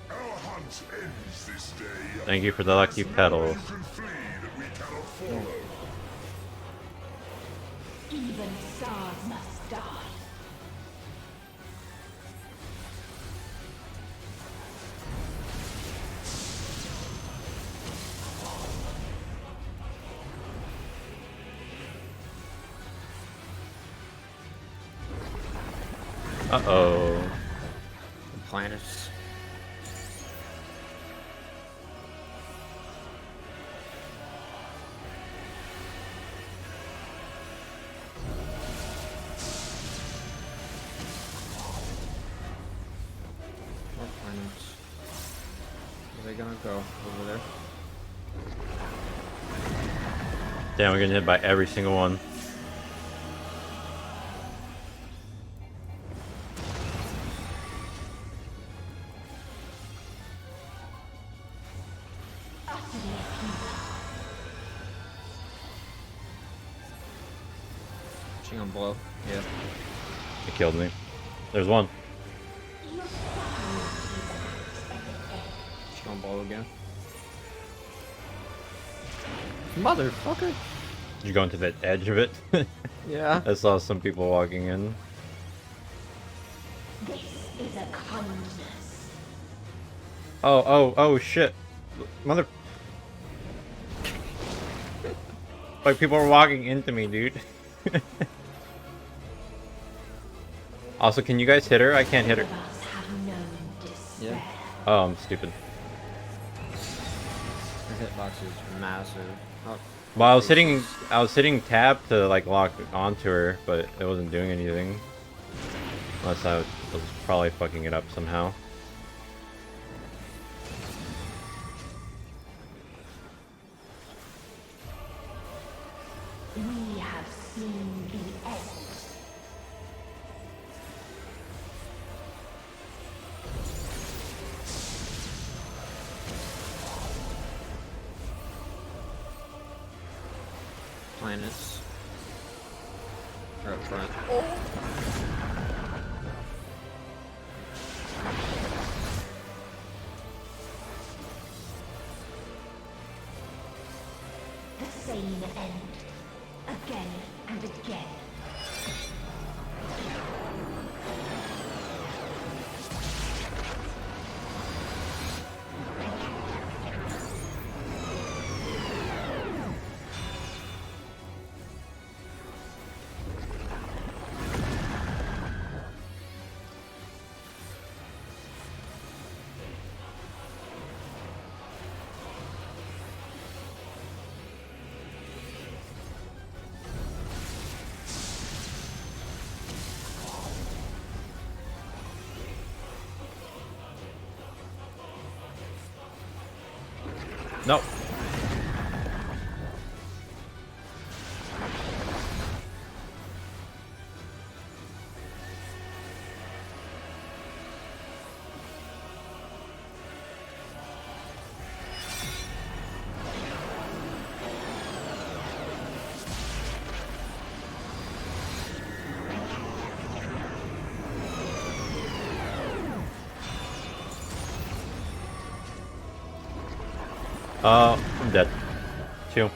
Our hunt ends this day. Thank you for the lucky petals. Even stars must die. Uh-oh. The planets. More planets. Where are they gonna go? Over there? Damn, we're getting hit by every single one. She gonna blow? Yeah. It killed me. There's one. She gonna blow again. Motherfucker! Did you go into the edge of it? Yeah. I saw some people walking in. This is a kindness. Oh, shit. Mother... Like, people are walking into me, dude. Also, can you guys hit her? I can't hit her. Yeah. Oh, I'm stupid. Her hitbox is massive. Oh, Well, I was hitting tab to like lock onto her, but it wasn't doing anything. Unless I was probably fucking it up somehow. We have seen the end. planets. Or up front. The same end. Again and again. Nope. I'm dead. Chill.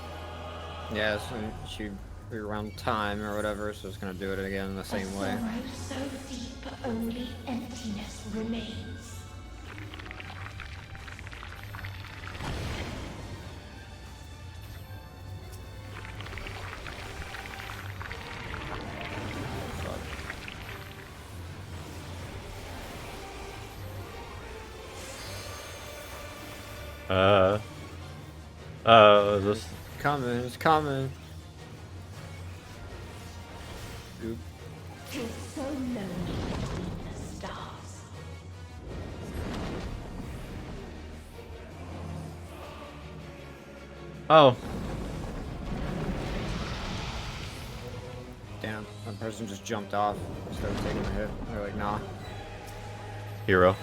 Yeah, so she rewound time or whatever, so it's gonna do it again the same way. So deep, only emptiness remains. This Coming, it's coming. Oop. Tis so lonely between the stars. Oh. Damn, that person just jumped off instead of taking the hit. They're like, nah. Hero.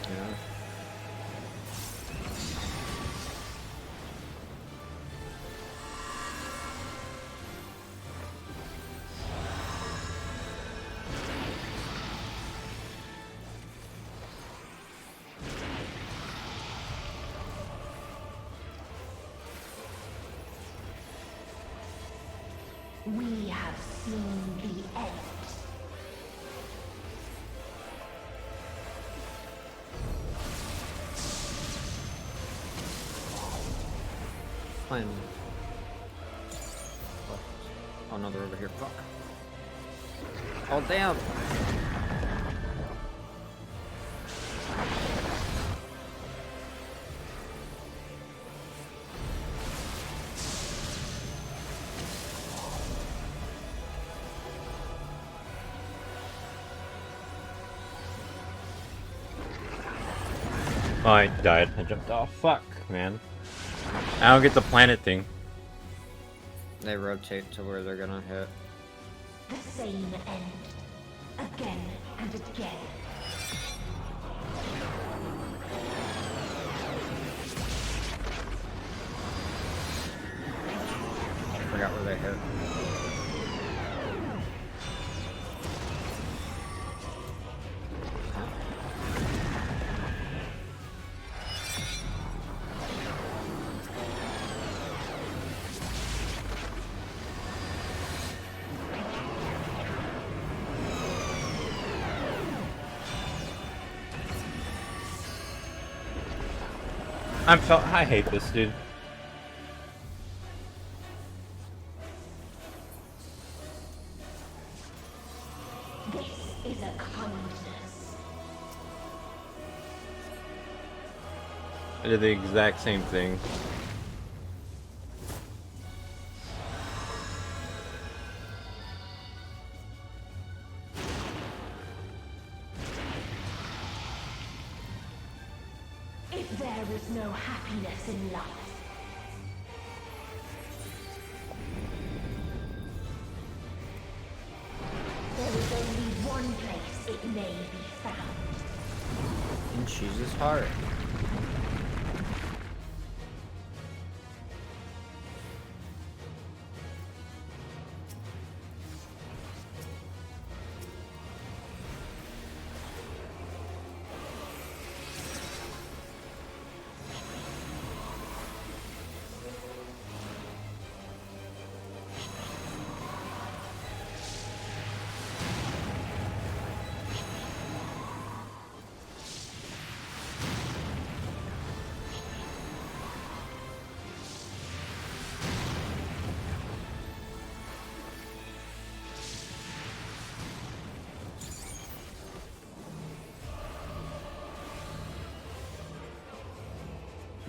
Yeah. We have seen the end. Fine. Oh no, they're over here. Fuck. Oh damn. Oh, I died. I jumped off. Fuck, man. I don't get the planet thing. They rotate to where they're gonna hit. The same end. Again and again. I forgot where they hit. I hate this dude. This is a kindness. I did the exact same thing. If there is no happiness in life, there is only one place it may be found. In Jesus' heart.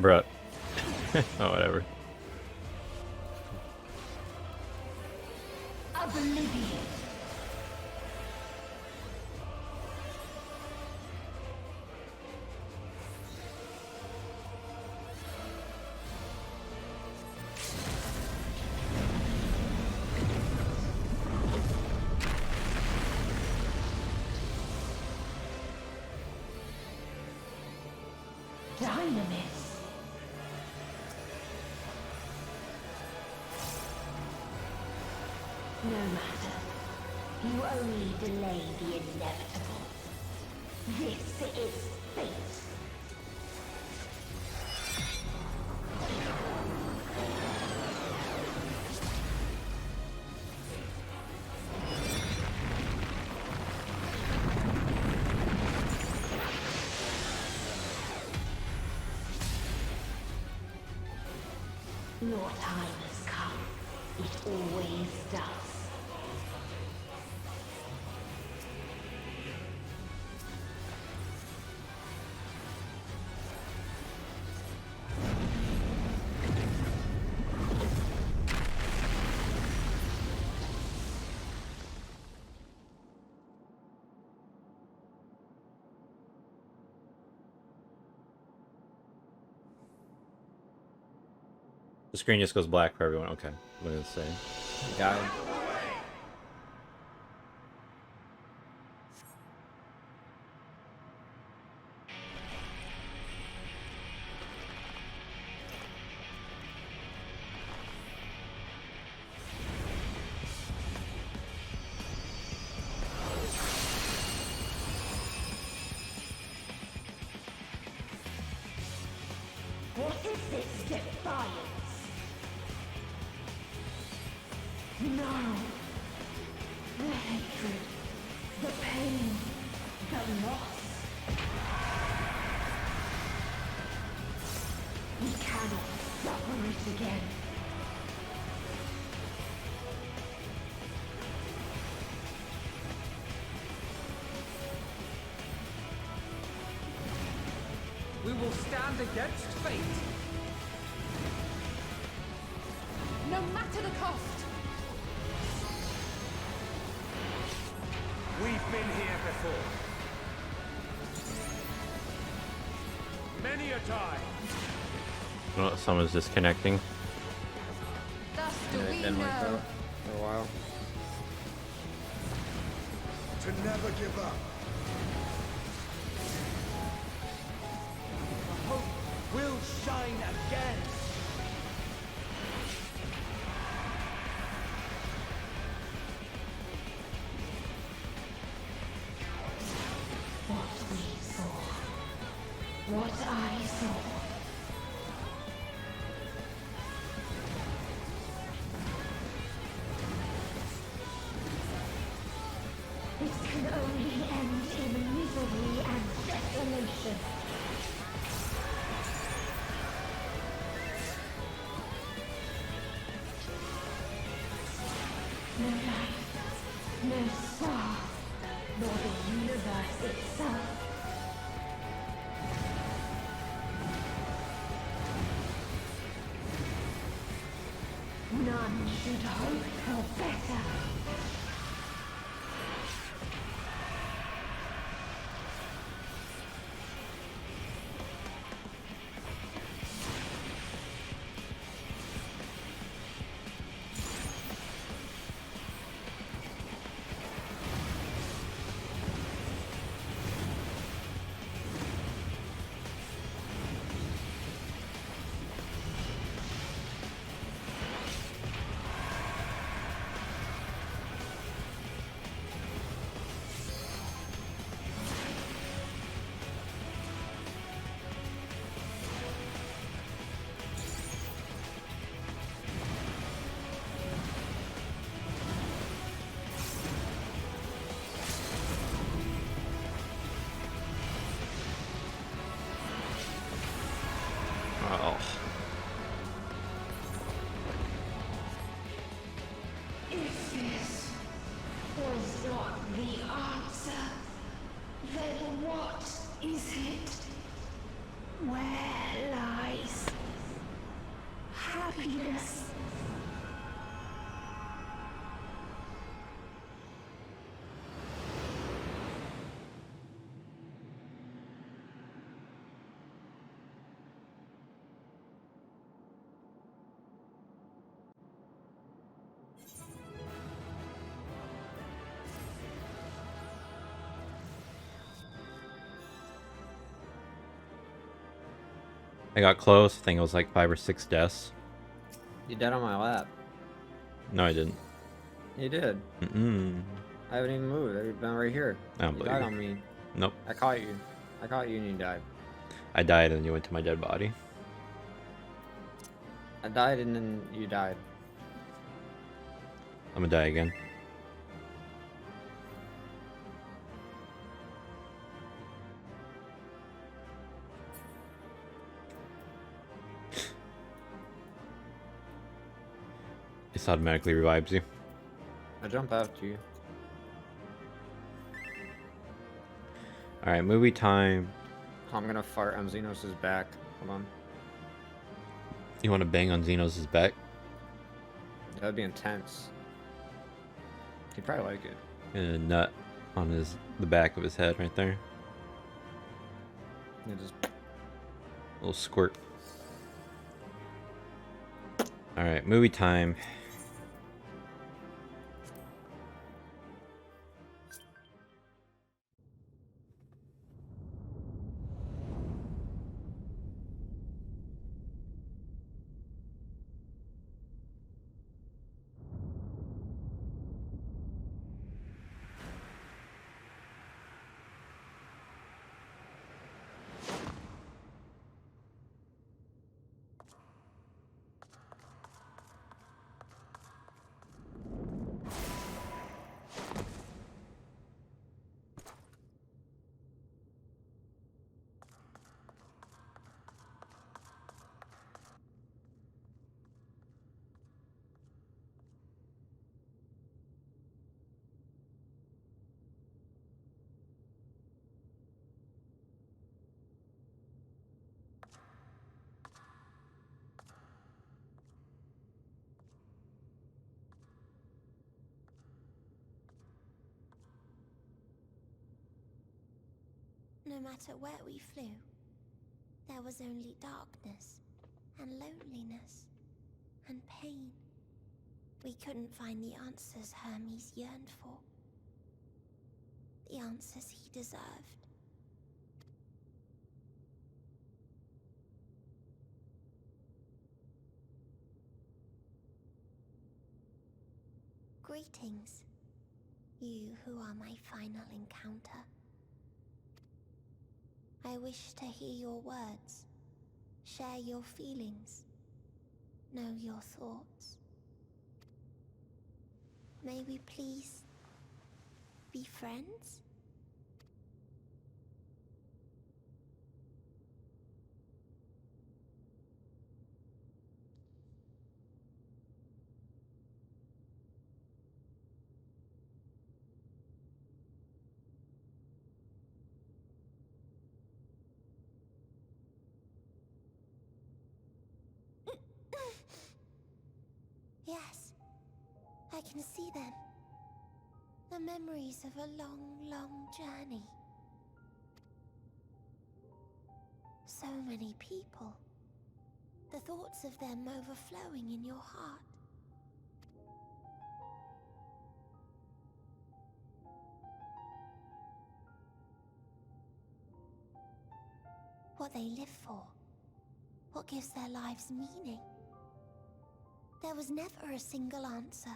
Bruh. Oh, whatever. Oblivion. dynamis. No matter. You only delay the inevitable. This is fate. Your time has come. It always does. The screen just goes black for everyone. Okay, what did it say? Guy. What is this defiance? No. The hatred, the pain, the loss. We cannot suffer it again. We will stand against fate. No matter the cost. We've been here before. Many a time. Oh, someone's disconnecting. Thus do Yeah, we it's been like that know. for a while. To never give up. Hope will shine again. What we saw. What I saw. This can only end in misery and desolation. No life, no star, nor the universe itself. None should hope for better. Oh. If this was not the answer, then what is it? Where lies happiness? I got close. I think it was like 5 or 6 deaths. You died on my lap. No, I didn't. You did. I haven't even moved. I've been right here. I don't You believe died you. on me. Nope. I caught you. I caught you and you died. I died and you went to my dead body. I died and then you died. I'm gonna die again. This automatically revives you. I jumped after you. Alright, movie time. I'm gonna fart on Xenos' back. Hold on. You want to bang on Xenos' back? That'd be intense. He'd probably like it. And a nut on the back of his head right there. Yeah, just A little squirt. Alright, movie time. No matter where we flew, there was only darkness and loneliness and pain. We couldn't find the answers Hermes yearned for. The answers he deserved. Greetings, you who are my final encounter. I wish to hear your words, share your feelings, know your thoughts. May we please be friends? Yes, I can see them. The memories of a long, long journey. So many people. The thoughts of them overflowing in your heart. What they live for. What gives their lives meaning. There was never a single answer.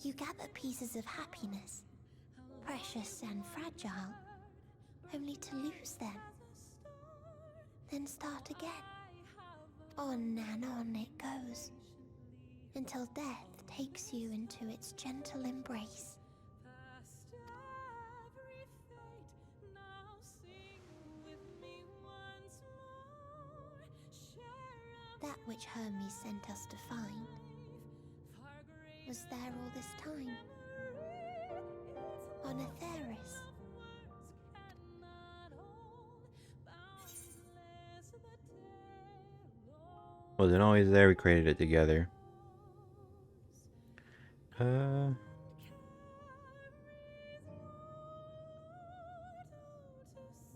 You gather pieces of happiness, precious and fragile, only to lose them. Then start again. On and on it goes, until death takes you into its gentle embrace. That which Hermes sent us to find was there all this time, on Atheris. Wasn't always there, we created it together. It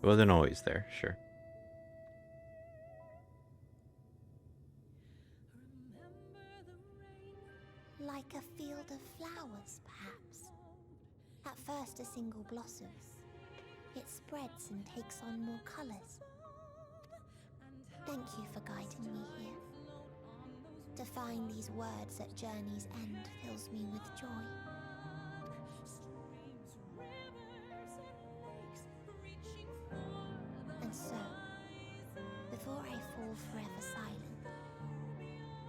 wasn't always there, sure. Like a field of flowers, perhaps. At first a single blossom, it spreads and takes on more colors. Thank you for guiding me here. To find these words at journey's end fills me with joy. And so, before I fall forever silent,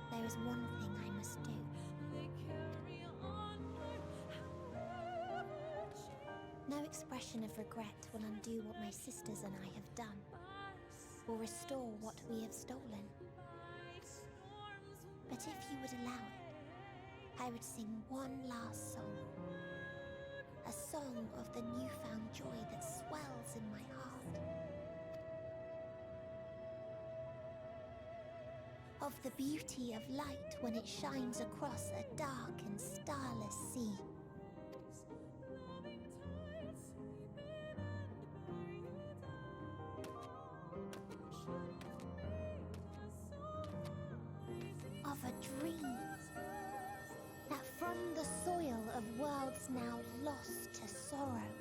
there is one thing I must do. No expression of regret will undo what my sisters and I have done, or restore what we have stolen. But if you would allow it, I would sing one last song. A song of the newfound joy that swells in my heart. Of the beauty of light when it shines across a dark and starless sea. Of a dream that from the soil of worlds now lost to sorrow,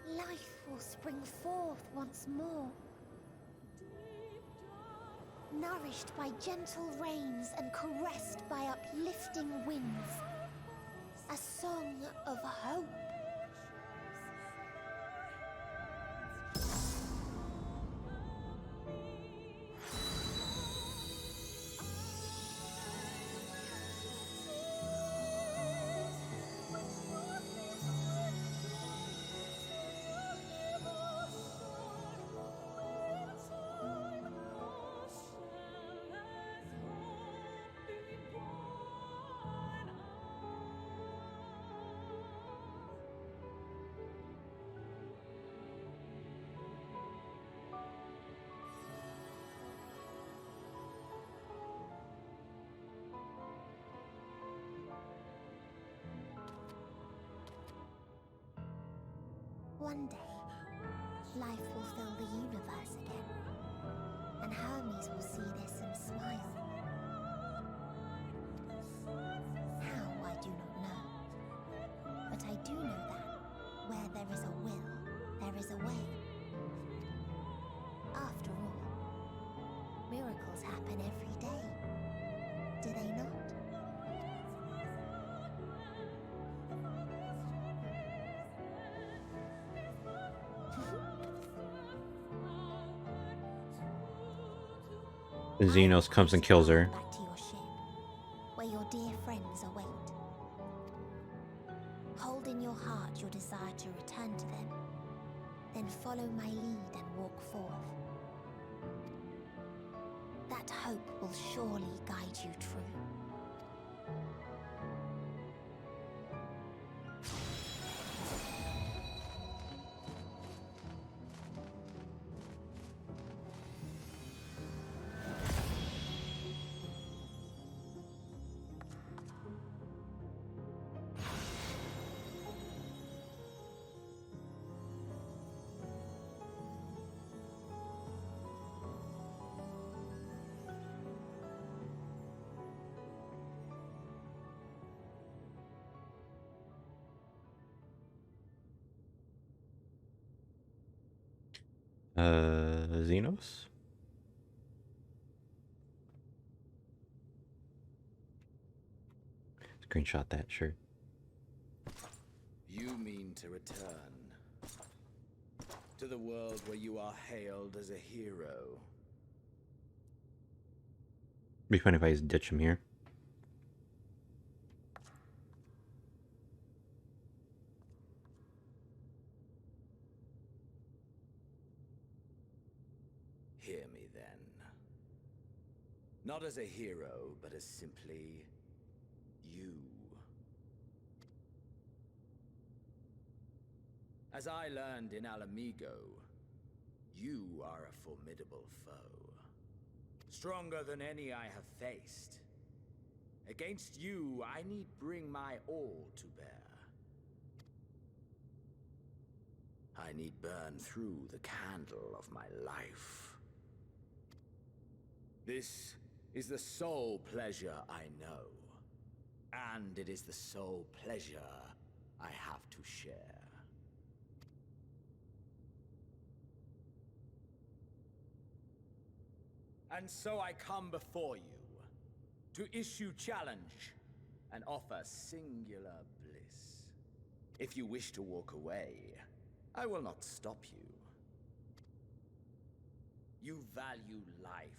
life will spring forth once more, nourished by gentle rains and caressed by uplifting winds. A song of hope. One day, life will fill the universe again, and Hermes will see this and smile. How, I do not know. But I do know that where there is a will, there is a way. After all, miracles happen every day, do they not? Xenos comes and kills her. Back to your ship, where your dear friends await. Hold in your heart your desire to return to them, then follow my lead and walk forth. That hope will surely guide you true. Xenos? Screenshot that, sure. You mean to return to the world where you are hailed as a hero? Be funny if I just ditch him here. Hear me then. Not as a hero, but as simply you. As I learned in Alamigo, you are a formidable foe. Stronger than any I have faced. Against you, I need bring my all to bear. I need burn through the candle of my life. This is the sole pleasure I know. And it is the sole pleasure I have to share. And so I come before you to issue challenge and offer singular bliss. If you wish to walk away, I will not stop you. You value life.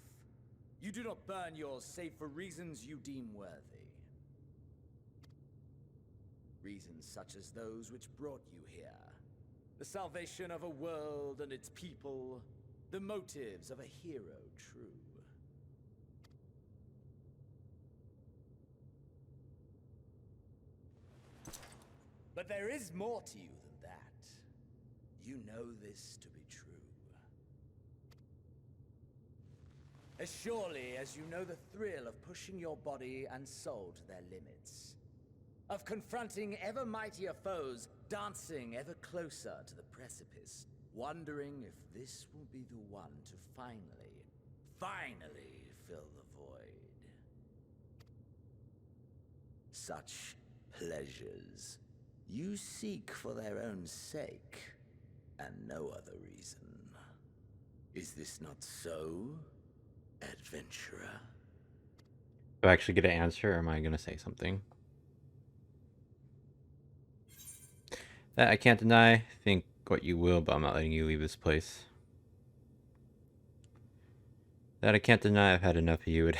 You do not burn yours save for reasons you deem worthy. Reasons such as those which brought you here. The salvation of a world and its people. The motives of a hero true. But there is more to you than that. You know this to be true. As surely as you know the thrill of pushing your body and soul to their limits. Of confronting ever mightier foes, dancing ever closer to the precipice, wondering if this will be the one to finally fill the void. Such pleasures you seek for their own sake, and no other reason. Is this not so, adventurer? Do I actually get an answer, or am I going to say something? That I can't deny. Think what you will, but I'm not letting you leave this place. That I can't deny. I've had enough of you.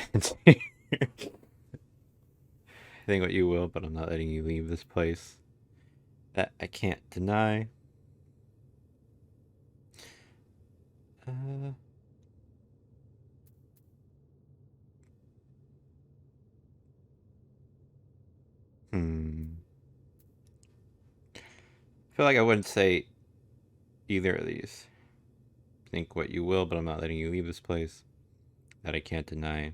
Think what you will, but I'm not letting you leave this place. That I can't deny. I feel like I wouldn't say either of these. Think what you will, but I'm not letting you leave this place. That I can't deny.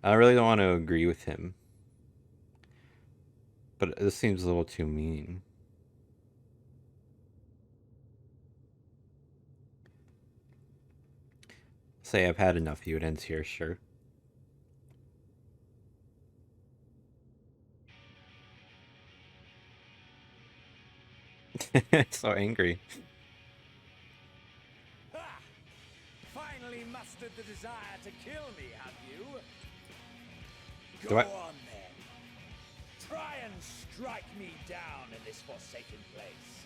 I really don't want to agree with him. But this seems a little too mean. Say I've had enough of you. It ends here, sure. So angry. Ha! Finally mustered the desire to kill me, have you? Go on then. Try and strike me down in this forsaken place.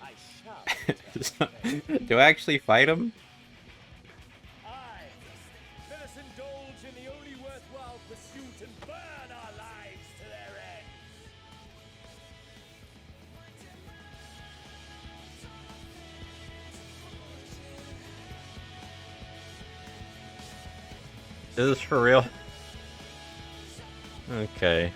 I shall. Do I actually fight him? Aye. Let us indulge in the only worthwhile pursuit and burn our lives to their end. Is this for real? Okay.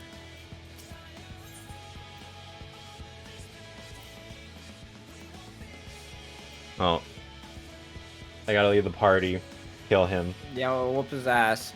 Oh. I gotta leave the party. Kill him. Yeah, we'll whoop his ass.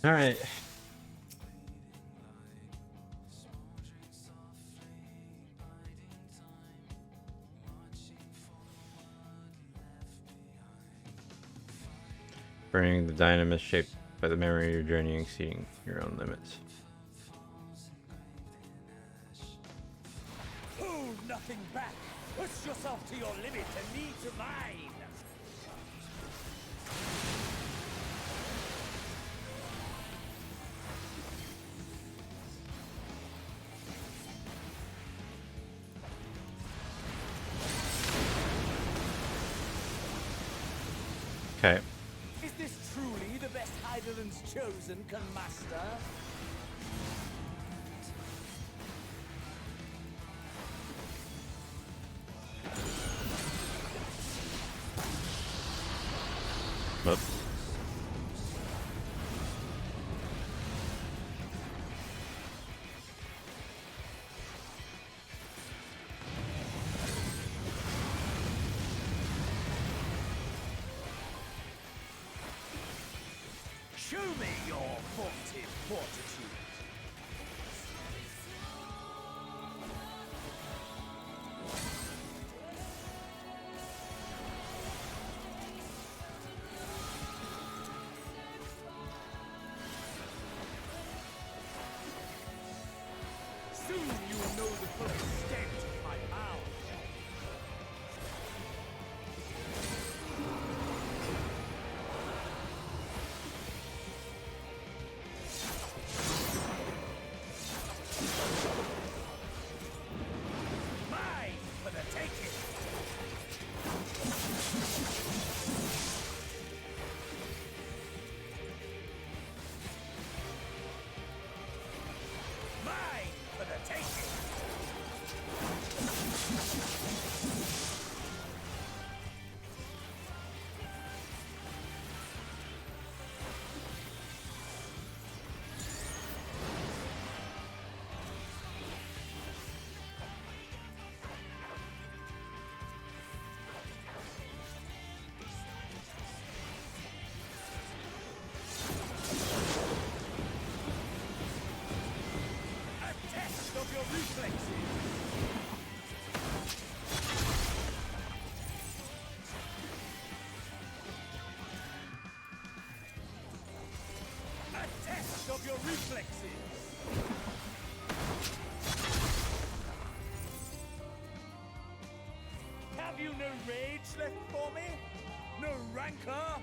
All right. Burning the dynamite shaped by the memory of your journey, exceeding your own limits. Hold nothing back. Push yourself to your limit and me to mine. Okay. Is this truly the best Heidelland's chosen can master? Oops. Show me your vaunted fortitude. Soon you will know the full extent of my power. Mine for the taking. Mine for the taking. A test of your reflexes. A test of your reflexes. Have you no rage left for me? No rancor?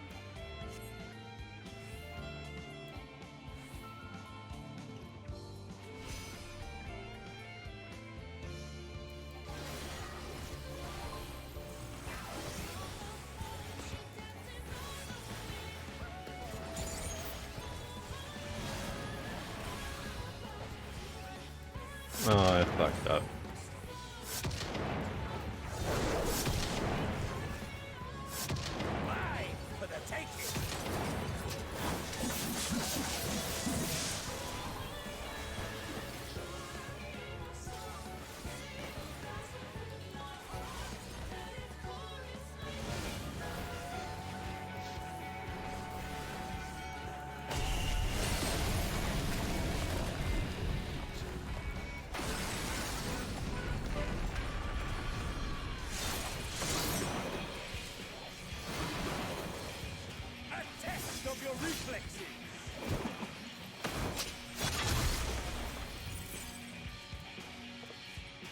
Oh, I fucked up. Mine for the taking. A test of your reflexes.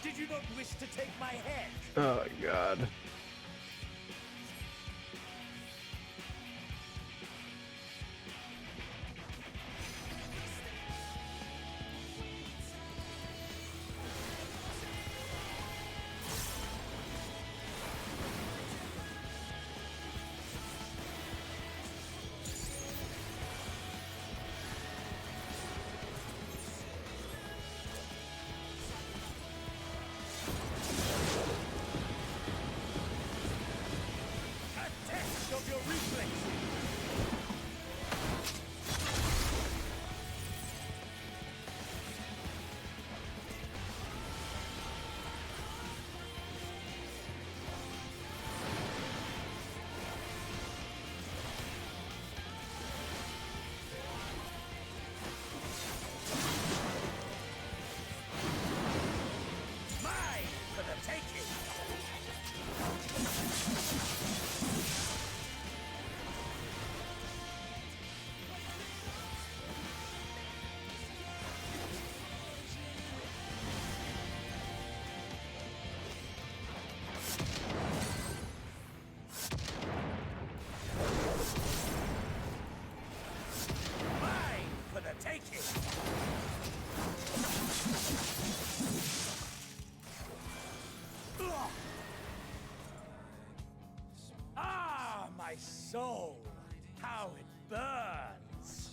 Did you not wish to take my head? Oh god. A test of your reflexes. Mine for the taking. Mine for the taking. Ugh. Ah, my soul, how it burns.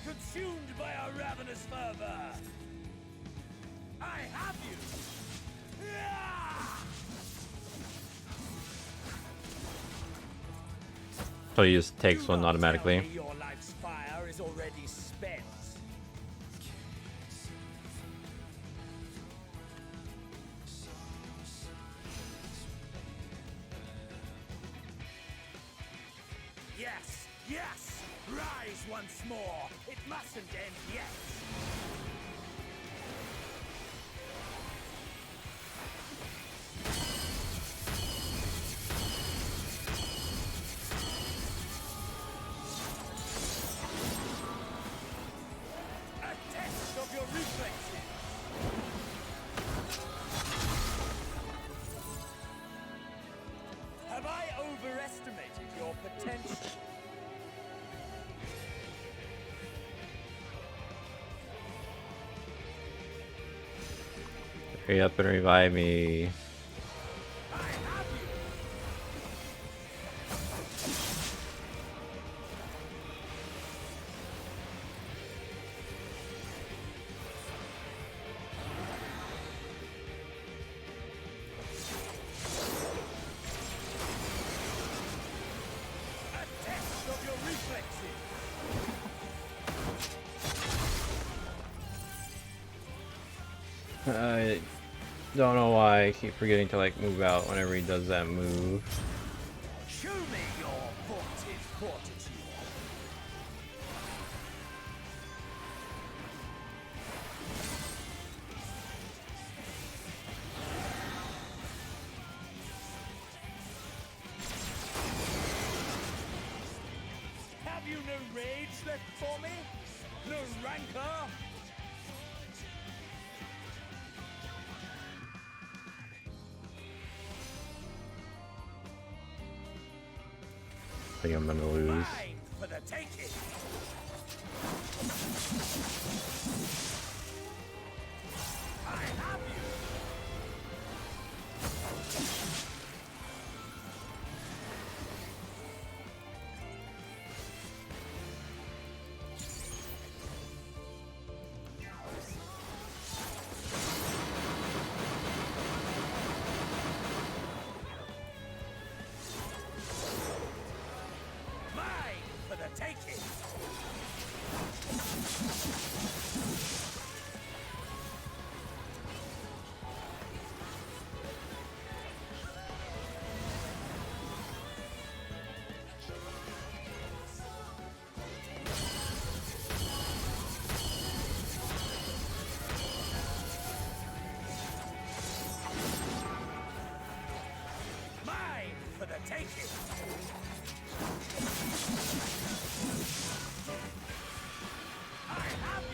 consumed by a ravenous fervor. I have you. So he just takes one automatically. Your life's fire is already spent. Yes, yes! Rise once more! It mustn't end yet! A test of your reflexes! Have I overestimated your potential? Hurry up and revive me. A test of your reflexes! I don't know why I keep forgetting to like move out whenever he does that move. Show me your vaunted fortitude! Have you no rage left for me? No rancor? I think I'm gonna lose. Mine for the taking! I have you! Mine for the taking! Mine for the taking! I have you!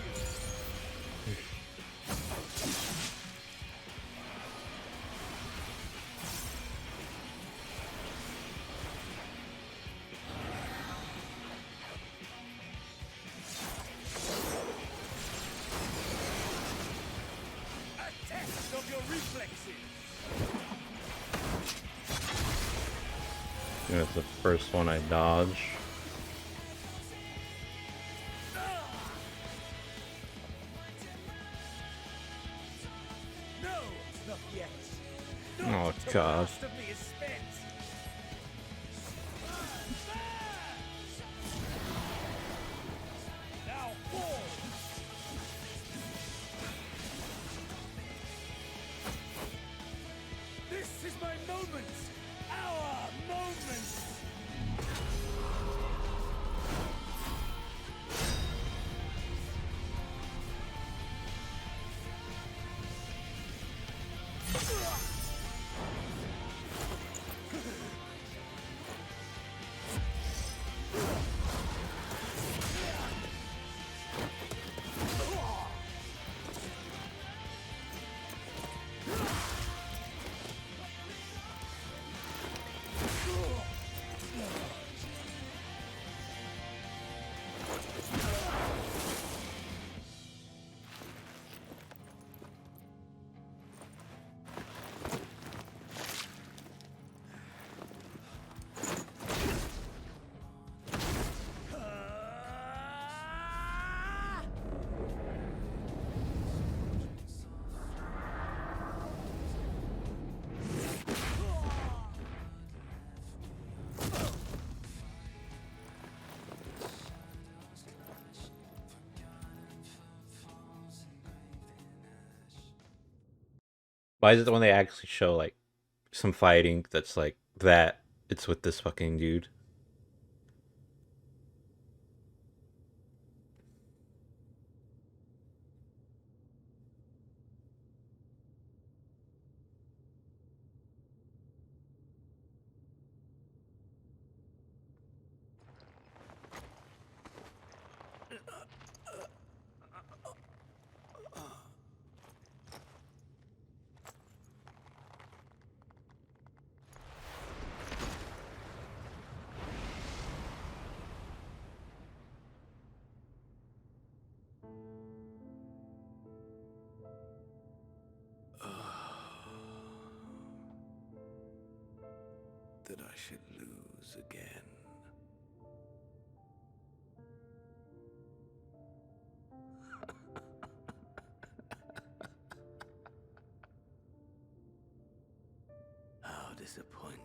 A test of your reflexes! That's the first one I dodge. No, not yet. Oh god. Most of me is spent. Now fall. This is my moment. Our moment. Why is it when they actually show like some fighting that's like that, it's with this fucking dude? That I should lose again. How disappointing.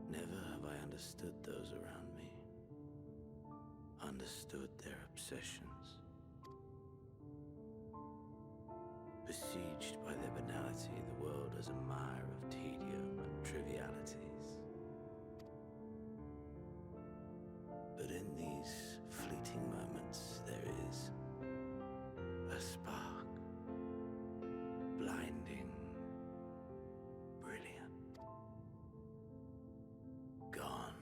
Never have I understood those around me. Understood their obsessions. Besieged by their banality, the world is a mire of tedium and trivialities. But in these fleeting moments, there is a spark. Blinding. Brilliant. Gone.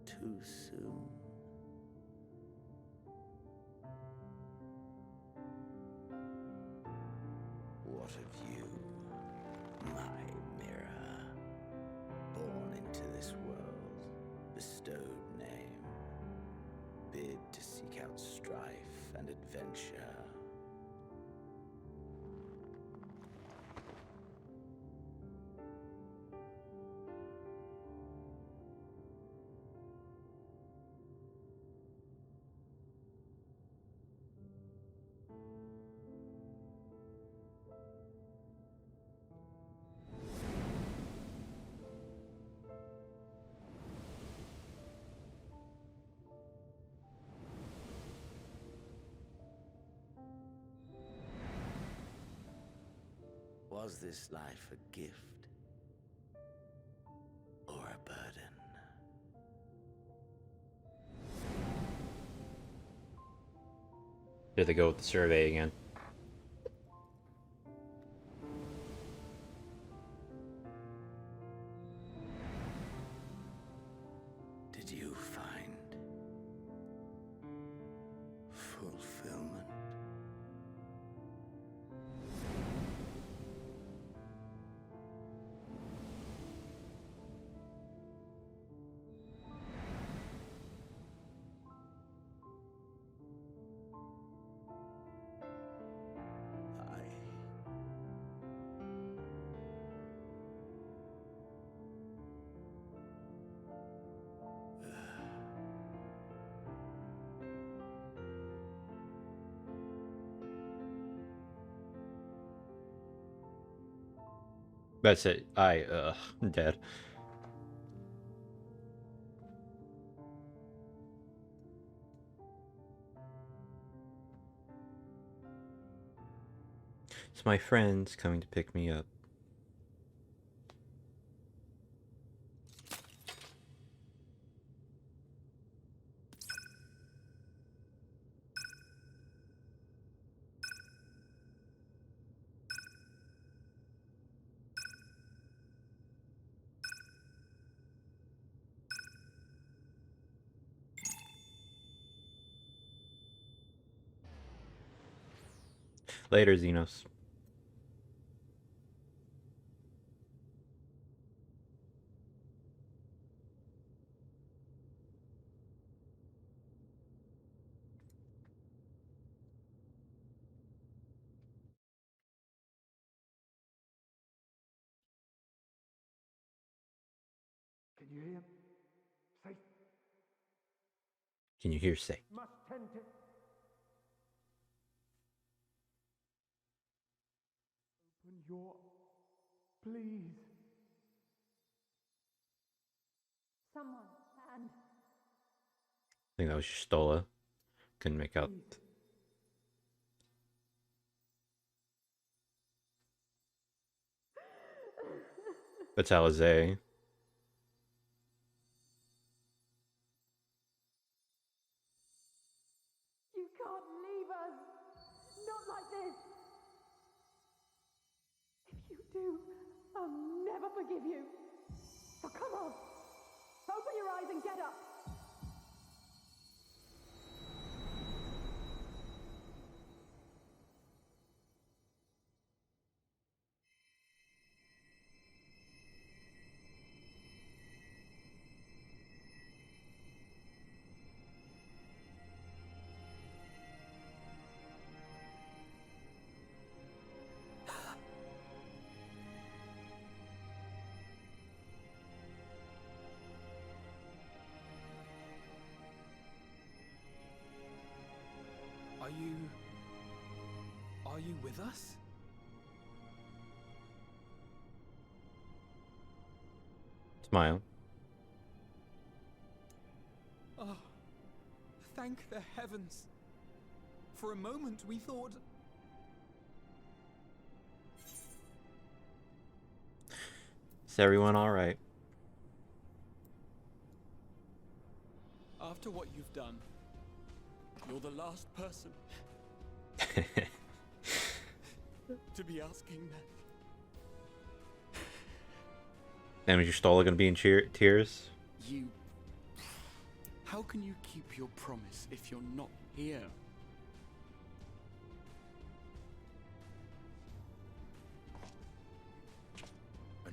Too soon. What of you, my mirror? Born into this world, bestowed name, bid to seek out strife and adventure. Was this life a gift or a burden? Here they go with the survey again. Did you find fulfillment? That's it. I'm dead. It's my friends coming to pick me up. Later, Xenos. You hear? Safe. Can you hear say? Must tend to. Open your. Please. Someone, and I think that was Stola. Couldn't make out. That's Alizé. you can't leave us. Not like this. If you do, I'll never forgive you. So come on. Open your eyes and get up. Are you with us? Smile. Oh, thank the heavens. For a moment we thought... Is everyone alright? After what you've done, you're the last person to be asking that. And is your Stola gonna be in tears? You... How can you keep your promise if you're not here?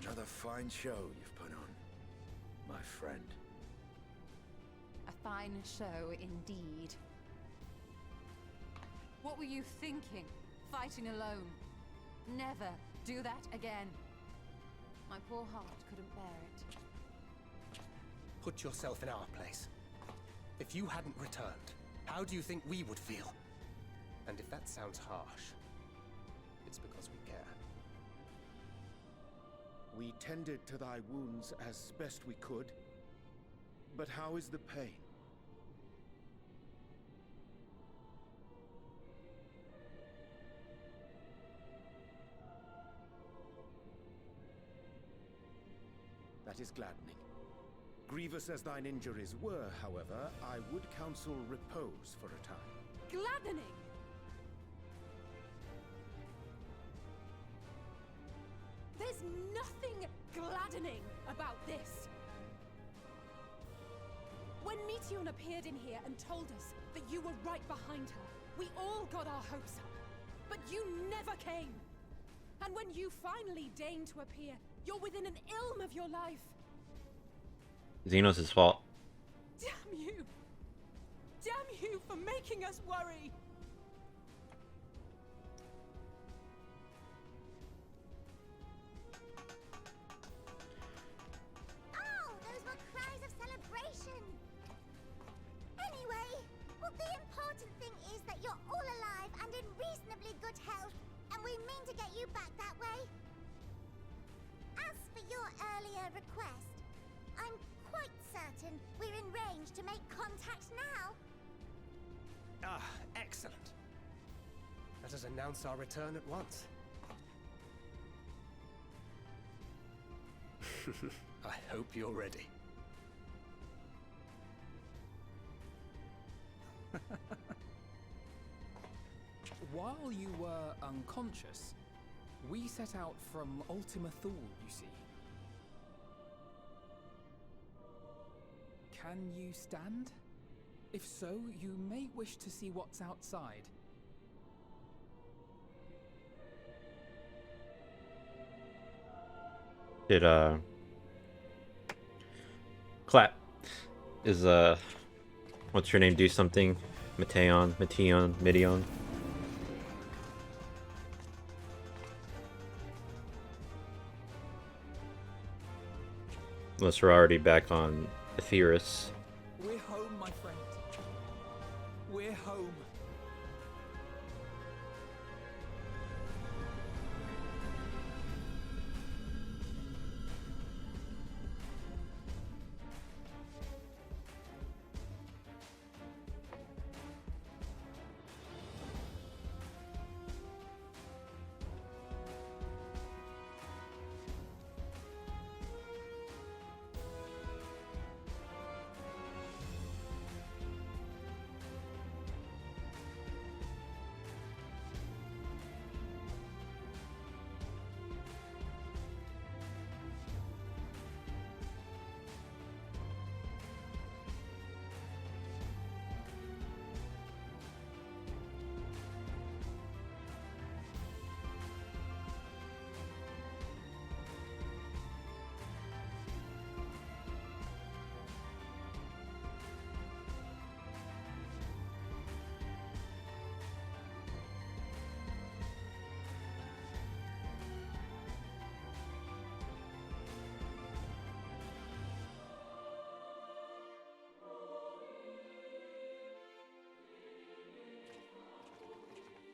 Another fine show you've put on, my friend. A fine show indeed. What were you thinking? Fighting alone? Never do that again. My poor heart couldn't bear it. Put yourself in our place. If you hadn't returned, how do you think we would feel? And if that sounds harsh, it's because we care. We tended to thy wounds as best we could. But how is the pain? That is gladdening. Grievous as thine injuries were, however, I would counsel repose for a time. Gladdening! There's nothing gladdening about this. When Meteion appeared in here and told us that you were right behind her, we all got our hopes up. But you never came. And when you finally deigned to appear, you're within an ilm of your life. Xenos' fault. Damn you! Damn you for making us worry! Oh, those were cries of celebration! Anyway, well, the important thing is that you're all alive and in reasonably good health, and we mean to get you back that way. As for your earlier request, I'm quite certain we're in range to make contact now. Ah, excellent. Let us announce our return at once. I hope you're ready. While you were unconscious, we set out from Ultima Thule, you see. Can you stand? If so, you may wish to see what's outside. Did Clap is what's your name do something? Meteion. Unless we're already back on Aetheris. We're home, my friend. We're home.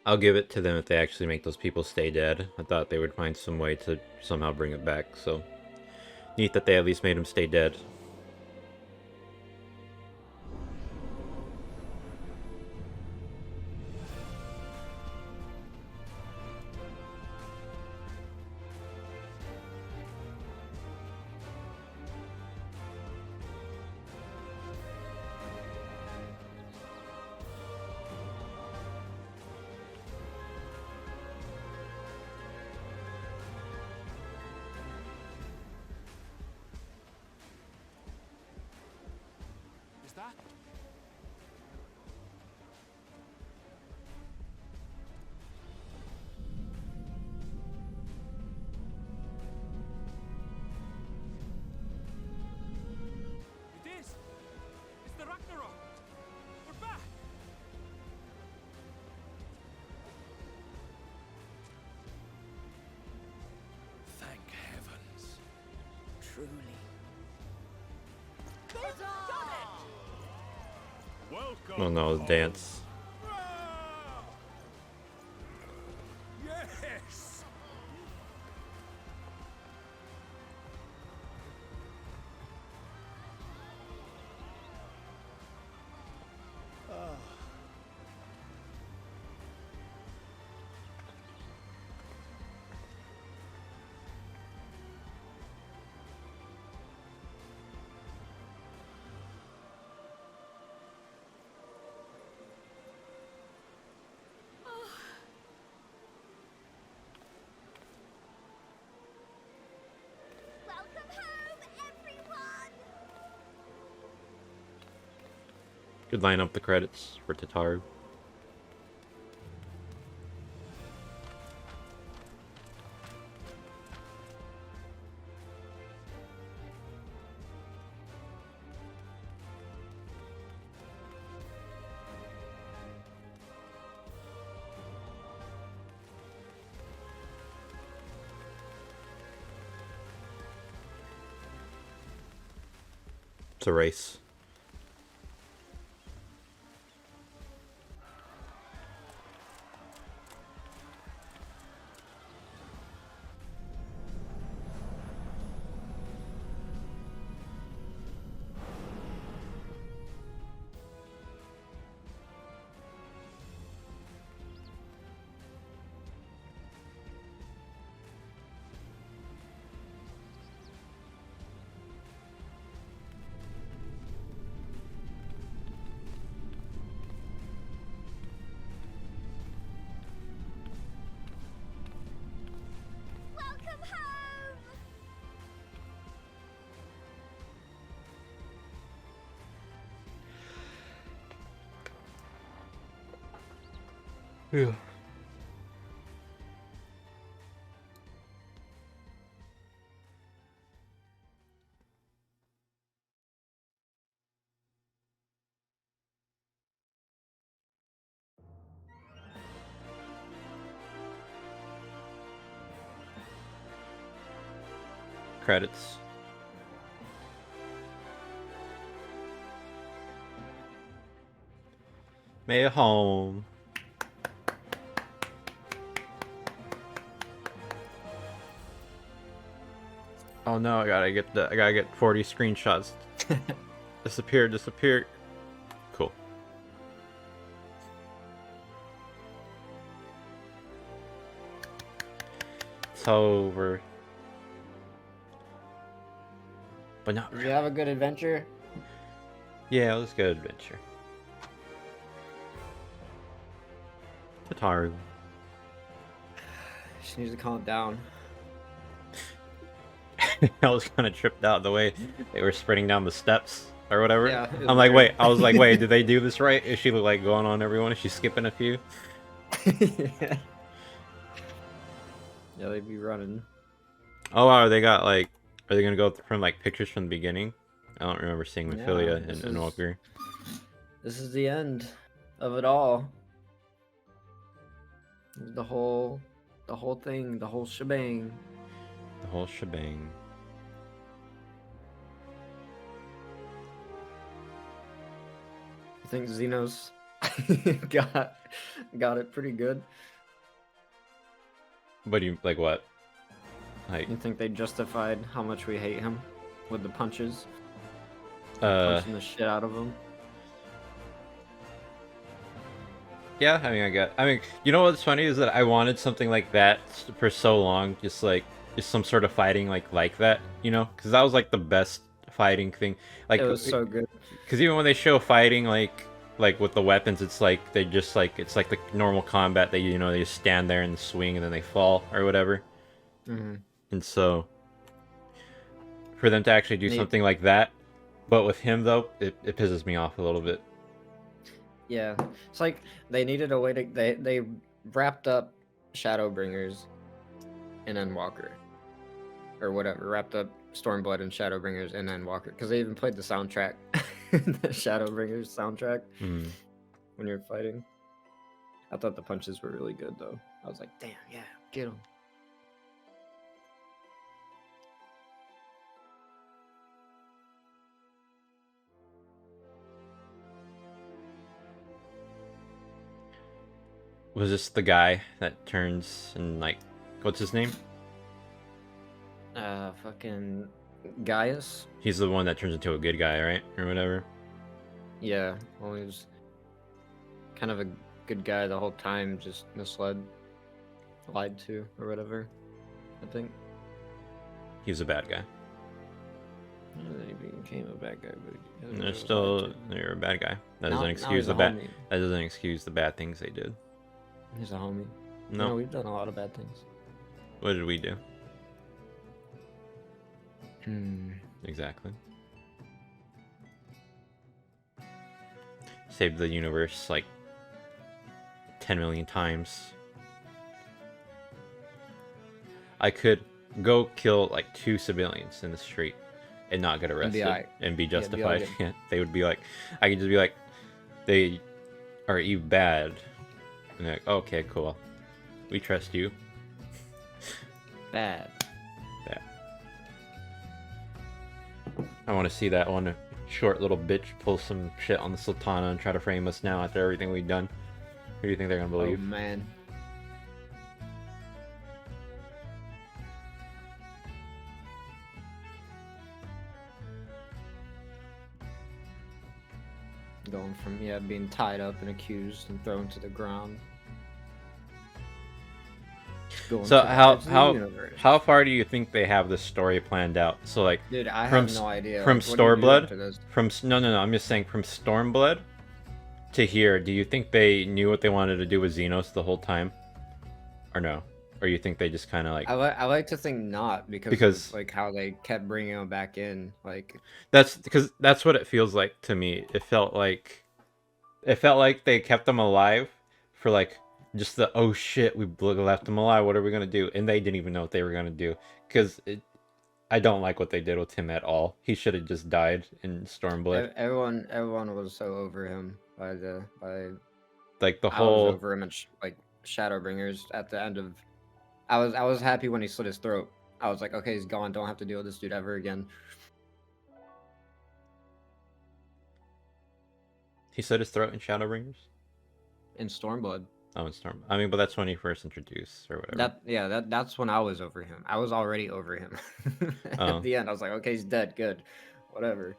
I'll give it to them if they actually make those people stay dead. I thought they would find some way to somehow bring it back, so neat that they at least made them stay dead. Is that? It is! It's the Ragnarok! We're back! Thank heavens. Truly. Welcome. Oh no, the dance. Yes. Welcome home, everyone! Could line up the credits for Tataru. It's a race. Welcome home! Yeah. Credits. Made it home. Oh no, I gotta get 40 screenshots. Disappear. Cool. It's over. But not Did you have a good adventure? Yeah, it was a good adventure. Tataru. She needs to calm down. I was kind of tripped out the way they were sprinting down the steps or whatever. Yeah, it was I'm like, weird. wait. I was like, wait, did they do this right? Is she like going on everyone? Is she skipping a few? Yeah, they'd be running. Oh wow, they got like, are they gonna go from like pictures from the beginning? I don't remember seeing Ophelia and Endwalker. This is the end of it all. The whole thing, the whole shebang. The whole shebang. I think Xenos got it pretty good. But you like what? Like You think they justified how much we hate him with the punches? punching the shit out of him. Yeah, I mean, you know what's funny is that I wanted something like that for so long, just some sort of fighting like that, you know, because that was like the best fighting thing. Like It was so good. Because even when they show fighting like with the weapons, it's like they just like it's like the normal combat. They they just stand there and swing and then they fall or whatever. Mhm. And so for them to actually do Neat. something like that, but with him though, it pisses me off a little bit. Yeah, it's like they needed a way to they wrapped up Shadowbringers in Endwalker, or whatever. Wrapped up Stormblood and Shadowbringers in Endwalker because they even played the soundtrack, the Shadowbringers soundtrack Mm. when you're fighting. I thought the punches were really good though. I was like, damn, yeah, get them. Was this the guy that turns and like, what's his name? Fucking Gaius. He's the one that turns into a good guy, right, or whatever. Yeah, well, he was kind of a good guy the whole time, just misled, lied to, or whatever. I think. He was a bad guy. He became a bad guy, but And they're a bad guy. That Now- doesn't now excuse he's the a bad. homie. That doesn't excuse the bad things they did. He's a homie. No. We've done a lot of bad things. What did we do? Hmm. Exactly. Saved the universe like 10 million times. I could go kill like 2 civilians in the street and not get arrested and be justified. alright. Yeah, they would be like, I could just be like, they are you bad, and they're like, okay, cool, we trust you. Bad. Bad. I want to see that one short little bitch pull some shit on the Sultana and try to frame us now after everything we've done. Who do you think they're gonna believe? Oh man. Going from being tied up and accused and thrown to the ground. Going So to the edge of the universe. how far do you think they have the story planned out? So like, Dude, I from have no idea. From Like, what do you do after Stormblood, this? no, I'm just saying from Stormblood to here. Do you think they knew what they wanted to do with Xenos the whole time, or no? Or you think they just kind of like? I like to think not because of, like how they kept bringing him back in. Like That's because that's what it feels like to me. It felt like they kept them alive for like just the oh shit, we left them alive. What are we gonna do? And they didn't even know what they were gonna do because I don't like what they did with him at all. He should have just died in Stormblood. everyone was so over him by Like the I was whole over him in like Shadowbringers at the end of. I was happy when he slit his throat. I was like, okay, he's gone. Don't have to deal with this dude ever again. he slit his throat in Shadowbringers. in Stormblood. Oh, in Storm. I mean, but that's when he first introduced or whatever. That's when I was over him. I was already over him. Oh. At the end, I was like, okay, he's dead. Good, whatever.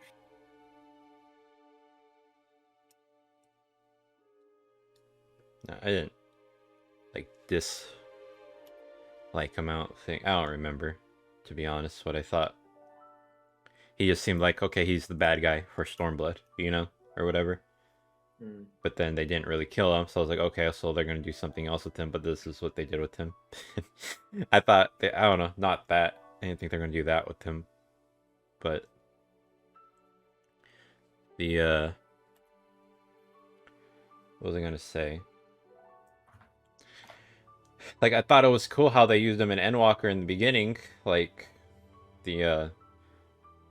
No, I didn't like him out thing. I don't remember, to be honest, what I thought. He just seemed like, okay, he's the bad guy for Stormblood, you know, or whatever. But then they didn't really kill him, so I was like, okay, so they're gonna do something else with him, but this is what they did with him. I thought, I don't know, not that. I didn't think they're gonna do that with him. But what was I gonna say? Like, I thought it was cool how they used him in Endwalker in the beginning, like the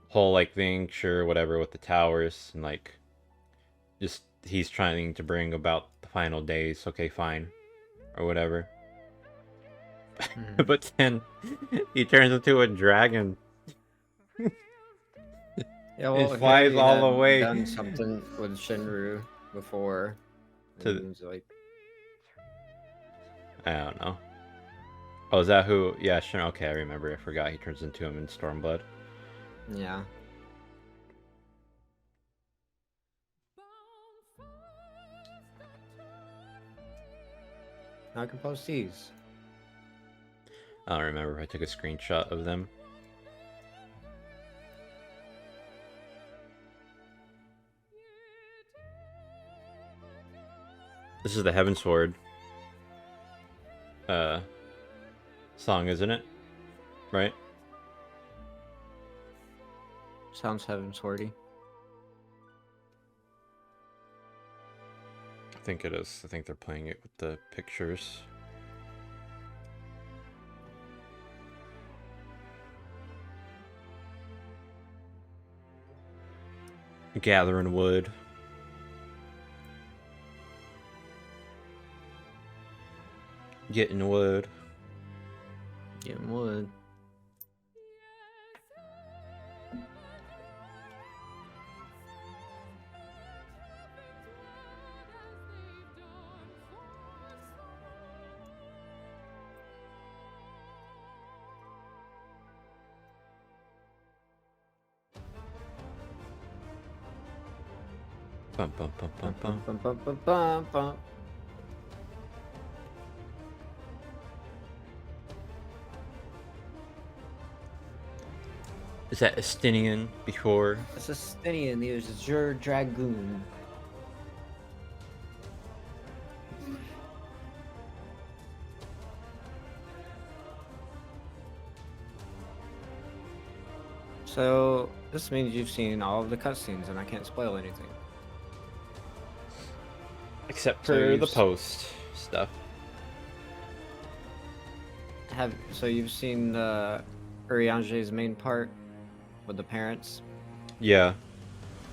whole like thing, sure, whatever, with the towers, and like just he's trying to bring about the final days, okay, fine, or whatever. But then he turns into a dragon. Yeah, well, it flies all the way. Done something with Shinru before. Like, I don't know. Oh, is that who? Yeah, sure. Okay, I remember. I forgot he turns into him in Stormblood. Yeah. I can post these. I don't remember if I took a screenshot of them. This is the Heavensward song, isn't it? Right? Sounds Heavenswardy. I think it is. I think they're playing it with the pictures. Gathering wood. Getting wood. Getting wood. Bum bum bum bum bum bum bum bum bum bum. Is that Estinian before? It's Estinian. There's Azure Dragoon. So this means you've seen all of the cutscenes, and I can't spoil anything. Except for the post stuff. So you've seen Uriange's main part with the parents? Yeah.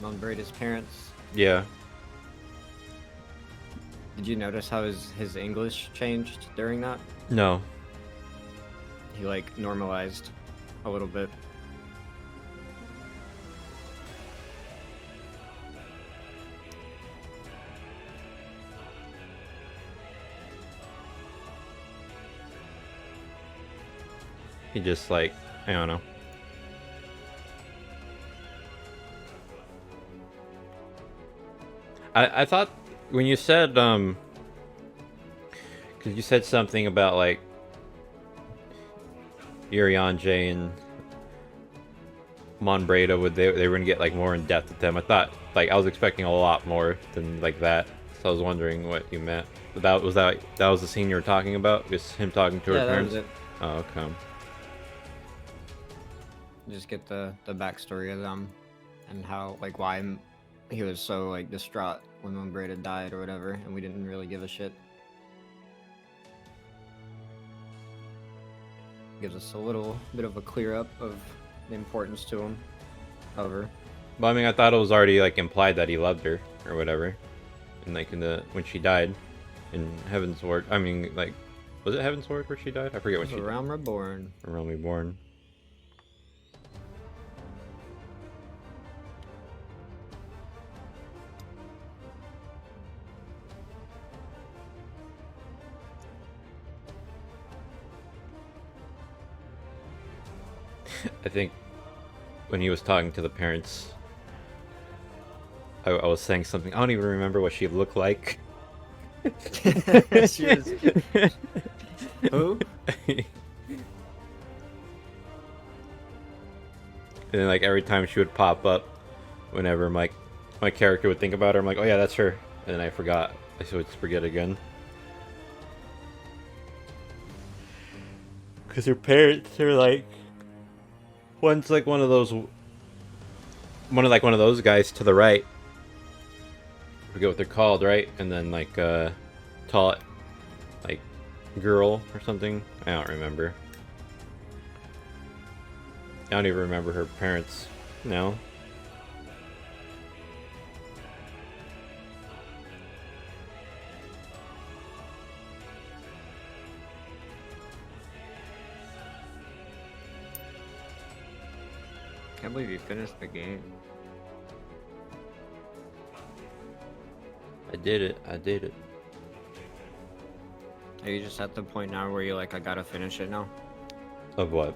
Monbrada's parents? Yeah. Did you notice how his English changed during that? No. He like normalized a little bit. He just like, I don't know. I thought when you said because you said something about like Uriange and Monbrada they were gonna get like more in depth with them. I thought like I was expecting a lot more than like that. So I was wondering what you meant. That was the scene you were talking about? Just him talking to her parents? That was it. Oh, okay. Just get the backstory of them and how like why he was so like distraught when Monbrada died or whatever, and we didn't really give a shit. Gives us a little bit of a clear up of the importance to him. However, well, I mean, I thought it was already like implied that he loved her or whatever, and like when she died in Heavensward. I mean, like, was it Heavensward where she died? I forget when she died. Realm Reborn. Realm Reborn. I think when he was talking to the parents, I was saying something. I don't even remember what she looked like. She was... Who? And then, like, every time she would pop up, whenever my character would think about her, I'm like, oh yeah, that's her. And then I forgot. I would forget again. Because her parents are like... One's like one of those guys to the right. I forget what they're called, right? And then like tall, like girl or something. I don't remember. I don't even remember her parents now. Can't believe you finished the game. I did it. I did it. Are you just at the point now where you're like, I gotta finish it now? Of what?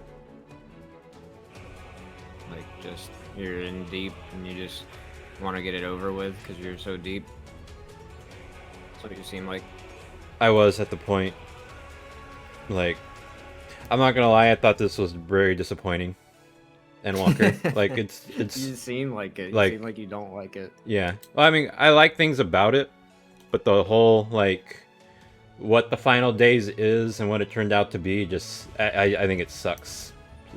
Like, just, you're in deep and you just want to get it over with because you're so deep? That's what you seem like. I was at the point. Like, I'm not gonna lie, I thought this was very disappointing. Endwalker. Like, it's You seem like it. Like, you seem like you don't like it. Yeah. Well, I mean, I like things about it, but the whole, like, what the final days is and what it turned out to be, just, I think it sucks.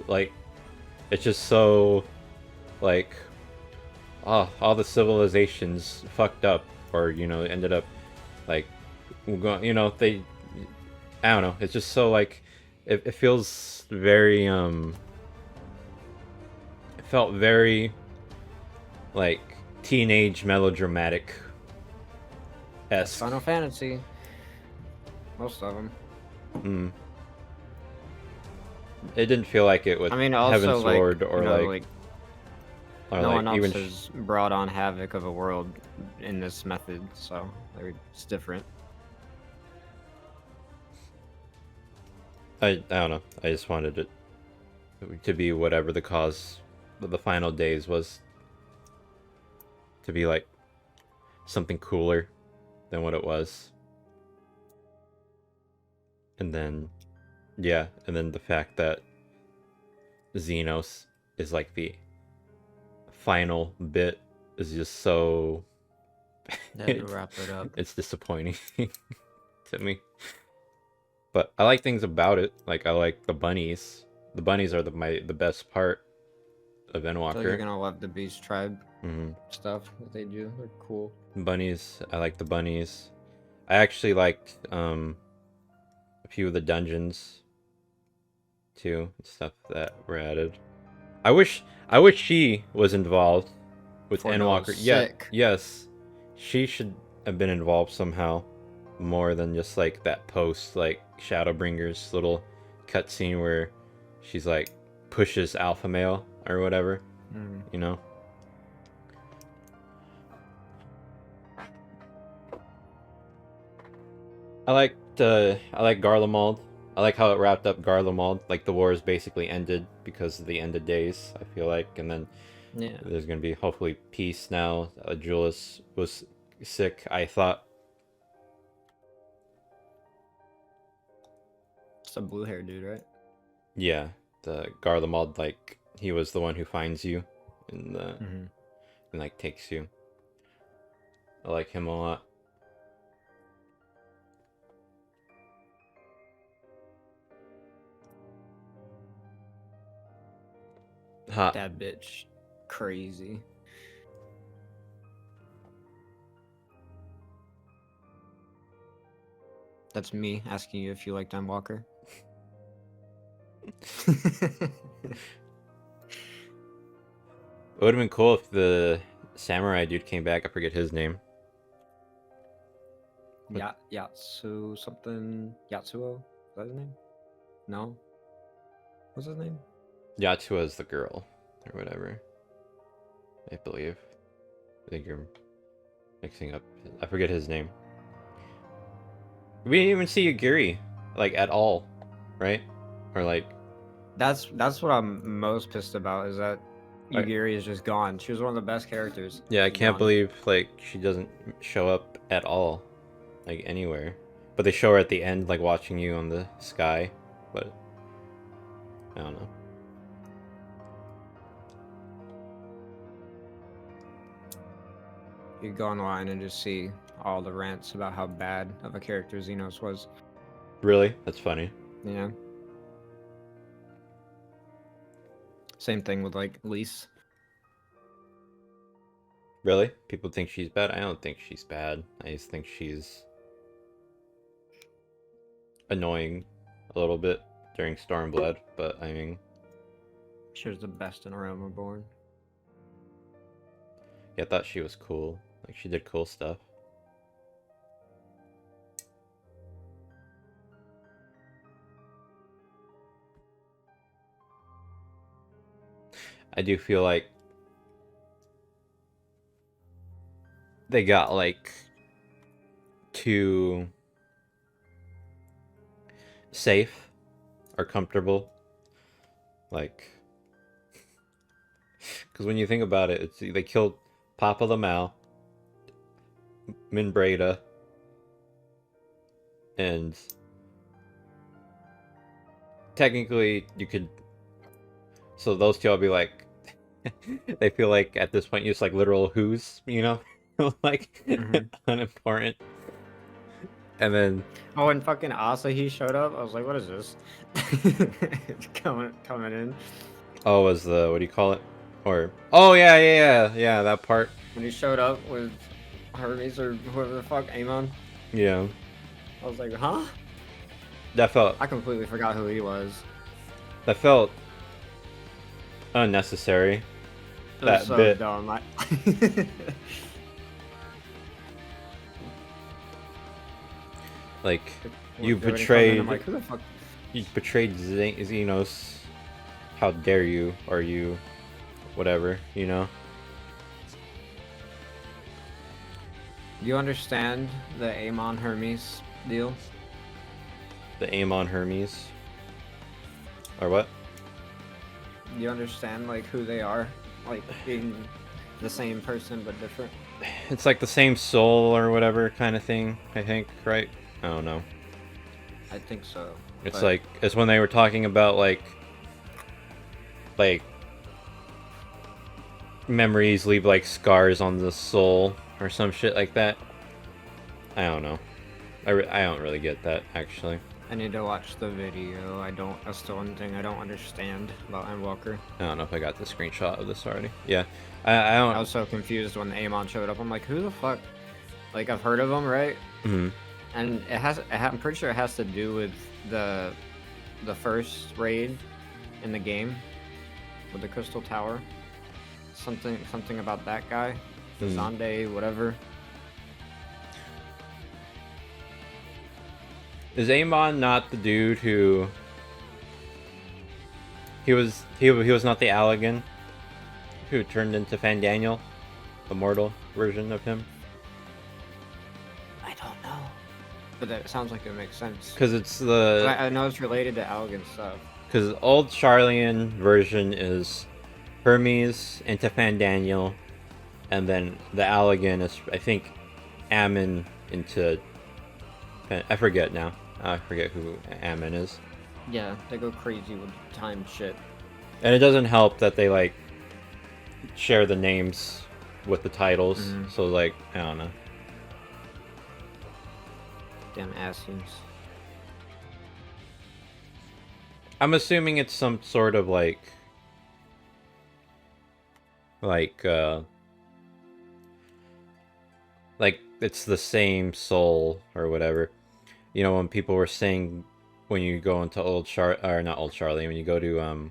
Like, it's just so, like, all the civilizations fucked up, or, you know, ended up, like, you know, I don't know, it's just so, like, it feels very, it felt very, like, teenage melodramatic. Final Fantasy. Most of them. It didn't feel like it with I mean, also, Heaven's like, Sword or you know, like or no like one else even has brought on havoc of a world in this method, so it's different. I don't know. I just wanted it to be whatever the cause of the final days was. To be like something cooler than what it was. And then, yeah, and then the fact that Xenos is like the final bit is just so... To wrap it up. It's disappointing to me. But I like things about it. Like, I like the bunnies. The bunnies are the best part of Endwalker. So you're gonna love the Beast Tribe stuff that they do. They're cool. Bunnies. I like the bunnies. I actually liked a few of the dungeons too. Stuff that were added. I wish she was involved with Endwalker. Yeah, yes. She should have been involved somehow. More than just like that post, like Shadowbringer's little cutscene where she's like pushes alpha male or whatever. You know? I like Garlemald. I like how it wrapped up Garlemald. Like the wars basically ended because of the end of days, I feel like, and then there's gonna be hopefully peace now. Julius was sick, I thought. It's a blue hair dude, right? Yeah, the Garlemald, like he was the one who finds you and and like takes you. I like him a lot. Hot. That bitch, crazy. That's me asking you if you liked Endwalker. It would have been cool if the samurai dude came back. I forget his name. Yatsu something. Yatsuo? Is that his name? No? What's his name? Yatua is the girl, or whatever. I believe. I think you're mixing up. I forget his name. We didn't even see Yagiri, like, at all, right? Or, like, That's what I'm most pissed about is that Right. Yugiri is just gone. She was one of the best characters. Yeah, I She's can't gone. believe like she doesn't show up at all, like anywhere. But they show her at the end, like watching you on the sky. But I don't know. You go online and just see all the rants about how bad of a character Xenos was. Really? That's funny. Yeah. Same thing with like Lise. Really? People think she's bad? I don't think she's bad. I just think she's annoying a little bit during Stormblood, but I mean, She was the best in A Realm Reborn. yeah, I thought she was cool. Like she did cool stuff. I do feel like they got like too safe or comfortable. Like, because when you think about it, it's they killed Papa Lamau, Minbreda, and technically you could. So those two, I'll be like, they feel like at this point, just like literal who's, you know, like unimportant. And then Oh, and fucking Asahi showed up. I was like, what is this? coming in. oh, was the what do you call it? Or oh yeah, that part. When he showed up with Hermes or whoever the fuck, Amon. Yeah, I was like, huh? that felt I completely forgot who he was. that felt unnecessary. It That was so bit. dumb. Like When you they come in, betrayed. I'm like, who the fuck? You betrayed Xenos. How dare you? Or you, whatever, you know. Do you understand the Amon Hermes deal? The Amon Hermes. Or what? Do you understand like who they are? Like being the same person but different? It's like the same soul or whatever kind of thing, I think, right? I don't know. I think so. It's but- like it's when they were talking about like memories leave like scars on the soul or some shit like that. I don't know. I don't really get that actually. I need to watch the video. That's the one thing I don't understand about Endwalker. I don't know if I got the screenshot of this already. Yeah, I don't. I was so confused when Amon showed up. I'm like, who the fuck? Like I've heard of him, right? Mm-hmm. And I'm pretty sure it has to do with the first raid in the game with the Crystal Tower. Something about that guy, the Zande, whatever. Is Amon not the dude who? He was not the Allegan who turned into Fandaniel, the mortal version of him. I don't know, but that sounds like it makes sense. Because it's the. I know it's related to Allegan stuff. Because old Charlian version is Hermes into Fandaniel, and then the Allegan is I think Ammon into. I forget now. I forget who Ammon is. Yeah, they go crazy with time shit. And it doesn't help that they like share the names with the titles. So like I don't know. Damn Asians. I'm assuming it's some sort of like it's the same soul or whatever. You know, when people were saying when you go into not Old Charlie, when you go to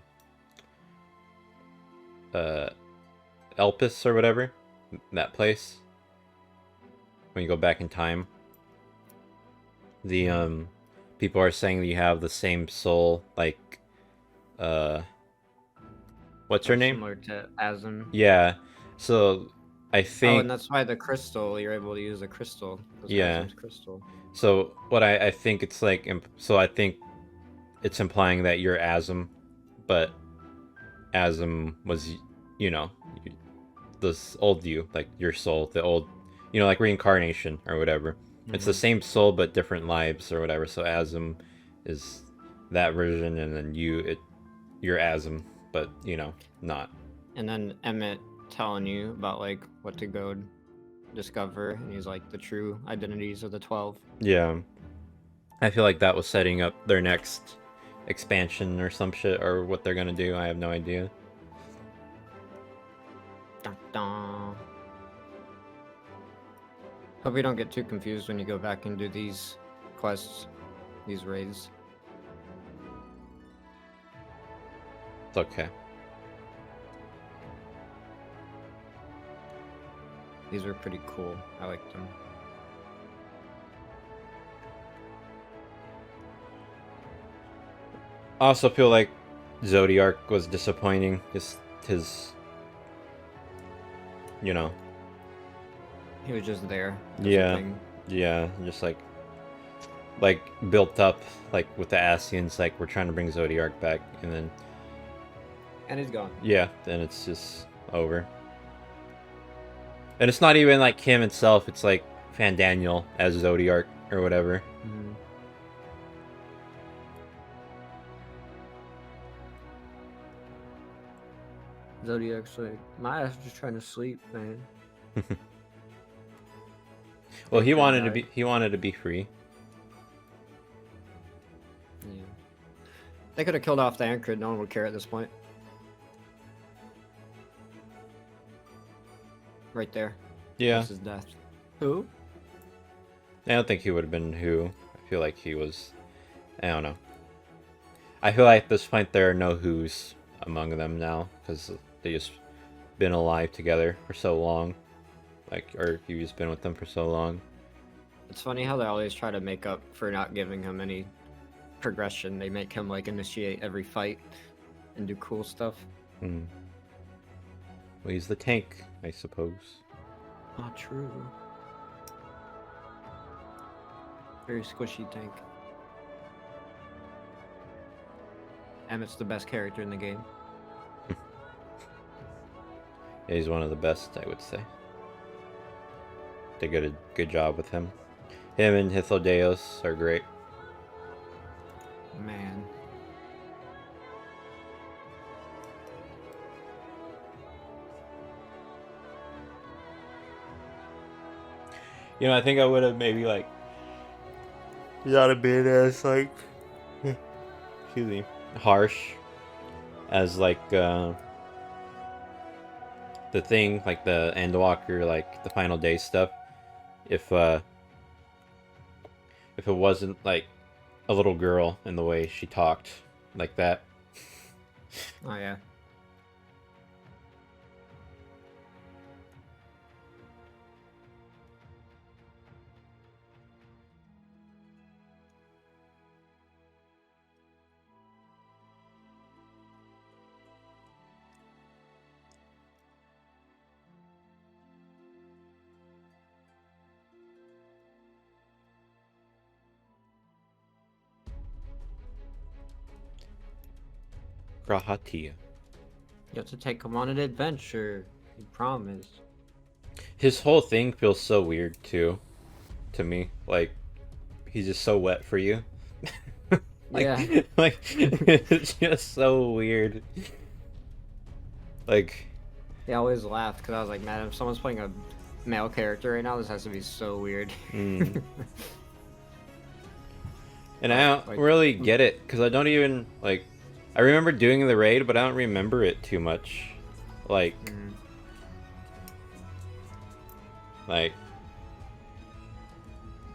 Elpis or whatever, that place. When you go back in time, the people are saying that you have the same soul, like what's her name? Similar to Asm. Yeah. So I think. Oh, and that's why the crystal, you're able to use the crystal. Yeah. Asm's crystal. So what I think it's like, so I think it's implying that you're Asm, but Asm was, you know, this old you, like your soul, the old, you know, like reincarnation or whatever. It's the same soul but different lives or whatever. So Asm is that version, and then you're Asm, but you know, not. And then Emmett telling you about like what to go discover, and he's like the true identities of the 12. Yeah. I feel like that was setting up their next expansion or some shit, or what they're gonna do. I have no idea. Dun, dun. Hope we don't get too confused when you go back and do these quests, these raids. It's okay. These were pretty cool. I liked them. I also feel like Zodiark was disappointing. Just his, you know. He was just there. Yeah, yeah, just like built up, like with the Asians, like we're trying to bring Zodiark back, and then. And he's gone. Yeah, then it's just over. And it's not even like him itself, it's like Fandaniel as Zodiark or whatever. Mm-hmm. Zodiac's like, my ass is just trying to sleep, man. Well, he wanted to be free. Yeah. They could have killed off the Ankrid, no one would care at this point. Right there. Yeah. This is death. Who? I don't think he would have been who. I feel like he was. I don't know. I feel like at this point there are no who's among them now, because they just been alive together for so long. Like, or he's been with them for so long. It's funny how they always try to make up for not giving him any progression. They make him like initiate every fight and do cool stuff. Hmm. Well, he's the tank, I suppose. Not true. Very squishy tank. Emmett's the best character in the game. Yeah, he's one of the best, I would say. They did a good job with him. Him and Hythlodaeus are great. Man. You know, I think I would have maybe like not a bit as like excuse me, harsh as like the thing, like the Endwalker, like the final day stuff. If it wasn't like a little girl in the way she talked like that. Oh yeah. Grahatia. You have to take him on an adventure. He promised. His whole thing feels so weird too, to me. Like, he's just so wet for you. Like, yeah. Like, it's just so weird. Like, They always laughed because I was like, man, if someone's playing a male character right now, this has to be so weird. And I don't really get it, because I don't even, like, I remember doing the raid, but I don't remember it too much. Like, like,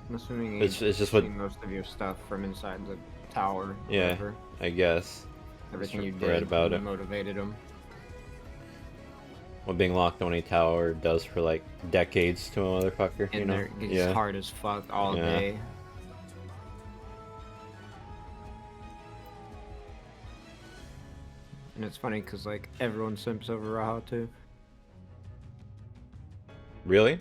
I'm assuming it's just seen what most of your stuff from inside the tower. Yeah, Whatever. I guess. Everything you Just did read about it. motivated him. What being locked on a tower does for like decades to a motherfucker. And You know? there it's hard as fuck all Yeah. day. And it's funny because like everyone simps over Raha too. Really?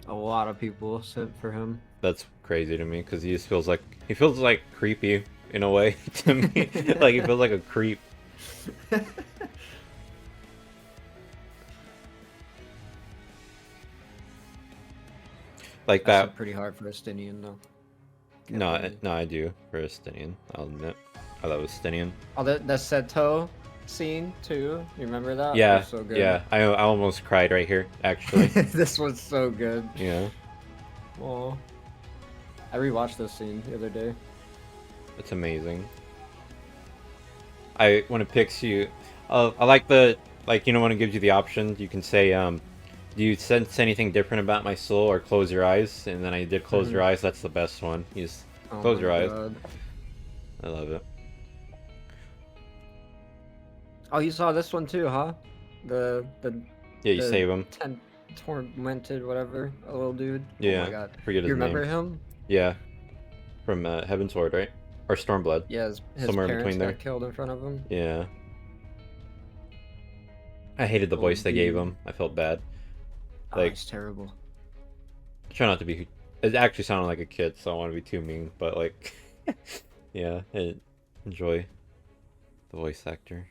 A lot of people simp for him. That's crazy to me, because he feels like creepy in a way to me. Like, he feels like a creep. Like That's that. pretty hard for Estinian though. No, no, I do for Estinian. I'll admit. I love Estinian. Oh, the Seto scene too. You remember that? It Yeah, was so good. yeah. I almost cried right here, actually. This was so good. Yeah. Oh, I rewatched this scene the other day. It's amazing. When it picks you, I like when it gives you the option, you can say, do you sense anything different about my soul, or close your eyes? And then I did close your eyes. That's the best one. You just close your eyes. God. I love it. Oh, you saw this one too, huh? The Yeah, you save him. Tormented, whatever, a little dude. Yeah, Oh my God. forget his You remember name. him? Yeah, from Heaven's Ward, right? Or Stormblood. Yeah, his somewhere in parents between there. got killed in front of him. Yeah. I hated the voice they gave him. I felt bad. Like, it's terrible. Try not to be. It actually sounded like a kid, so I don't want to be too mean. But like, yeah, enjoy the voice actor.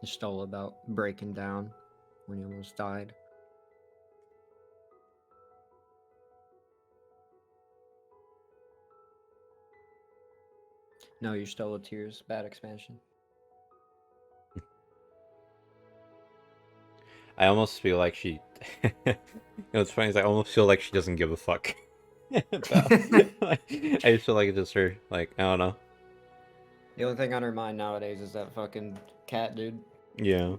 Just all about breaking down when he almost died. No, you stole the tears. Bad expansion. I almost feel like she. What's funny is I almost feel like she doesn't give a fuck. I just feel like it's just her. Like, I don't know. The only thing on her mind nowadays is that fucking cat dude. Yeah.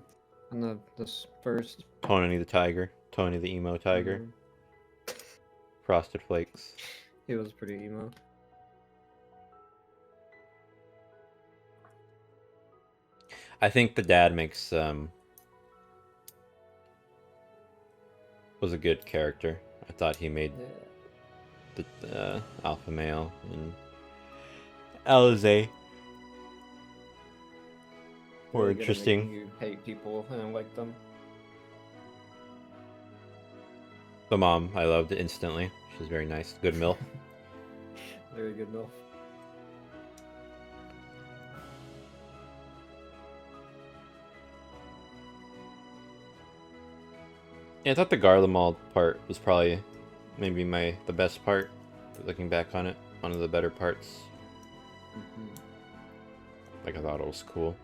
And this first. Tony the tiger. Tony the emo tiger. Frosted Flakes. He was pretty emo. I think the dad makes was a good character. I thought he made the alpha male and Alize more Really good at interesting. making you hate people and then like them. The mom, I loved it instantly. She's very nice. Good MILF. Very good MILF. Yeah, I thought the Garlemald part was probably maybe the best part. Looking back on it, one of the better parts. Like, I thought it was cool.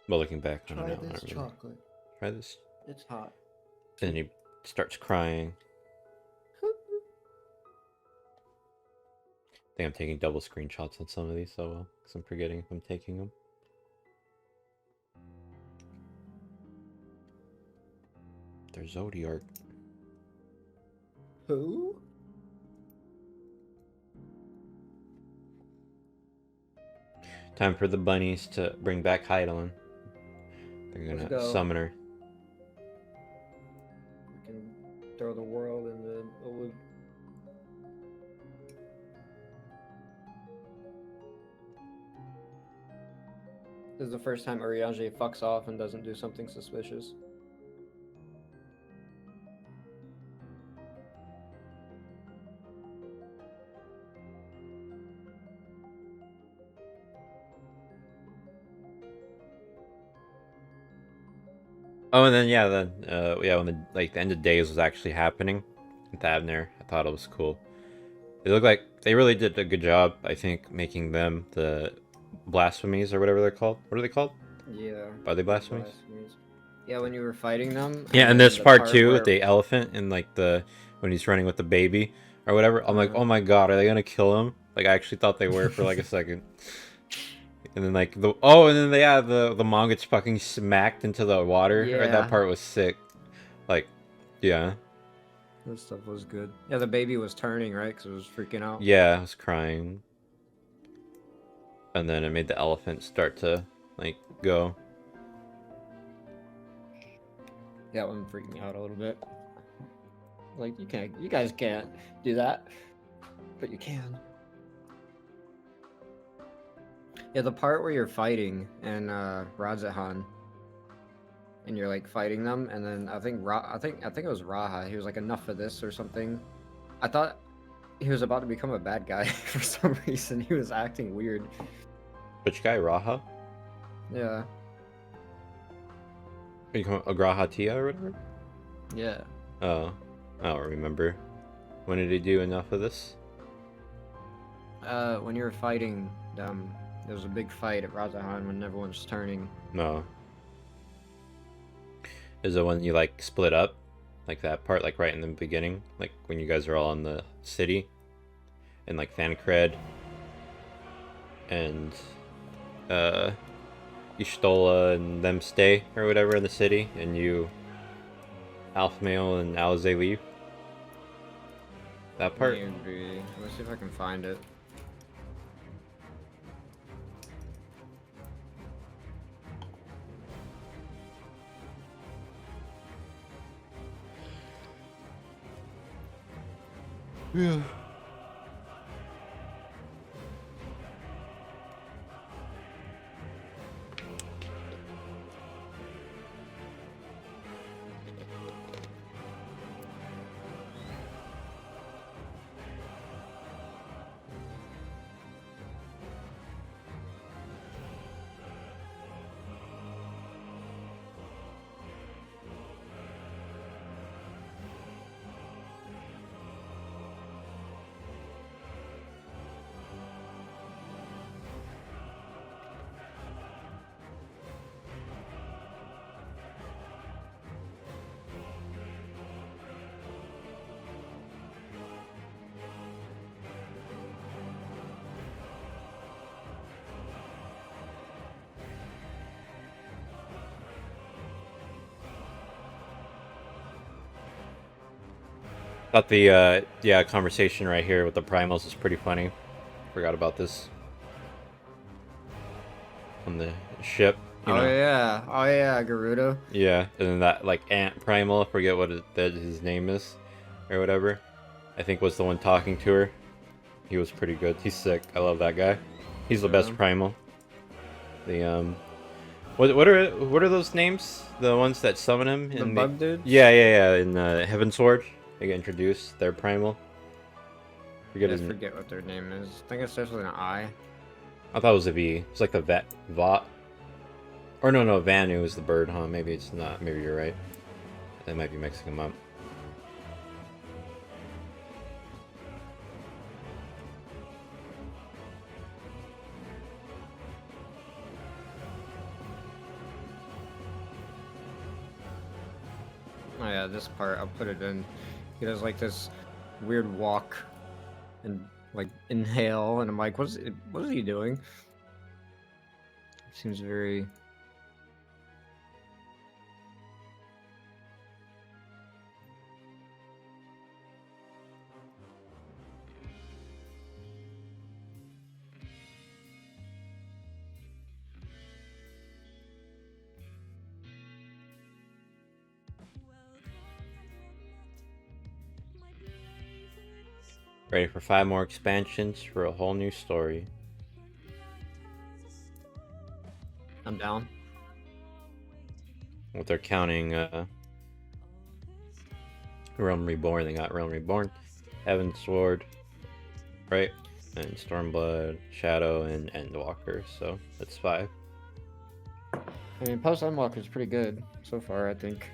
But looking back on it now, Try this not really. chocolate. Try this. It's hot. And he starts crying. I think I'm taking double screenshots on some of these so well, because I'm forgetting if I'm taking them. There's Zodiark. Who? Time for the bunnies to bring back Heidelin. They're Let's gonna go. summon her. We can throw the world in the loop. This is the first time Urianger fucks off and doesn't do something suspicious. Oh, and then yeah, when the end of days was actually happening with Abner, I thought it was cool. It looked like they really did a good job, I think, making them the blasphemies or whatever they're called. What are they called? Yeah. Are they blasphemies? Yeah, when you were fighting them. Yeah, and then this the part too where- with the elephant and like when he's running with the baby or whatever. I'm like, oh my god, are they gonna kill him? Like, I actually thought they were for like a second. And then like the mom gets fucking smacked into the water. Right, Yeah. that part was sick. Like, yeah. This stuff was good. Yeah, the baby was turning, right? Because it was freaking out. Yeah, I was crying. And then it made the elephant start to like go. Yeah, I'm freaking out a little bit. Like, you guys can't do that, but you can. Yeah, the part where you're fighting and Rajahan, and you're like fighting them, and then I think it was Raha. He was like, enough of this or something. I thought he was about to become a bad guy for some reason. He was acting weird. Which guy, Raha? Yeah. Become Agrahatia or whatever? Yeah. Oh, I don't remember. When did he do enough of this? When you were fighting them, there was a big fight at Rajahan when everyone's turning. No. Is it when you like split up? Like that part, like right in the beginning? Like when you guys are all in the city? And like Thancred and Ishtola and them stay or whatever in the city, and you Alpha Male and Alize leave? That part? Maybe. Let's see if I can find it. Yeah. Thought the yeah, conversation right here with the primals is pretty funny. Forgot about this. On the ship. You know? Oh yeah, Gerudo. Yeah, and then that like ant primal, I forget what his name is, or whatever. I think was the one talking to her. He was pretty good. He's sick. I love that guy. He's the best primal. The what are those names? The ones that summon him? The bug dudes? Yeah. In Heavensward, they get introduced. They're primal. I forget what their name is. I think it starts with an I. I thought it was a V. It's like the Vot. Or no, Vanu is the bird, huh? Maybe it's not. Maybe you're right. They might be mixing them up. Oh yeah, this part, I'll put it in. He does like this weird walk and like inhale, and I'm like, what is he doing? Seems very... Ready for 5 more expansions for a whole new story. I'm down. What they're counting, Realm Reborn. They got Realm Reborn, Heavensward, right? And Stormblood, Shadow, and Endwalker. So that's 5. I mean, Post Endwalker is pretty good so far, I think.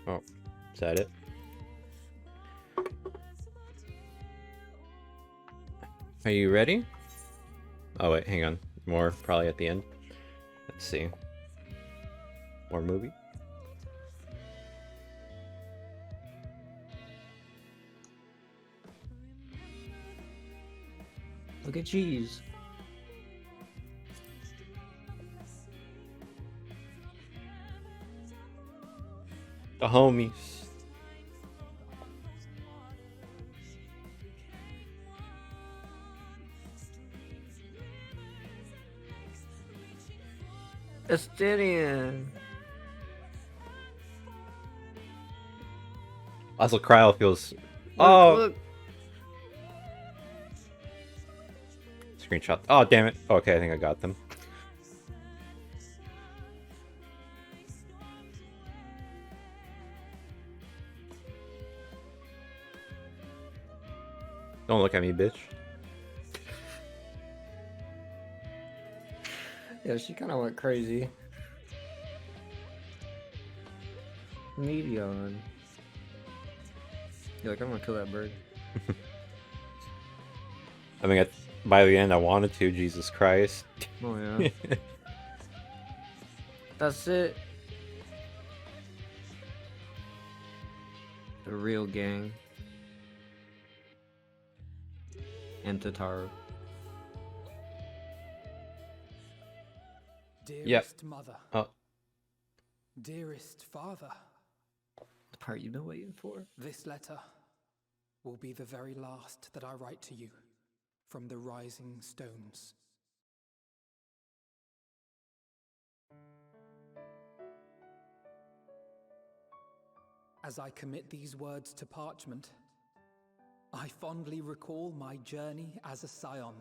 Oh, is that it? Are you ready? Oh wait, hang on. More probably at the end. Let's see. More movie. Look at cheese. The homies. Estinian. Also, Cryo feels. Oh. Look. Screenshot. Oh, damn it. Okay, I think I got them. Don't look at me, bitch. Yeah, she kind of went crazy. Medion. You're like, I'm gonna kill that bird. I think by the end I wanted to. Jesus Christ. Oh yeah. That's it. The real gang. And Tataru. Dearest mother. Oh. Dearest father. The part you've been waiting for. This letter will be the very last that I write to you from the Rising Stones. As I commit these words to parchment, I fondly recall my journey as a scion.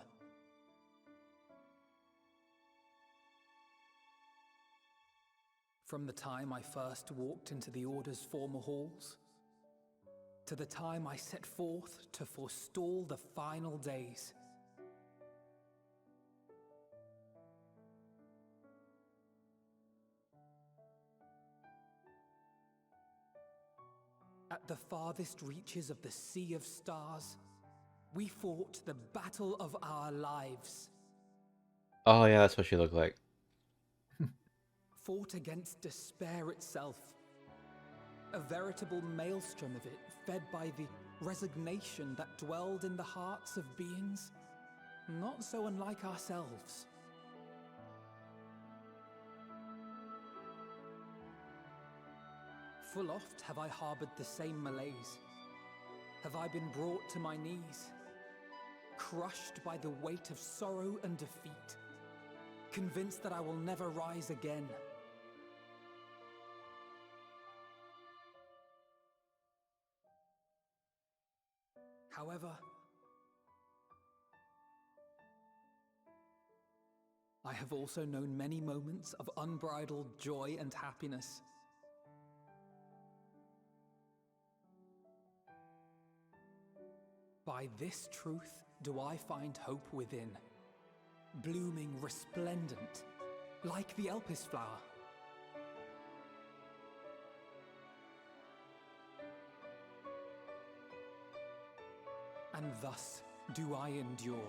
From the time I first walked into the Order's former halls, to the time I set forth to forestall the final days. At the farthest reaches of the Sea of Stars, we fought the battle of our lives. Oh yeah, that's what she looked like. Fought against despair itself. A veritable maelstrom of it, fed by the resignation that dwelled in the hearts of beings not so unlike ourselves. Full oft have I harbored the same malaise. Have I been brought to my knees, crushed by the weight of sorrow and defeat, convinced that I will never rise again. However, I have also known many moments of unbridled joy and happiness. By this truth do I find hope within, blooming resplendent, like the Elpis flower. And thus do I endure.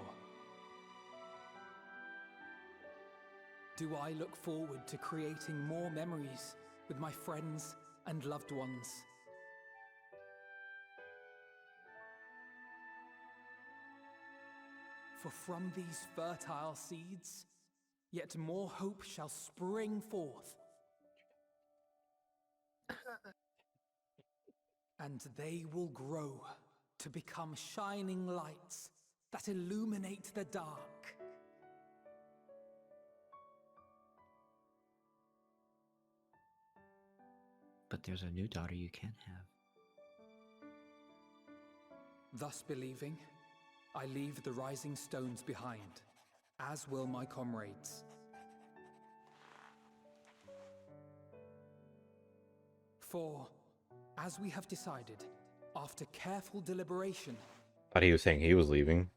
Do I look forward to creating more memories with my friends and loved ones. For from these fertile seeds, yet more hope shall spring forth. And they will grow to become shining lights that illuminate the dark. But there's a new daughter you can't have. Thus believing, I leave the rising stones behind, as will my comrades. For, as we have decided, after careful deliberation... Thought he was saying he was leaving.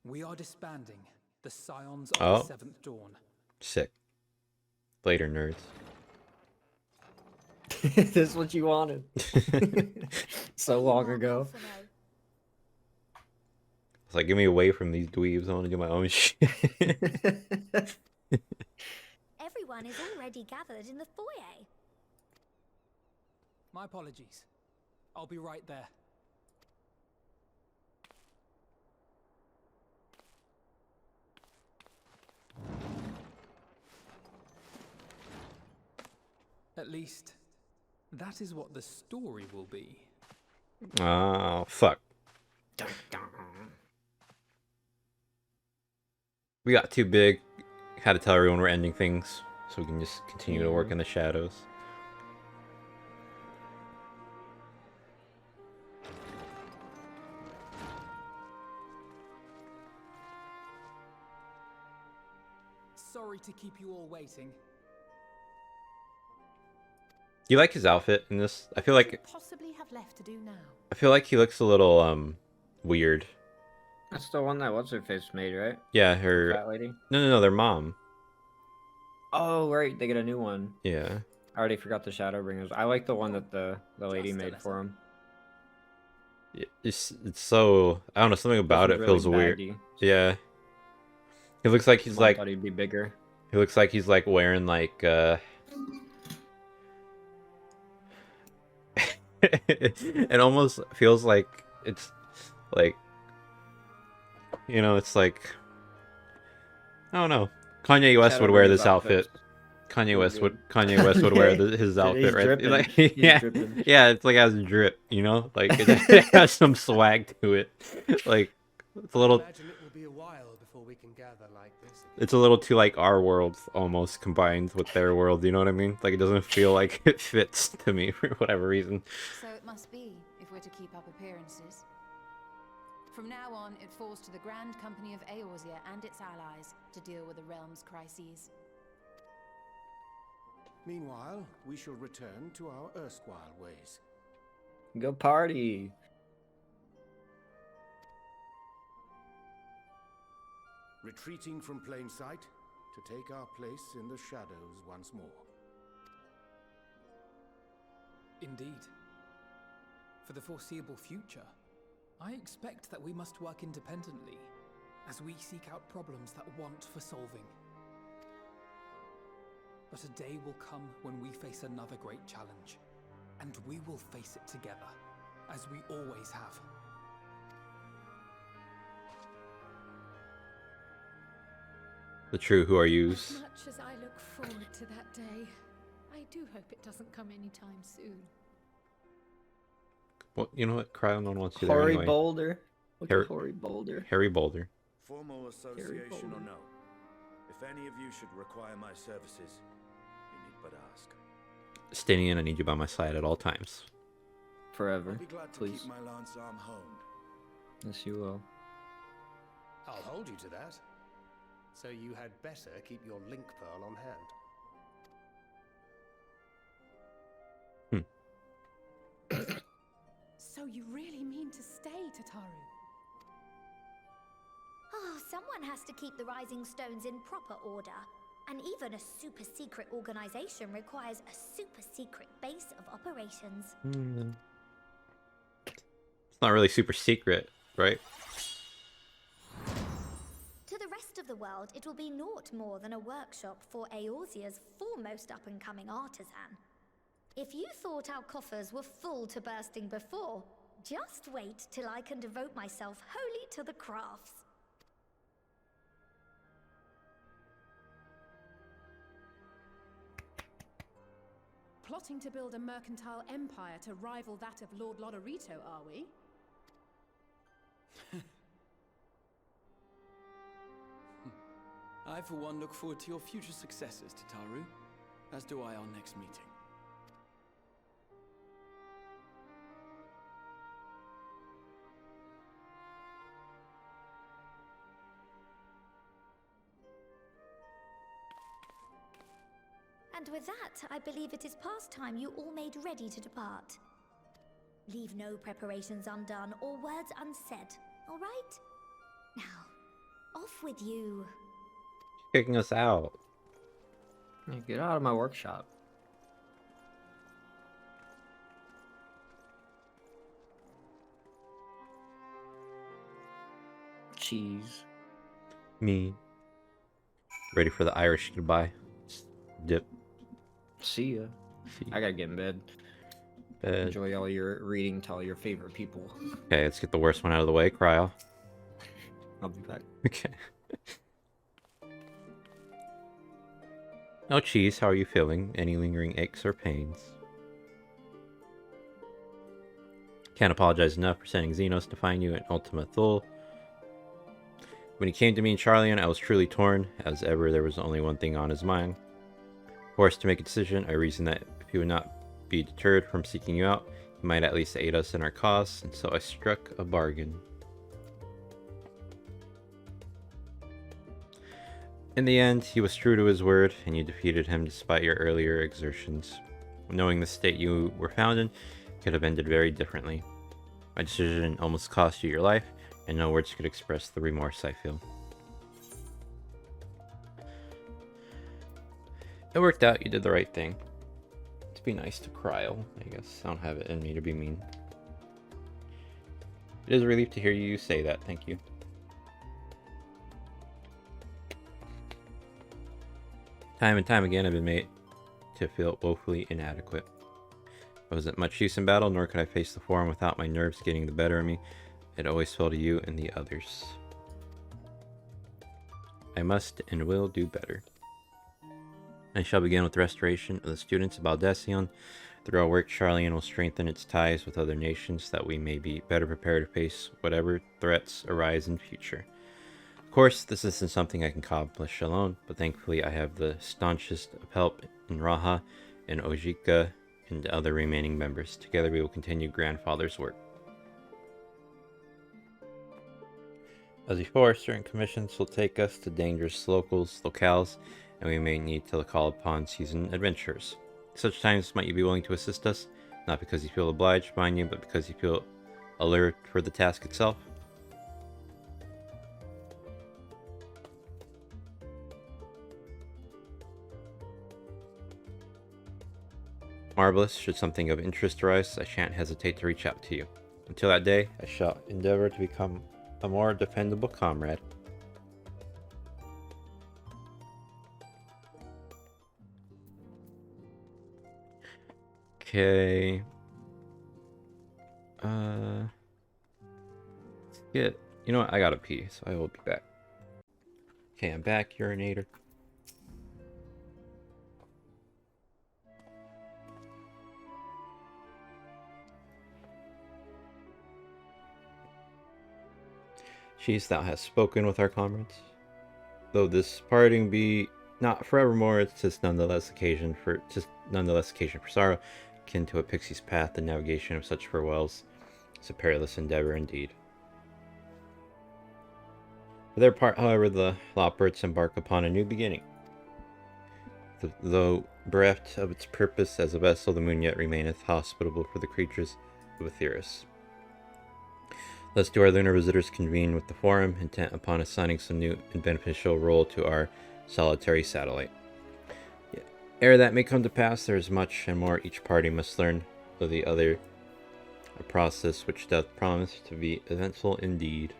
We are disbanding the Scions of the Seventh Dawn. Sick. Later, nerds. This is what you wanted. So long ago. It's like, get me away from these dweebs. I want to do my own shit. Everyone is already gathered in the foyer. My apologies. I'll be right there. At least, that is what the story will be. Oh, fuck. We got too big. Had to tell everyone we're ending things, so we can just continue to work in the shadows. sorry to keep you all waiting. Do you like his outfit in this? I feel like Possibly have left to do now. he looks a little weird. That's the one that what's her face made, right? Yeah, her Fat lady. No, their mom. Oh right, they get a new one. Yeah. I already forgot the Shadowbringers. I like the one that the lady made for him. It's so, I don't know, something about it really feels weird. baggy. Yeah. He looks like he's Mom like thought he'd be bigger. He looks like he's like wearing like it almost feels like it's like, you know, it's like, I don't know. Kanye West would wear this outfit. Kanye West would wear his outfit, right? Like, yeah, yeah, it's like it has a drip, you know, like it has some swag to it. Like it's a little. It's a little too like our world almost combined with their world. You know what I mean? Like it doesn't feel like it fits to me for whatever reason. So it must be, if we're to keep up appearances. From now on, it falls to the Grand Company of Eorzea and its allies to deal with the realm's crises. Meanwhile, we shall return to our erstwhile ways. Go party. Retreating from plain sight to take our place in the shadows once more. Indeed. For the foreseeable future, I expect that we must work independently as we seek out problems that want for solving. But a day will come when we face another great challenge, and we will face it together, as we always have. The true who are yous. As much as I look forward to that day, I do hope it doesn't come anytime soon. Well, you know what? Cryo, no one wants you there Harry anyway. Boulder. Look Harry, at Harry Boulder. Harry Boulder. Formal association or no, if any of you should require my services, you need but ask. Stanian, I need you by my side at all times. Forever. I'll be glad to Please. keep my lance arm honed. Yes, you will. I'll hold you to that. So you had better keep your link pearl on hand. So you really mean to stay, Tataru? Oh, someone has to keep the Rising Stones in proper order. And even a super secret organization requires a super secret base of operations. It's not really super secret, right? To the rest of the world, it will be naught more than a workshop for Eorzea's foremost up-and-coming artisan. If you thought our coffers were full to bursting before, just wait till I can devote myself wholly to the crafts. Plotting to build a mercantile empire to rival that of Lord Lodorito, are we? I, for one, look forward to your future successes, Tataru, as do I our next meeting. And with that, I believe it is past time you all made ready to depart. Leave no preparations undone or words unsaid, all right? Now, off with you. Kicking us out. Hey, get out of my workshop. Cheese. Me. Ready for the Irish goodbye. Dip. See ya. I gotta get in bed. Bed. Enjoy all your reading to all your favorite people. Okay, let's get the worst one out of the way. Cryo. I'll be back. Okay. Oh, Cheese, how are you feeling? Any lingering aches or pains? Can't apologize enough for sending Xenos to find you in Ultima Thule. When he came to me in Charlian, I was truly torn. As ever, there was only one thing on his mind. Forced to make a decision, I reasoned that if he would not be deterred from seeking you out, he might at least aid us in our cause, and so I struck a bargain. In the end, he was true to his word, and you defeated him despite your earlier exertions. Knowing the state you were found in could have ended very differently. My decision almost cost you your life, and no words could express the remorse I feel. It worked out, you did the right thing. To be nice to Kryl, I guess. I don't have it in me to be mean. It is a relief to hear you say that, thank you. Time and time again I've been made to feel woefully inadequate. I wasn't much use in battle, nor could I face the Forum without my nerves getting the better of me. It always fell to you and the others. I must and will do better. I shall begin with the restoration of the students of Baldesion. Through our work, Charlian will strengthen its ties with other nations that we may be better prepared to face whatever threats arise in future. Of course, this isn't something I can accomplish alone, but thankfully I have the staunchest of help in Raha and Ojika and the other remaining members. Together we will continue Grandfather's work. As before, certain commissions will take us to dangerous locales, and we may need to call upon seasoned adventurers. At such times might you be willing to assist us, not because you feel obliged, mind you, but because you feel alert for the task itself? Marvelous. Should something of interest arise, I shan't hesitate to reach out to you. Until that day, I shall endeavor to become a more dependable comrade. Okay. Let's get... You know what? I gotta pee, so I will be back. Okay, I'm back, urinator. She's thou hast spoken with our comrades. Though this parting be not forevermore, it's just nonetheless occasion for sorrow, akin to a pixie's path. The navigation of such farewells is a perilous endeavor indeed. For their part, however, the Loports embark upon a new beginning. Though bereft of its purpose as a vessel, the moon yet remaineth hospitable for the creatures of Aetheris. Thus do our lunar visitors convene with the Forum, intent upon assigning some new and beneficial role to our solitary satellite. Yet, ere that may come to pass, there is much and more each party must learn of the other, a process which doth promise to be eventful indeed.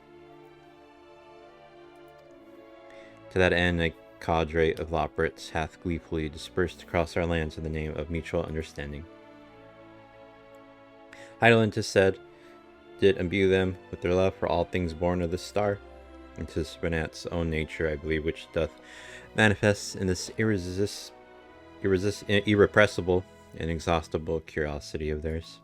To that end, a cadre of Loporits hath gleefully dispersed across our lands in the name of mutual understanding. Heidelin, 'tis said, did imbue them with their love for all things born of this star, and 'tis Renat's own nature, I believe, which doth manifest in this irrepressible and inexhaustible curiosity of theirs.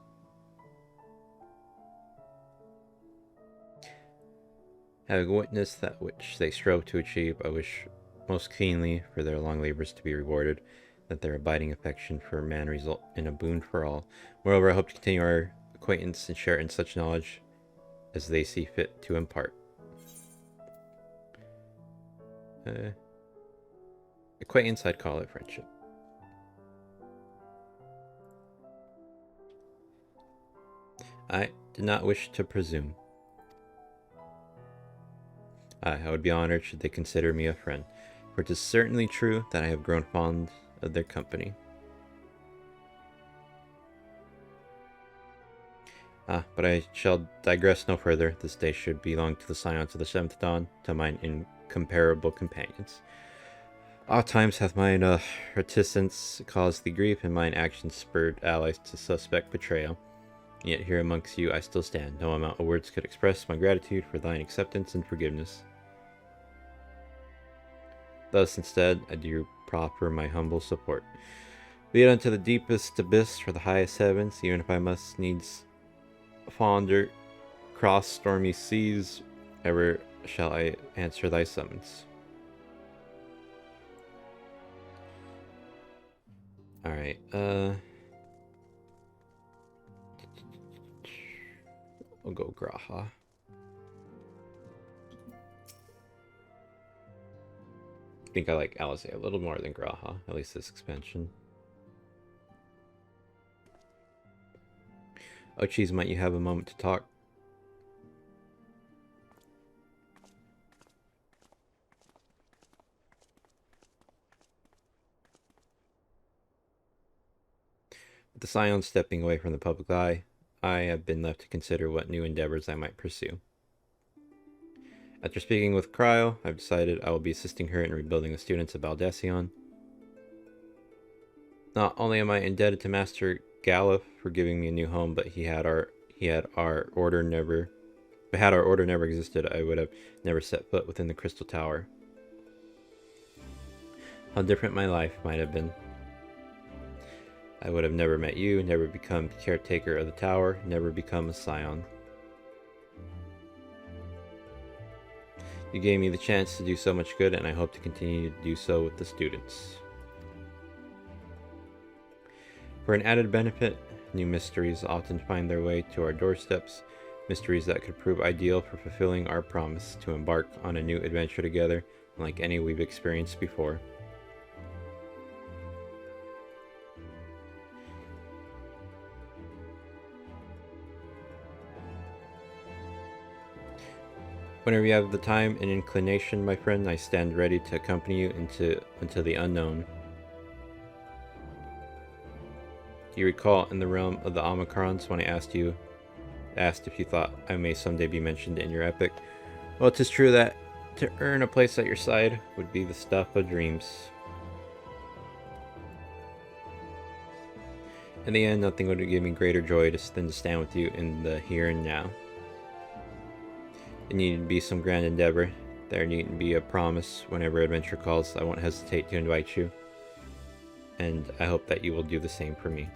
Having witnessed that which they strove to achieve, I wish most keenly for their long labors to be rewarded, that their abiding affection for man result in a boon for all. Moreover, I hope to continue our acquaintance and share in such knowledge as they see fit to impart. Acquaintance, I'd call it friendship. I did not wish to presume. I would be honored should they consider me a friend, for it is certainly true that I have grown fond of their company. But I shall digress no further. This day should belong to the Scions of the Seventh Dawn, to mine incomparable companions. Oft times hath mine reticence caused thee grief, and mine actions spurred allies to suspect betrayal. Yet here amongst you I still stand. No amount of words could express my gratitude for thine acceptance and forgiveness. Thus, instead, I do proffer my humble support. Be it unto the deepest abyss or the highest heavens, even if I must needs founder cross stormy seas, ever shall I answer thy summons. Alright, we'll go Graha. think I like Alizé a little more than Graha, at least this expansion. Oh, geez, might you have a moment to talk? With the Scion stepping away from the public eye, I have been left to consider what new endeavors I might pursue. After speaking with Cryo, I've decided I will be assisting her in rebuilding the students of Aldesion. Not only am I indebted to Master Galuf for giving me a new home, but had our order never existed, I would have never set foot within the Crystal Tower. How different my life might have been. I would have never met you, never become caretaker of the tower, never become a Scion. You gave me the chance to do so much good, and I hope to continue to do so with the students. For an added benefit, new mysteries often find their way to our doorsteps, mysteries that could prove ideal for fulfilling our promise to embark on a new adventure together, unlike any we've experienced before. Whenever you have the time and inclination, my friend, I stand ready to accompany you into the unknown. Do you recall in the realm of the Omicrons when I asked if you thought I may someday be mentioned in your epic? Well, 'tis true that to earn a place at your side would be the stuff of dreams. In the end, nothing would give me greater joy than to stand with you in the here and now. It needn't be some grand endeavor. There needn't be a promise. Whenever adventure calls, I won't hesitate to invite you. And I hope that you will do the same for me.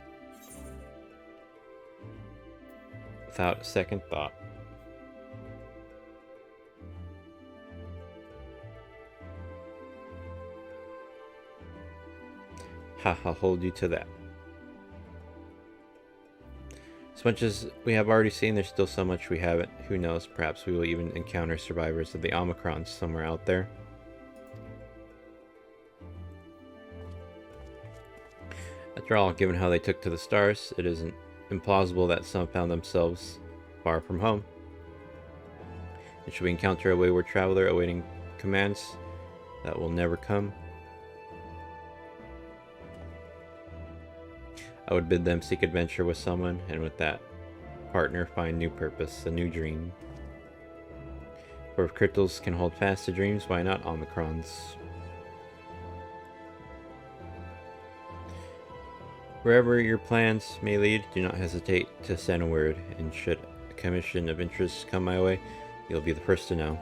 Without a second thought. I'll hold you to that. As much as we have already seen, there's still so much we haven't. Who knows, perhaps we will even encounter survivors of the Omicrons somewhere out there. After all, given how they took to the stars, it isn't implausible that some found themselves far from home. And should we encounter a wayward traveler awaiting commands that will never come, I would bid them seek adventure with someone, and with that partner find new purpose, a new dream. For if crystals can hold fast to dreams, why not Omicrons? Wherever your plans may lead, do not hesitate to send a word, and should a commission of interest come my way, you'll be the first to know.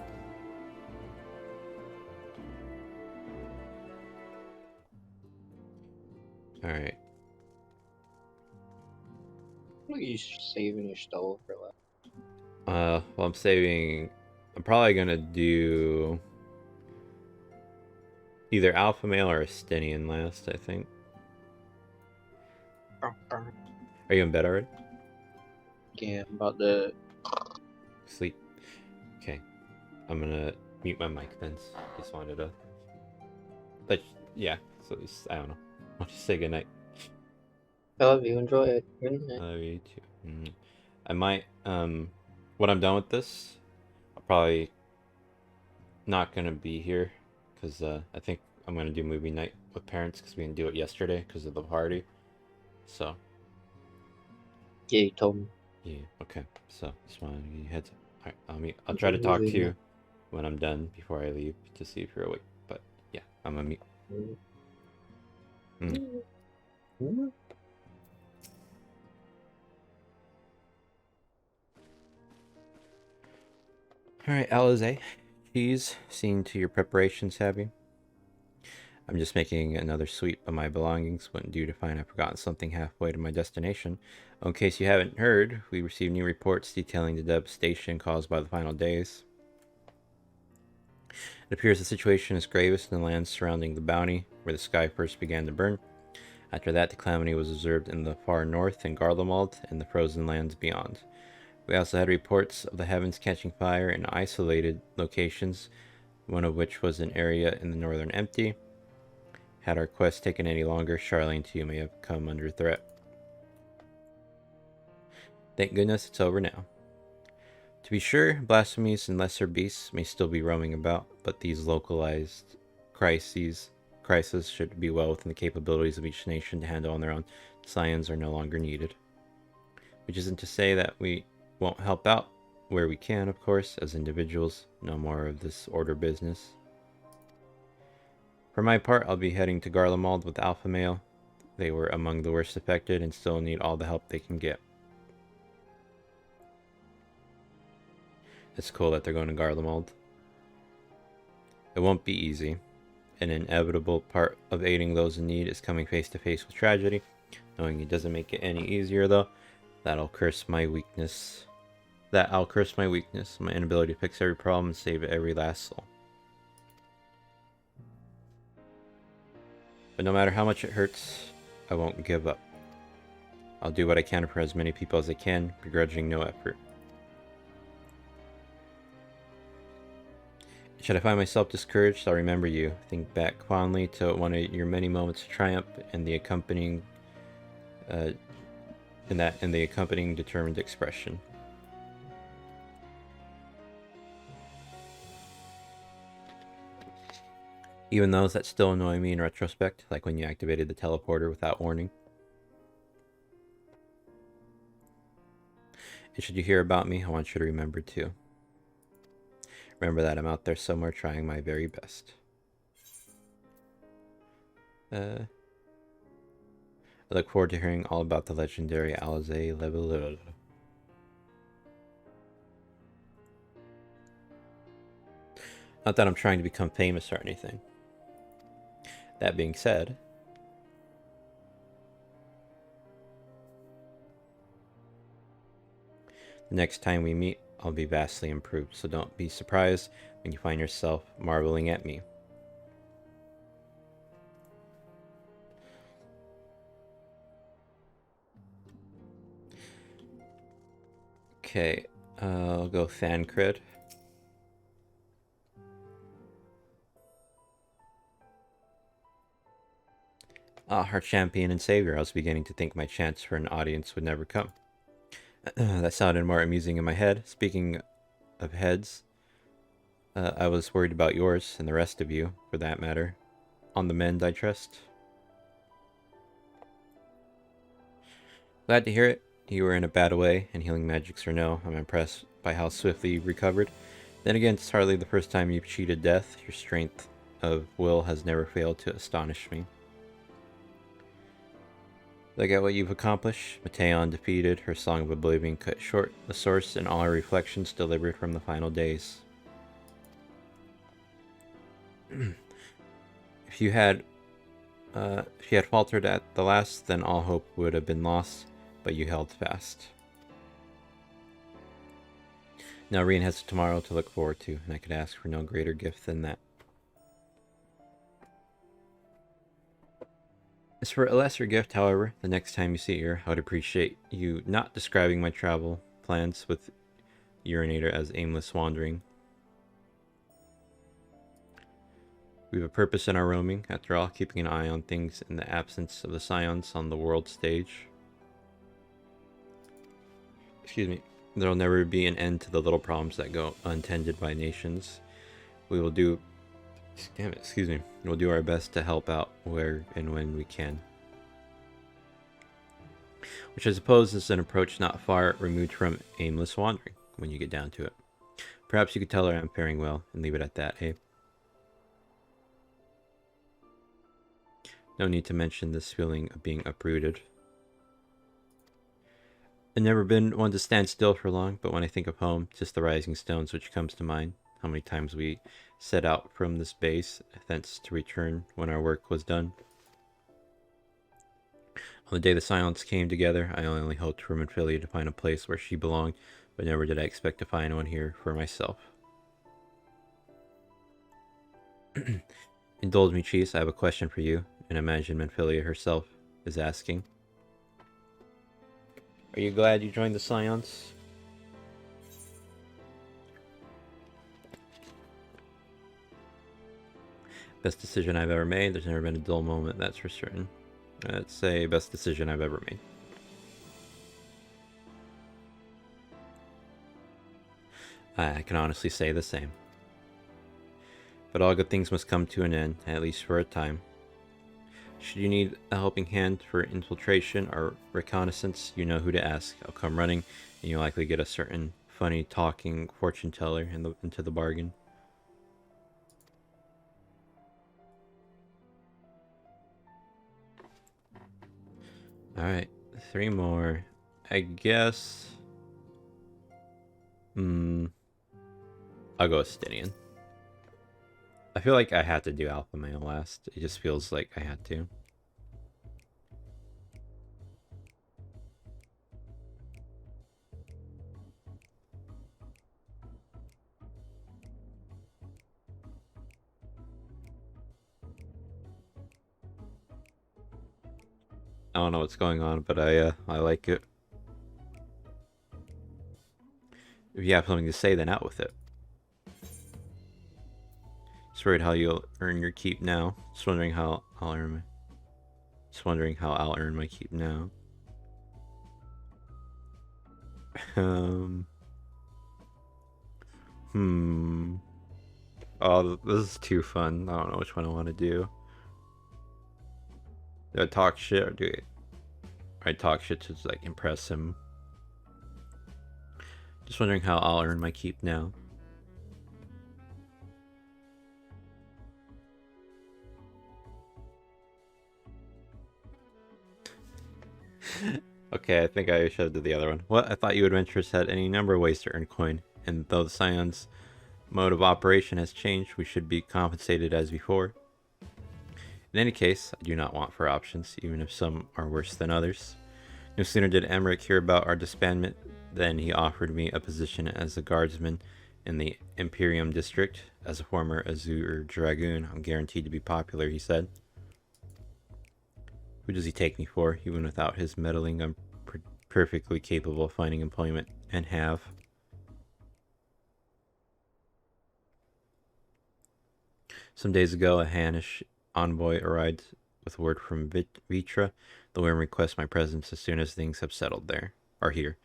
Alright. What are you saving your stove for last? Well, I'm probably gonna do either Alpha Male or Estinian last, I think. Are you in bed already? Yeah, I'm about to sleep. Okay. I'm gonna mute my mic then. Just wanted to. But yeah, so I don't know. I'll just say goodnight. I love you. Enjoy it. Good night. I love you too. I might, when I'm done with this, I'm probably not gonna be here because I think I'm gonna do movie night with parents because we didn't do it yesterday because of the party. So. Yeah, you told me. Yeah. Okay. So just wanted to give you a heads up. All right. I'll try to talk to you when I'm done before I leave to see if you're awake. But yeah, I'm gonna mute. Alright, Alizé. Cheese, seen to your preparations, have you? I'm just making another sweep of my belongings. Wouldn't do to find I've forgotten something halfway to my destination. In case you haven't heard, we received new reports detailing the devastation caused by the final days. It appears the situation is gravest in the lands surrounding the Bounty, where the sky first began to burn. After that, the calamity was observed in the far north in Garlemald and the frozen lands beyond. We also had reports of the heavens catching fire in isolated locations one of which was an area in the northern empty. Had our quest taken any longer, Charlene too may have come under threat. Thank goodness it's over now. To be sure, blasphemies and lesser beasts may still be roaming about, but these localized crises should be well within the capabilities of each nation to handle on their own. Scions are no longer needed. Which isn't to say that we won't help out where we can, of course, as individuals. No more of this order business. For my part, I'll be heading to Garlemald with Alpha Male. They were among the worst affected and still need all the help they can get. It's cool that they're going to Garlemald. It won't be easy. An inevitable part of aiding those in need is coming face to face with tragedy. Knowing it doesn't make it any easier, though. I'll curse my weakness, my inability to fix every problem and save every last soul. But no matter how much it hurts, I won't give up. I'll do what I can for as many people as I can, begrudging no effort. Should I find myself discouraged, I'll remember you. Think back fondly to one of your many moments of triumph and the accompanying determined expression. Even those that still annoy me in retrospect, like when you activated the teleporter without warning. And should you hear about me, I want you to remember too. Remember that I'm out there somewhere trying my very best. I look forward to hearing all about the legendary Alize level. Not that I'm trying to become famous or anything. That being said, the next time we meet, I'll be vastly improved, so don't be surprised when you find yourself marveling at me. Okay, I'll go Thancred. Our champion and savior. I was beginning to think my chance for an audience would never come. That sounded more amusing in my head. Speaking of heads, I was worried about yours, and the rest of you, for that matter. On the mend, I trust. Glad to hear it. You were in a bad way, and healing magics or no, I'm impressed by how swiftly you recovered. Then again, it's hardly the first time you've cheated death. Your strength of will has never failed to astonish me. Look at what you've accomplished. Mateon defeated, her Song of Oblivion cut short, the source and all her reflections delivered from the final days. If you had faltered at the last, then all hope would have been lost, but you held fast. Now Rien has tomorrow to look forward to, and I could ask for no greater gift than that. As for a lesser gift, however, the next time you see her, I would appreciate you not describing my travel plans with Urinator as aimless wandering. We have a purpose in our roaming, after all, keeping an eye on things in the absence of the scions on the world stage. Excuse me. There will never be an end to the little problems that go untended by nations. We will do... Damn it, excuse me. We'll do our best to help out where and when we can. Which I suppose is an approach not far removed from aimless wandering, when you get down to it. Perhaps you could tell her I'm faring well, and leave it at that, eh? No need to mention this feeling of being uprooted. I've never been one to stand still for long, but when I think of home, just the rising stones which comes to mind. How many times we set out from this base, thence to return when our work was done. On the day the Scions came together, I only hoped for Minfilia to find a place where she belonged, but never did I expect to find one here for myself. Indulge me, Cheese, I have a question for you, and imagine Minfilia herself is asking. Are you glad you joined the Scions? Best decision I've ever made. There's never been a dull moment, that's for certain. Let's say best decision I've ever made. I can honestly say the same. But all good things must come to an end, at least for a time. Should you need a helping hand for infiltration or reconnaissance, you know who to ask. I'll come running, and you'll likely get a certain funny talking fortune teller into the bargain. Alright, 3 more. I guess... I'll go with Stydian. I feel like I had to do Alpha Male last. It just feels like I had to. I don't know what's going on, but I like it. If you have something to say, then out with it. Just worried how you'll earn your keep now. Just wondering how I'll earn my keep now. Oh, this is too fun. I don't know which one I want to do. Do I talk shit or do I talk shit to like impress him? Just wondering how I'll earn my keep now. Okay, I think I should do the other one. What? I thought you adventurers had any number of ways to earn coin, and though the Scion's mode of operation has changed, we should be compensated as before. In any case, I do not want for options, even if some are worse than others. No sooner did Emmerich hear about our disbandment than he offered me a position as a guardsman in the Imperium district. As a former Azure Dragoon, I'm guaranteed to be popular, he said. Who does he take me for? Even without his meddling, I'm perfectly capable of finding employment, and have. Some days ago, a Hanish envoy arrived with word from Vitra. The Worm requests my presence as soon as things have settled here.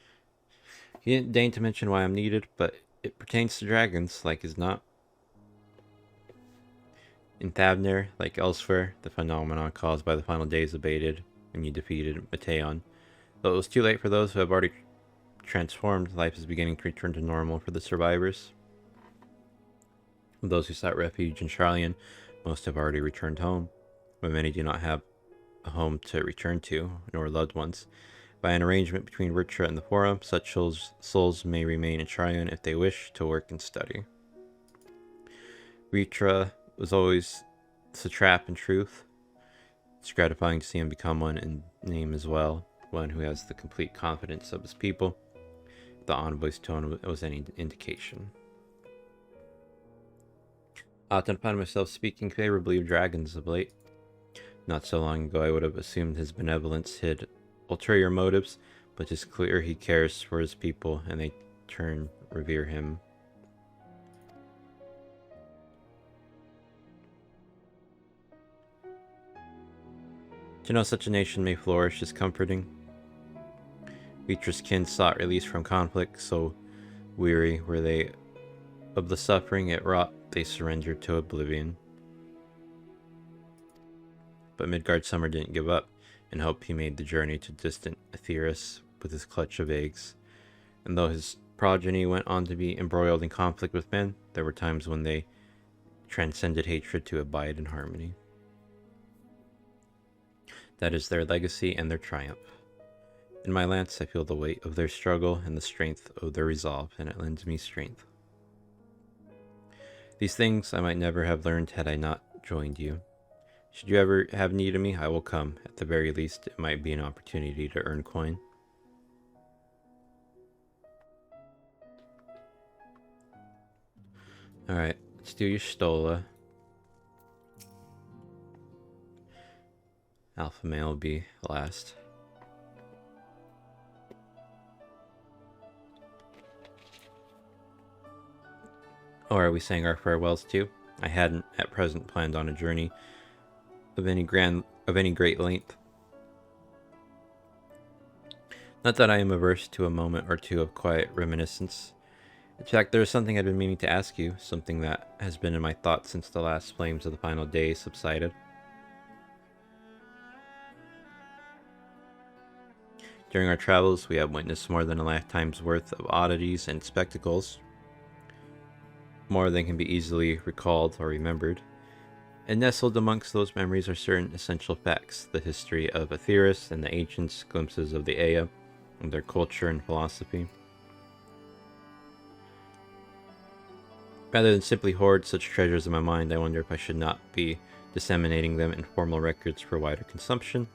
He didn't deign to mention why I'm needed, but it pertains to dragons, like as not. In Thavner, like elsewhere, the phenomenon caused by the final days abated when you defeated Mateon. Though it was too late for those who have already transformed, life is beginning to return to normal for the survivors. Of those who sought refuge in Charlian, most have already returned home, but many do not have a home to return to, nor loved ones. By an arrangement between Vitra and the Forum, such souls may remain in Charlian if they wish to work and study. Vitra was always satrap in truth. It's gratifying to see him become one in name as well, one who has the complete confidence of his people. If the envoy's tone was any indication. I often find myself speaking favorably of dragons of late. Not so long ago I would have assumed his benevolence hid ulterior motives, but it's clear he cares for his people and they turn revere him. To know such a nation may flourish is comforting. Vitra's kin sought release from conflict, so weary were they of the suffering it wrought, they surrendered to oblivion. But Midgard Summer didn't give up. In hope, he made the journey to distant Aetheris with his clutch of eggs. And though his progeny went on to be embroiled in conflict with men, there were times when they transcended hatred to abide in harmony. That is their legacy and their triumph. In my lance, I feel the weight of their struggle and the strength of their resolve, and it lends me strength. These things I might never have learned had I not joined you. Should you ever have need of me, I will come. At the very least, it might be an opportunity to earn coin. Alright, let's do your Stola. Alpha male will be last. Oh, are we saying our farewells too? I hadn't at present planned on a journey of any great length. Not that I am averse to a moment or two of quiet reminiscence. In fact, there is something I've been meaning to ask you, something that has been in my thoughts since the last flames of the final day subsided. During our travels, we have witnessed more than a lifetime's worth of oddities and spectacles, more than can be easily recalled or remembered. And nestled amongst those memories are certain essential facts, the history of Aetheris and the ancients, glimpses of the Aya, and their culture and philosophy. Rather than simply hoard such treasures in my mind, I wonder if I should not be disseminating them in formal records for wider consumption.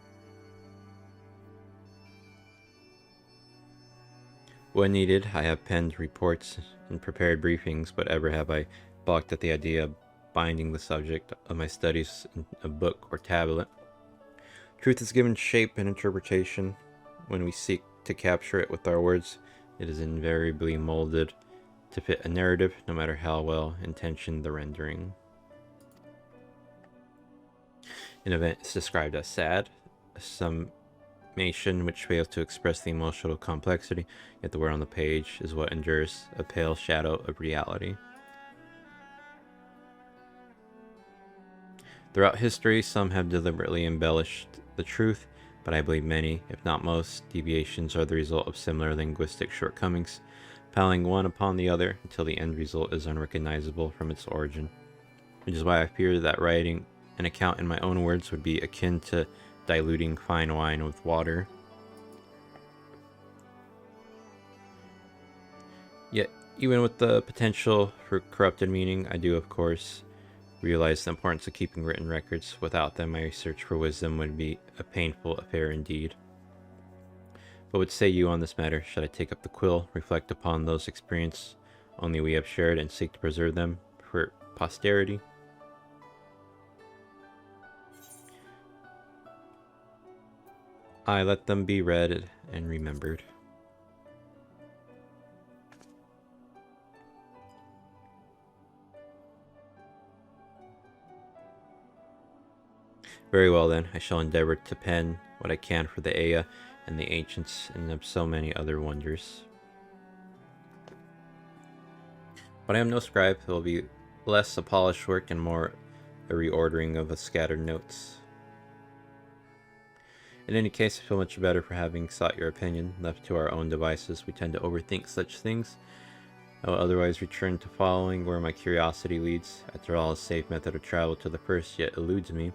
When needed, I have penned reports and prepared briefings, but ever have I balked at the idea of binding the subject of my studies in a book or tablet. Truth is given shape and interpretation. When we seek to capture it with our words, it is invariably molded to fit a narrative, no matter how well intentioned the rendering. An event is described as sad, a summation which fails to express the emotional complexity, yet the word on the page is what endures, a pale shadow of reality. Throughout history, some have deliberately embellished the truth, but I believe many, if not most, deviations are the result of similar linguistic shortcomings, piling one upon the other until the end result is unrecognizable from its origin. Which is why I fear that writing an account in my own words would be akin to diluting fine wine with water. Yet, even with the potential for corrupted meaning, I do, of course, realize the importance of keeping written records. Without them, my search for wisdom would be a painful affair indeed. What would say you on this matter? Should I take up the quill, reflect upon those experiences only we have shared, and seek to preserve them for posterity? I let them be read and remembered. Very well then, I shall endeavor to pen what I can for the Aya and the ancients and of so many other wonders. But I am no scribe. It will be less a polished work and more a reordering of the scattered notes. In any case, I feel much better for having sought your opinion. Left to our own devices, we tend to overthink such things. I will otherwise return to following where my curiosity leads. After all, a safe method of travel to the first yet eludes me,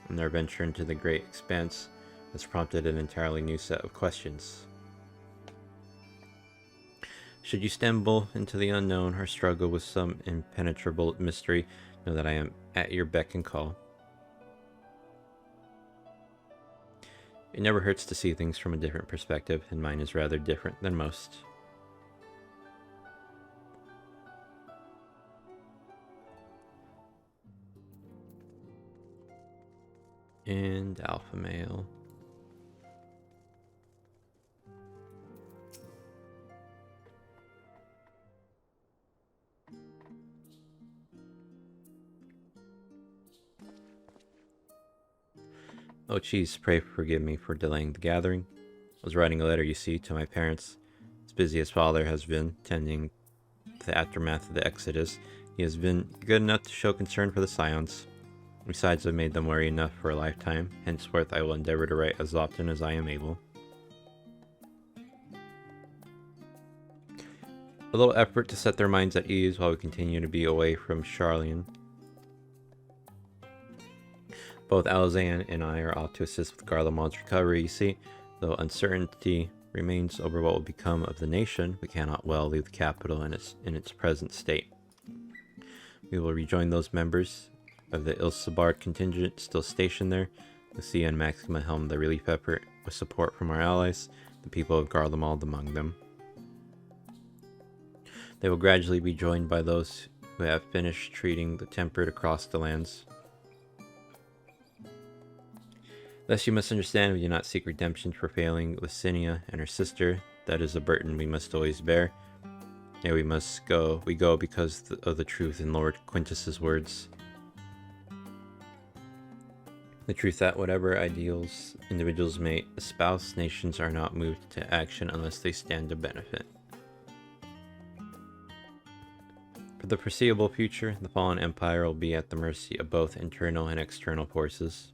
and our venture into the great expanse has prompted an entirely new set of questions. Should you stumble into the unknown or struggle with some impenetrable mystery, know that I am at your beck and call. It never hurts to see things from a different perspective, and mine is rather different than most. And alpha male. Oh geez, pray forgive me for delaying the gathering. I was writing a letter, you see, to my parents. As busy as father has been, tending the aftermath of the Exodus, he has been good enough to show concern for the Scions. Besides, I've made them worry enough for a lifetime. Henceforth, I will endeavor to write as often as I am able. A little effort to set their minds at ease while we continue to be away from Charlian. Both Alazan and I are off to assist with Garlemald's recovery, you see. Though uncertainty remains over what will become of the nation, we cannot well leave the capital in its present state. We will rejoin those members of the Ilsabard contingent still stationed there. Lucia and Maxima helm the relief effort with support from our allies, the people of Garlemald among them. They will gradually be joined by those who have finished treating the tempered across the lands. Thus you must understand, we do not seek redemption for failing Licinia and her sister. That is a burden we must always bear. Yeah, we must go. We go because of the truth in Lord Quintus's words. The truth that whatever ideals individuals may espouse, nations are not moved to action unless they stand to benefit. For the foreseeable future, the fallen empire will be at the mercy of both internal and external forces.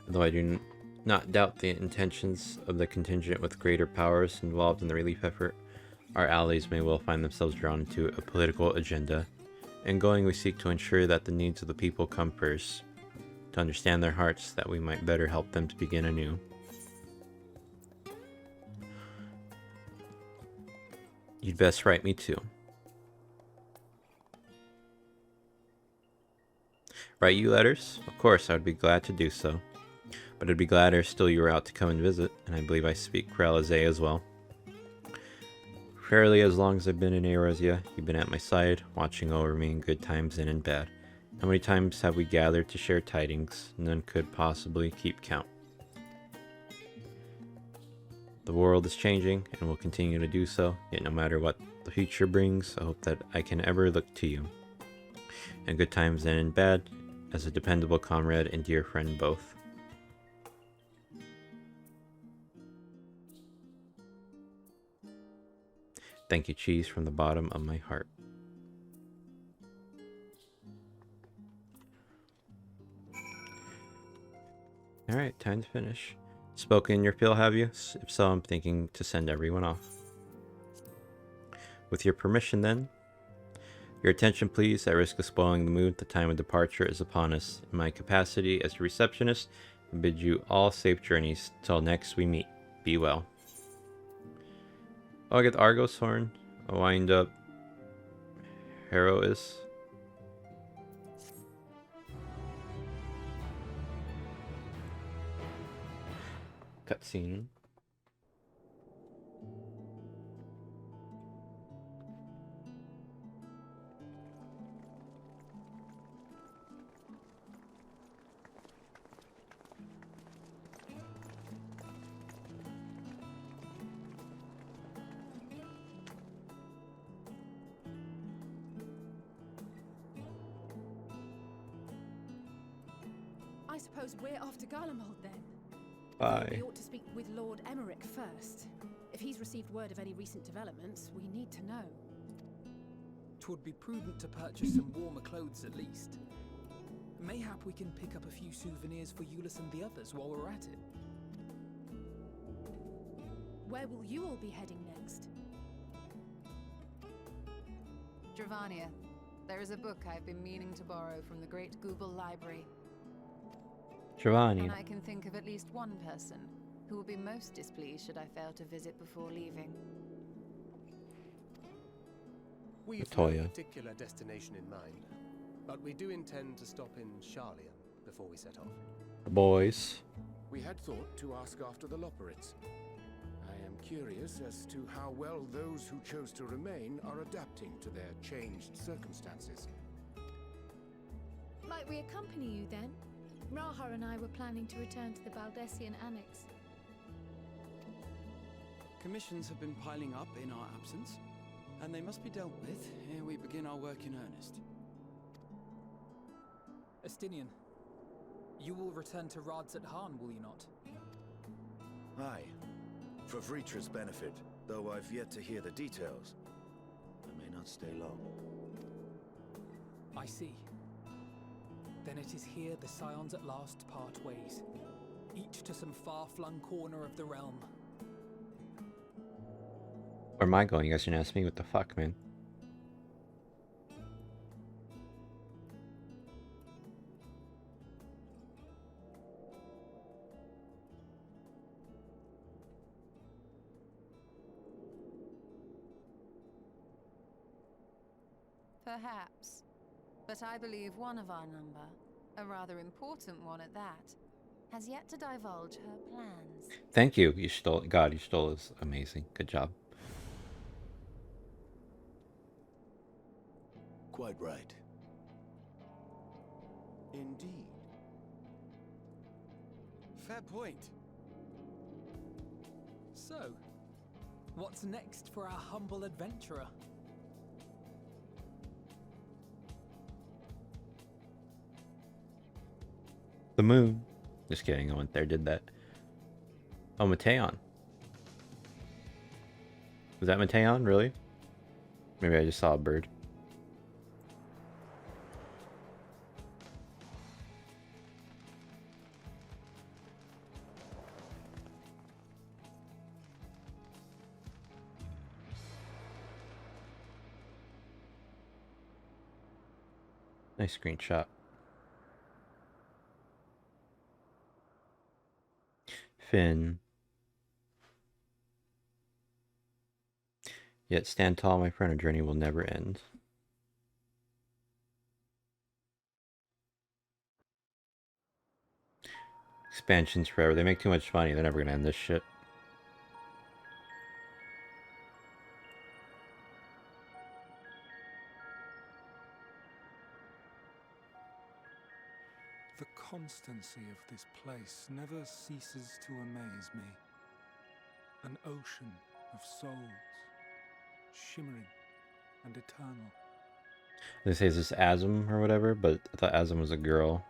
Although I do not doubt the intentions of the contingent with greater powers involved in the relief effort, our allies may well find themselves drawn into a political agenda. In going, we seek to ensure that the needs of the people come first, to understand their hearts, that we might better help them to begin anew. You'd best write me too. Write you letters? Of course, I would be glad to do so. But I'd be gladder still you were out to come and visit, and I believe I speak for Alizé as well. Fairly as long as I've been in Eorzea, you've been at my side, watching over me in good times and in bad. How many times have we gathered to share tidings? None could possibly keep count. The world is changing, and will continue to do so, yet no matter what the future brings, I hope that I can ever look to you. In good times and in bad, as a dependable comrade and dear friend both. Thank you, Cheese, from the bottom of my heart. Alright, time to finish. Spoken your fill, have you? If so, I'm thinking to send everyone off. With your permission, then. Your attention, please. At risk of spoiling the mood, the time of departure is upon us. In my capacity as a receptionist, I bid you all safe journeys. Till next we meet. Be well. Oh, I get the Argos horn. A wind up. Harrow is. Cutscene. I suppose we're off to Garlemald then. Bye. We ought to speak with Lord Emmerich first. If he's received word of any recent developments, we need to know. 'Twould be prudent to purchase some warmer clothes at least. Mayhap we can pick up a few souvenirs for Euless and the others while we're at it. Where will you all be heading next? Dravania, there is a book I've been meaning to borrow from the Great Google Library. Giovanni. And I can think of at least one person who will be most displeased should I fail to visit before leaving. We've no Latoya. particular destination in mind, but we do intend to stop in Charlian before we set off. The boys. We had thought to ask after the Loperids. I am curious as to how well those who chose to remain are adapting to their changed circumstances. Might we accompany you then? Raha and I were planning to return to the Baldessian Annex. Commissions have been piling up in our absence, and they must be dealt with ere we begin our work in earnest. Estinian, you will return to Radzat-Han, will you not? Aye. For Vritra's benefit, though I've yet to hear the details. I may not stay long. I see. Then it is here the Scions at last part ways, each to some far-flung corner of the realm. Where am I going? You guys didn't ask me. What the fuck, man? Perhaps. But I believe one of our number, a rather important one at that, has yet to divulge her plans. Thank you. You stole. God, you stole is amazing. Good job. Quite right. Indeed. Fair point. So, What's next for our humble adventurer? The moon. Just kidding, I went there, did that. Oh, Mateon. Was that Mateon, really? Maybe I just saw a bird. Nice screenshot. Finn. Yet stand tall, my friend, our journey will never end. Expansions forever. They make too much money. They're never gonna end this shit. The constancy of this place never ceases to amaze me. An ocean of souls, shimmering and eternal. They say it's this Asm or whatever, but I thought Asm was a girl.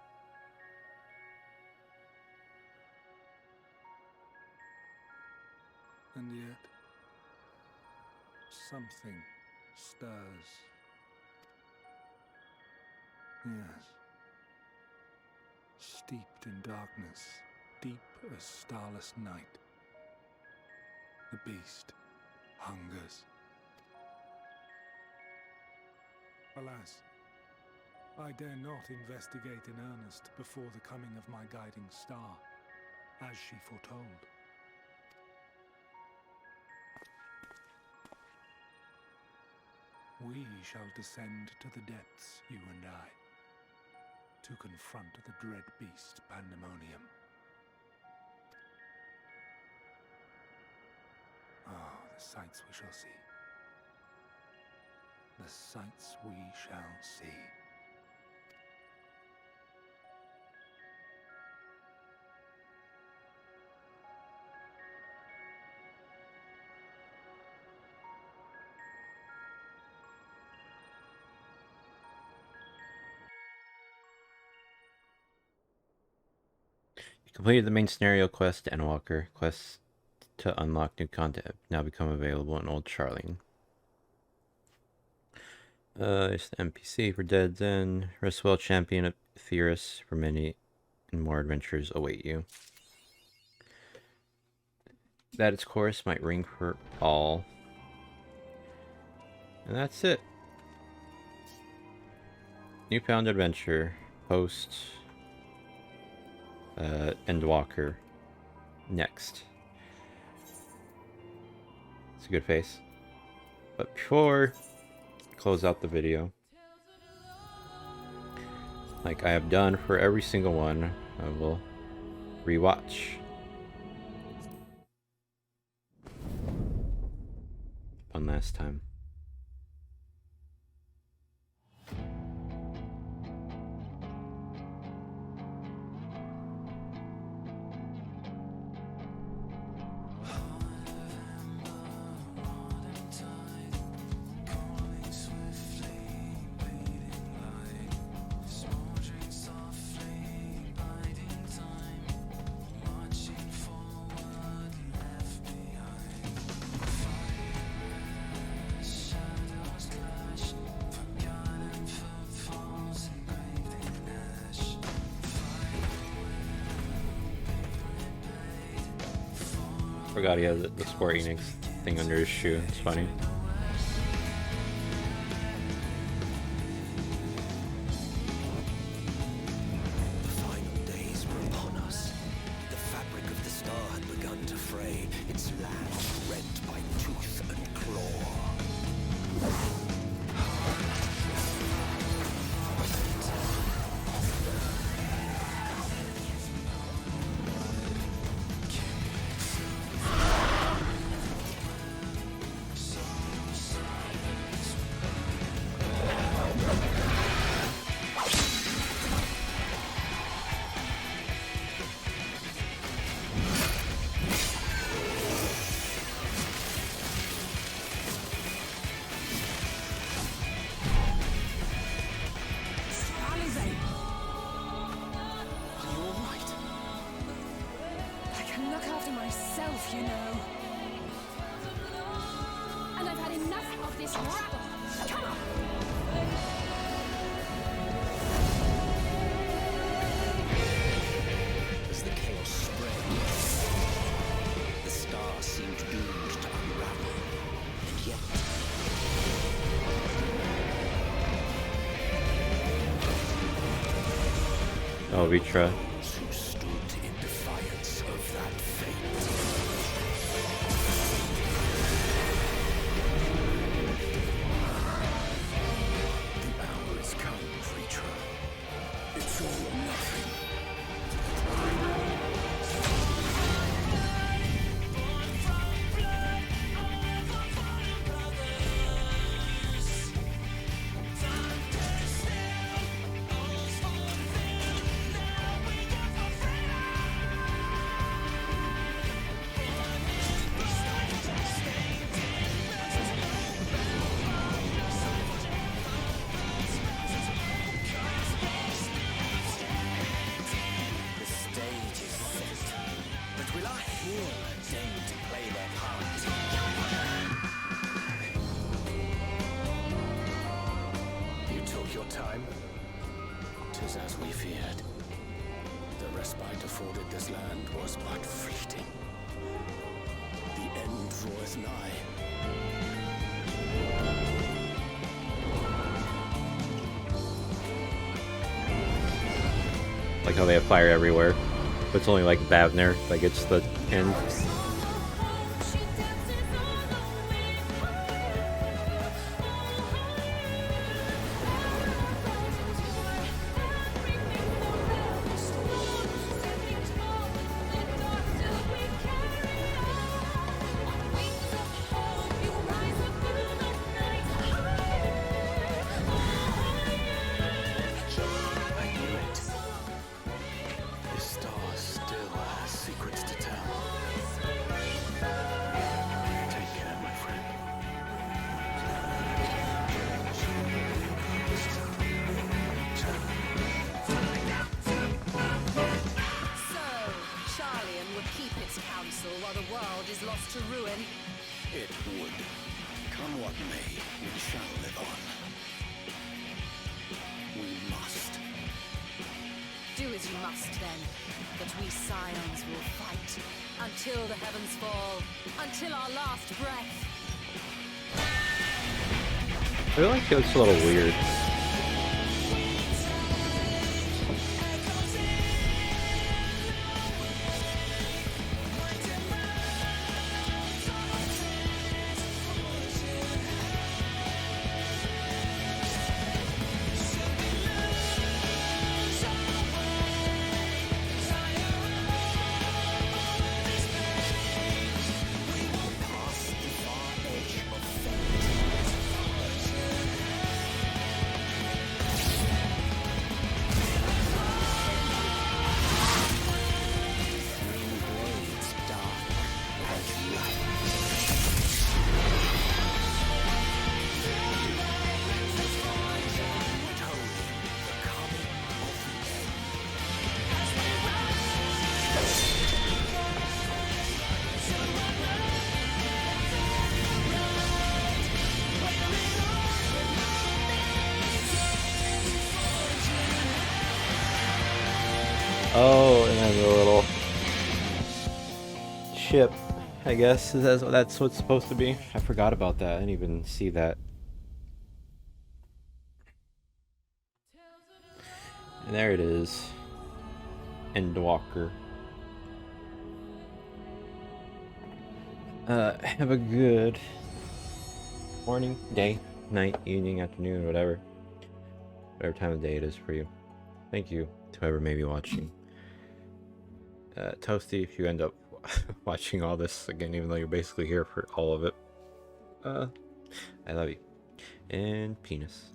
And yet, something stirs. Yes. Steeped in darkness, deep as starless night. The beast hungers. Alas, I dare not investigate in earnest before the coming of my guiding star, as she foretold. We shall descend to the depths, you and I, to confront the dread beast Pandemonium. Oh, the sights we shall see. The sights we shall see. You completed the main scenario quest, Endwalker. Quests to unlock new content have now become available in Old Charlene. It's the NPC for Dead's End. Restwell, champion of Theorus, for many and more adventures await you. That its chorus might ring for all. And that's it. Newfound adventure. Post Endwalker. Next. It's a good face. But before I close out the video, like I have done for every single one, I will rewatch. One last time. Forgot he has the Square Enix thing under his shoe. It's funny. The final days were upon us. The fabric of the star had begun to fray, its land rent by tooth and claw. As the chaos spread, the star seemed doomed to unravel, and yet... Oh, Vitra. Who stood in defiance of that fate. The hour has come, Vitra. It's all or nothing. The stage is set, but will our hero deign to play their part? You took your time. 'Tis as we feared. The respite afforded this land was but fleeting. The end draweth nigh. Like how they have fire everywhere. But it's only like Bavner that gets the end. I knew it. This star still has secrets to tell. Take care, my friend. So, Charlian would keep its counsel while the world is lost to ruin. It would. Come what may, we shall live on. We must. Do as you must then, but we Scions will fight until the heavens fall, until our last breath. I feel like it looks a little weird. Oh, and then the little ship, I guess. That's what it's supposed to be. I forgot about that. I didn't even see that. And there it is. Endwalker. Have a good morning, day, night, evening, afternoon, whatever. Whatever time of day it is for you. Thank you to whoever may be watching. Toasty, if you end up watching all this again, even though you're basically here for all of it. I love you. And penis.